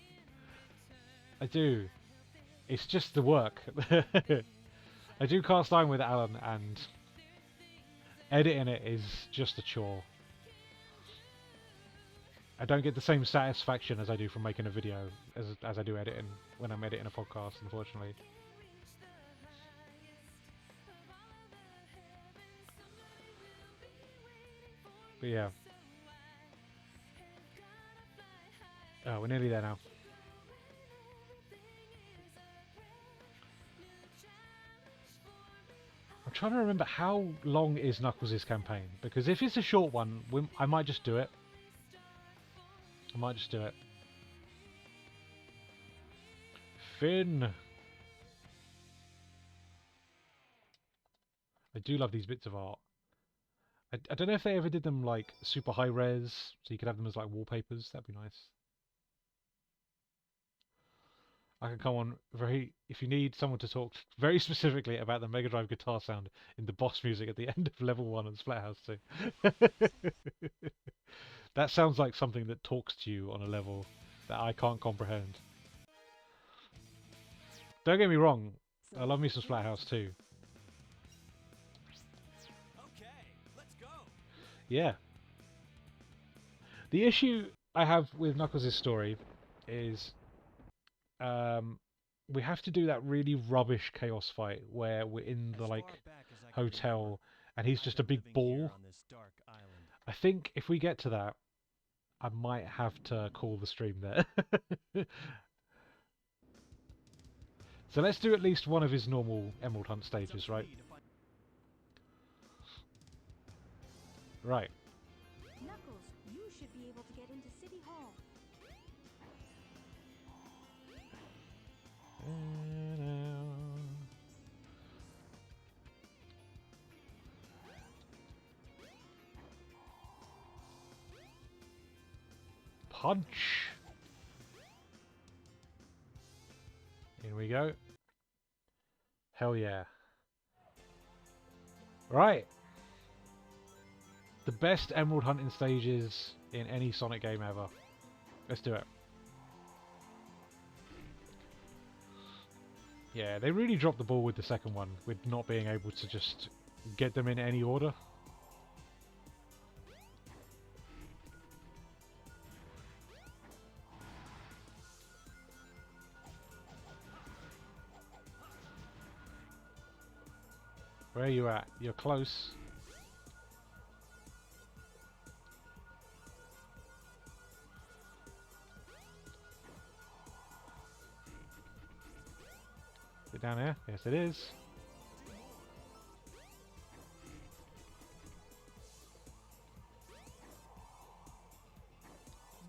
It's just the work. I do cast iron with Alan, and editing it is just a chore. I don't get the same satisfaction as I do from making a video as I do editing when I'm editing a podcast, unfortunately. But yeah. Oh, we're nearly there now. I'm trying to remember how long is Knuckles' campaign, because if it's a short one, I might just do it. Finn! I do love these bits of art. I don't know if they ever did them like super high res, so you could have them as like wallpapers. That'd be nice. I can come on if you need someone to talk very specifically about the Mega Drive guitar sound in the boss music at the end of level 1 of Splathouse 2. That sounds like something that talks to you on a level that I can't comprehend. Don't get me wrong, I love me some Splathouse 2. Yeah. The issue I have with Knuckles' story is we have to do that really rubbish chaos fight where we're in the like hotel and he's just a big ball. I think if we get to that, I might have to call the stream there. So let's do at least one of his normal Emerald Hunt stages, right? Right. Knuckles, you should be able to get into City Hall. Punch! Here we go. Hell yeah. Right. The best Emerald Hunting stages in any Sonic game ever. Let's do it. Yeah, they really dropped the ball with the second one, with not being able to just get them in any order. Where are you at? You're close. Is it down here? Yes, it is.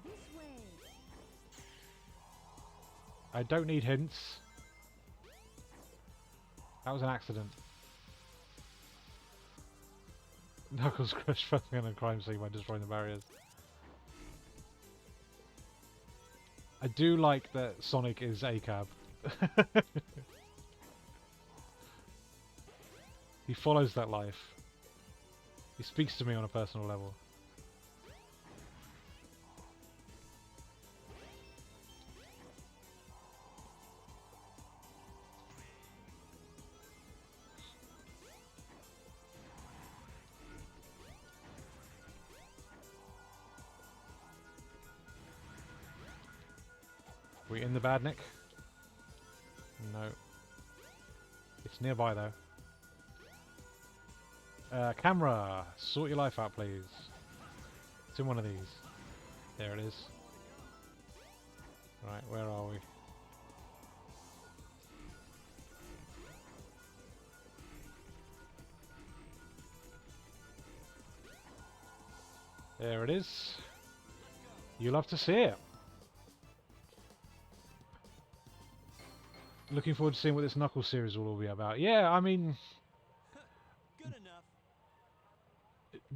This way. I don't need hints. That was an accident. Knuckles crushed fucking on a crime scene by destroying the barriers. I do like that Sonic is ACAB. He follows that life. He speaks to me on a personal level. we in the badnik? No. It's nearby though. Camera! Sort your life out, please. It's in one of these. There it is. Right, where are we? There it is. You love to see it. Looking forward to seeing what this Knuckles series will all be about. Yeah, I mean, Good enough.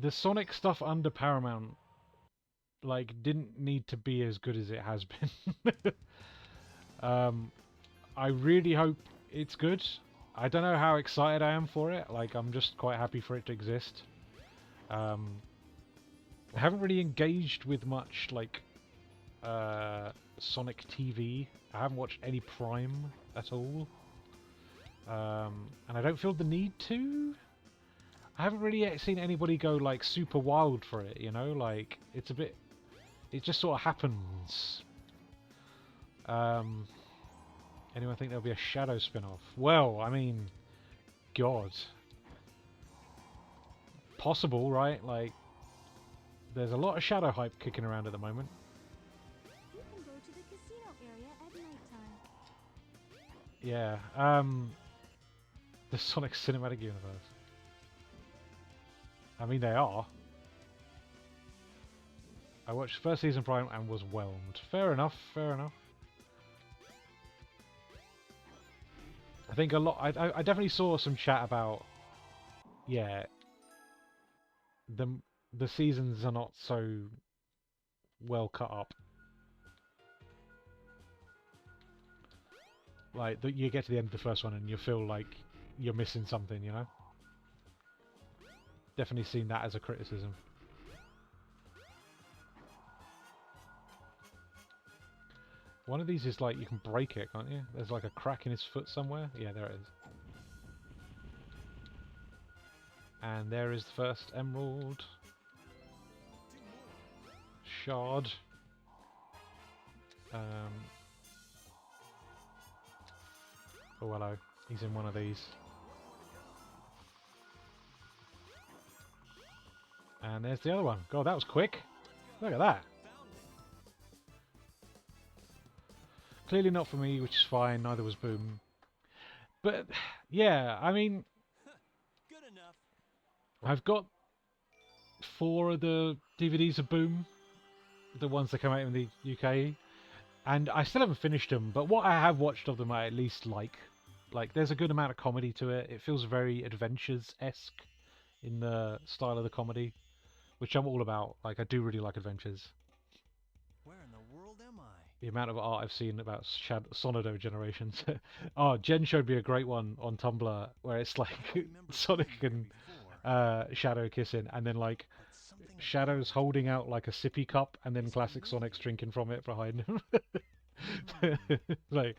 the Sonic stuff under Paramount, like, didn't need to be as good as it has been. I really hope it's good. I don't know how excited I am for it. Like, I'm just quite happy for it to exist. I haven't really engaged with much, like, Sonic TV. I haven't watched any Prime at all. And I don't feel the need to. I haven't really yet seen anybody go, like, super wild for it, you know? Like, it's a bit... It just sort of happens. Anyone think there'll be a Shadow spin-off? Well, I mean... God. Possible, right? Like... There's a lot of Shadow hype kicking around at the moment. You can go to the casino area at nighttime. Yeah, the Sonic Cinematic Universe. I mean, they are. I watched first season Prime and was whelmed. Fair enough, fair enough. I think a lot... I definitely saw some chat about... Yeah. The seasons are not so well cut up. Like, you get to the end of the first one and you feel like you're missing something, you know? Definitely seen that as a criticism. One of these is like, you can break it, can't you? There's like a crack in his foot somewhere. Yeah, there it is. And there is the first emerald. Shard. Oh, hello. He's in one of these. And there's the other one. God, that was quick. Look at that. Clearly not for me, which is fine. Neither was Boom. But, yeah, I mean... Good enough. I've got 4 of the DVDs of Boom. The ones that come out in the UK. And I still haven't finished them, but what I have watched of them I at least like. Like, there's a good amount of comedy to it. It feels very Adventures-esque in the style of the comedy, which I'm all about. Like, I do really like Adventures. Where in the world am I? The amount of art I've seen about Sonido generations. Oh, Jen showed me a great one on Tumblr where it's like Sonic and Shadow kissing, and then like Shadow's holding out like a sippy cup, and then classic Sonic's drinking from it behind him. Like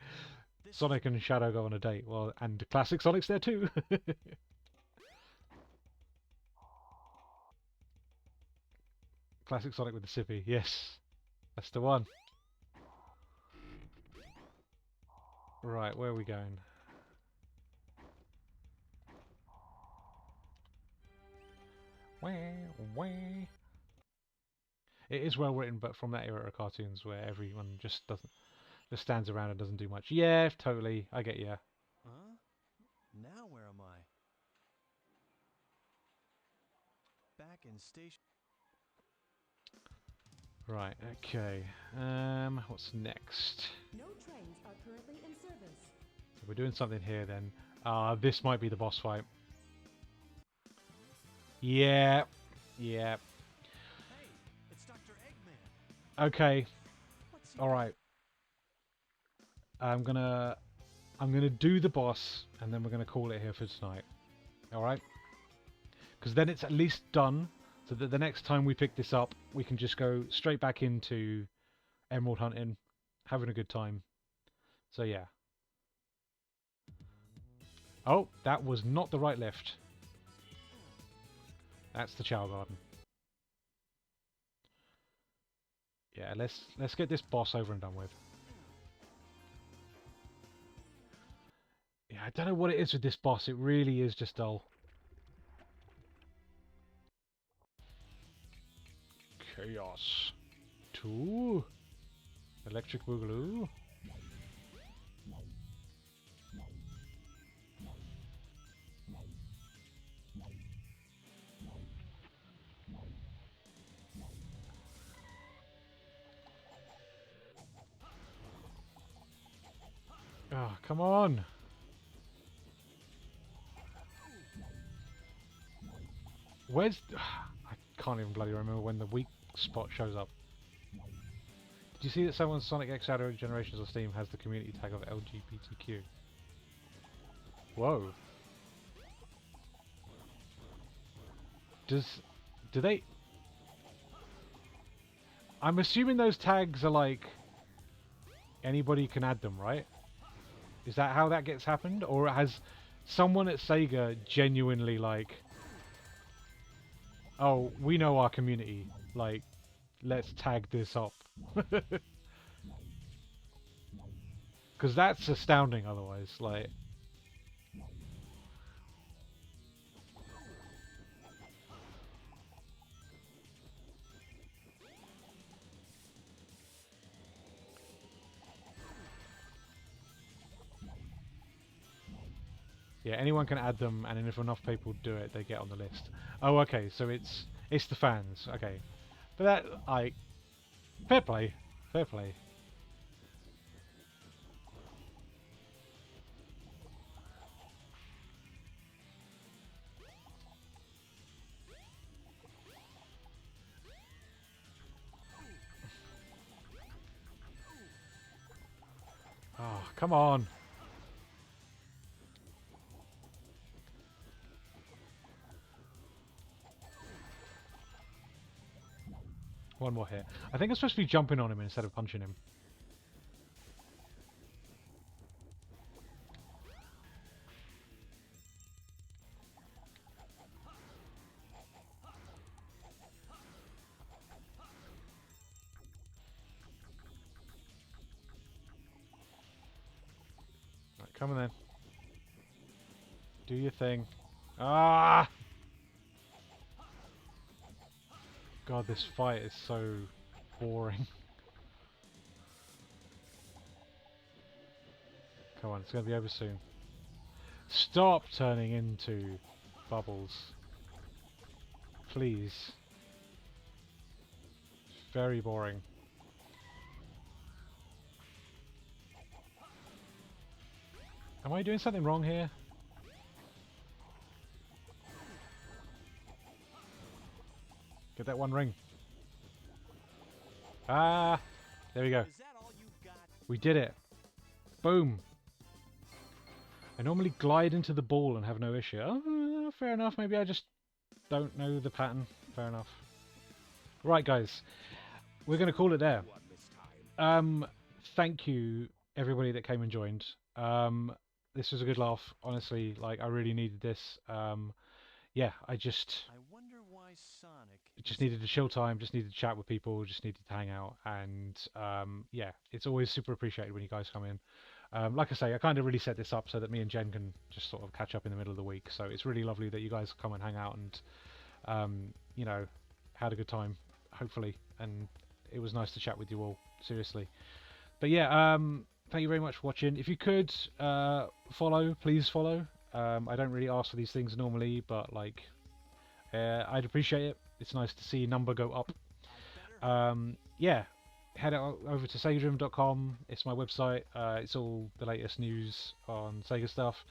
Sonic and Shadow go on a date, well, and classic Sonic's there too. Classic Sonic with the sippy, yes, that's the one. Right, where are we going? It is well written, but from that era of cartoons where everyone just stands around and doesn't do much. Yeah, totally. I get you. Huh? Now where am I? Back in station. Right, okay. What's next? No trains are currently in service. So we're doing something here then. This might be the boss fight. Yeah. Yeah. Hey, it's Dr. Eggman. Okay. What's he Alright. I'm gonna do the boss and then we're gonna call it here for tonight. Alright? Because then it's at least done, so that the next time we pick this up we can just go straight back into emerald hunting, having a good time. So yeah. Oh, that was not the right lift. That's the Chow Garden. Yeah, let's get this boss over and done with. Yeah, I don't know what it is with this boss. It really is just dull. Chaos. 2. Electric Boogaloo. Oh, come on! Where's... I can't even bloody remember when the weak spot shows up. Did you see that someone's Sonic X Shadow Generations on Steam has the community tag of LGBTQ? Whoa. Do they... I'm assuming those tags are like... Anybody can add them, right? Is that how that gets happened? Or has someone at Sega genuinely like... Oh, we know our community. Like, let's tag this up. Because that's astounding otherwise. Like... Yeah, anyone can add them, and then if enough people do it, they get on the list. Oh, okay, so it's the fans. Okay, but that fair play, fair play. Oh, come on. One more hit. I think I'm supposed to be jumping on him instead of punching him. Right, come on then. Do your thing. Ah! God, this fight is so boring. Come on, it's going to be over soon. Stop turning into bubbles. Please. Very boring. Am I doing something wrong here? Get that one ring. Ah! There we go. Is that all you've got? We did it. Boom. I normally glide into the ball and have no issue. Oh, fair enough. Maybe I just don't know the pattern. Fair enough. Right, guys. We're going to call it there. What this time? Thank you, everybody that came and joined. This was a good laugh. Honestly, like, I really needed this. Yeah, I just wonder why Sonic needed a chill time, just needed to chat with people, just needed to hang out, and yeah, it's always super appreciated when you guys come in. Like I say, I kind of really set this up so that me and Jen can just sort of catch up in the middle of the week, so it's really lovely that you guys come and hang out and, you know, had a good time, hopefully, and it was nice to chat with you all, seriously. But yeah, thank you very much for watching. If you could follow, please follow. I don't really ask for these things normally, but like, I'd appreciate it. It's nice to see a number go up. Yeah, head over to SegaDriven.com. It's my website. It's all the latest news on Sega stuff,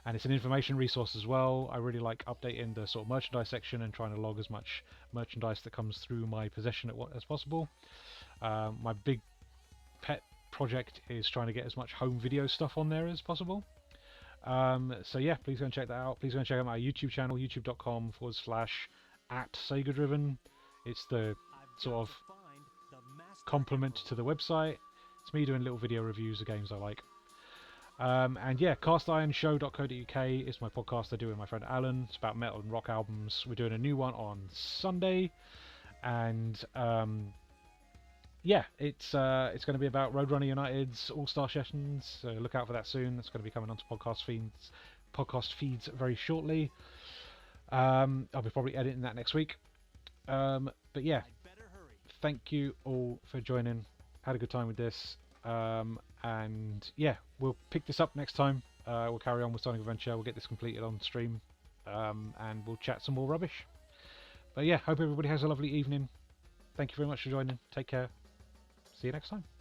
and it's an information resource as well. I really like updating the sort of merchandise section and trying to log as much merchandise that comes through my possession as possible. My big pet project is trying to get as much home video stuff on there as possible. So yeah, please go and check that out. Please go and check out my YouTube channel, youtube.com/@SegaDriven. It's the sort of complement to the website. It's me doing little video reviews of games I like. And yeah, castironshow.co.uk is my podcast I do with my friend Alan. It's about metal and rock albums. We're doing a new one on Sunday. And yeah, it's going to be about Roadrunner United's All-Star sessions. So look out for that soon. It's going to be coming onto podcast feeds very shortly. I'll be probably editing that next week. But yeah, I'd better hurry. thank you all for joining. Had a good time with this. And yeah, we'll pick this up next time. We'll carry on with Sonic Adventure. We'll get this completed on stream. And we'll chat some more rubbish. But yeah, hope everybody has a lovely evening. Thank you very much for joining. Take care. See you next time.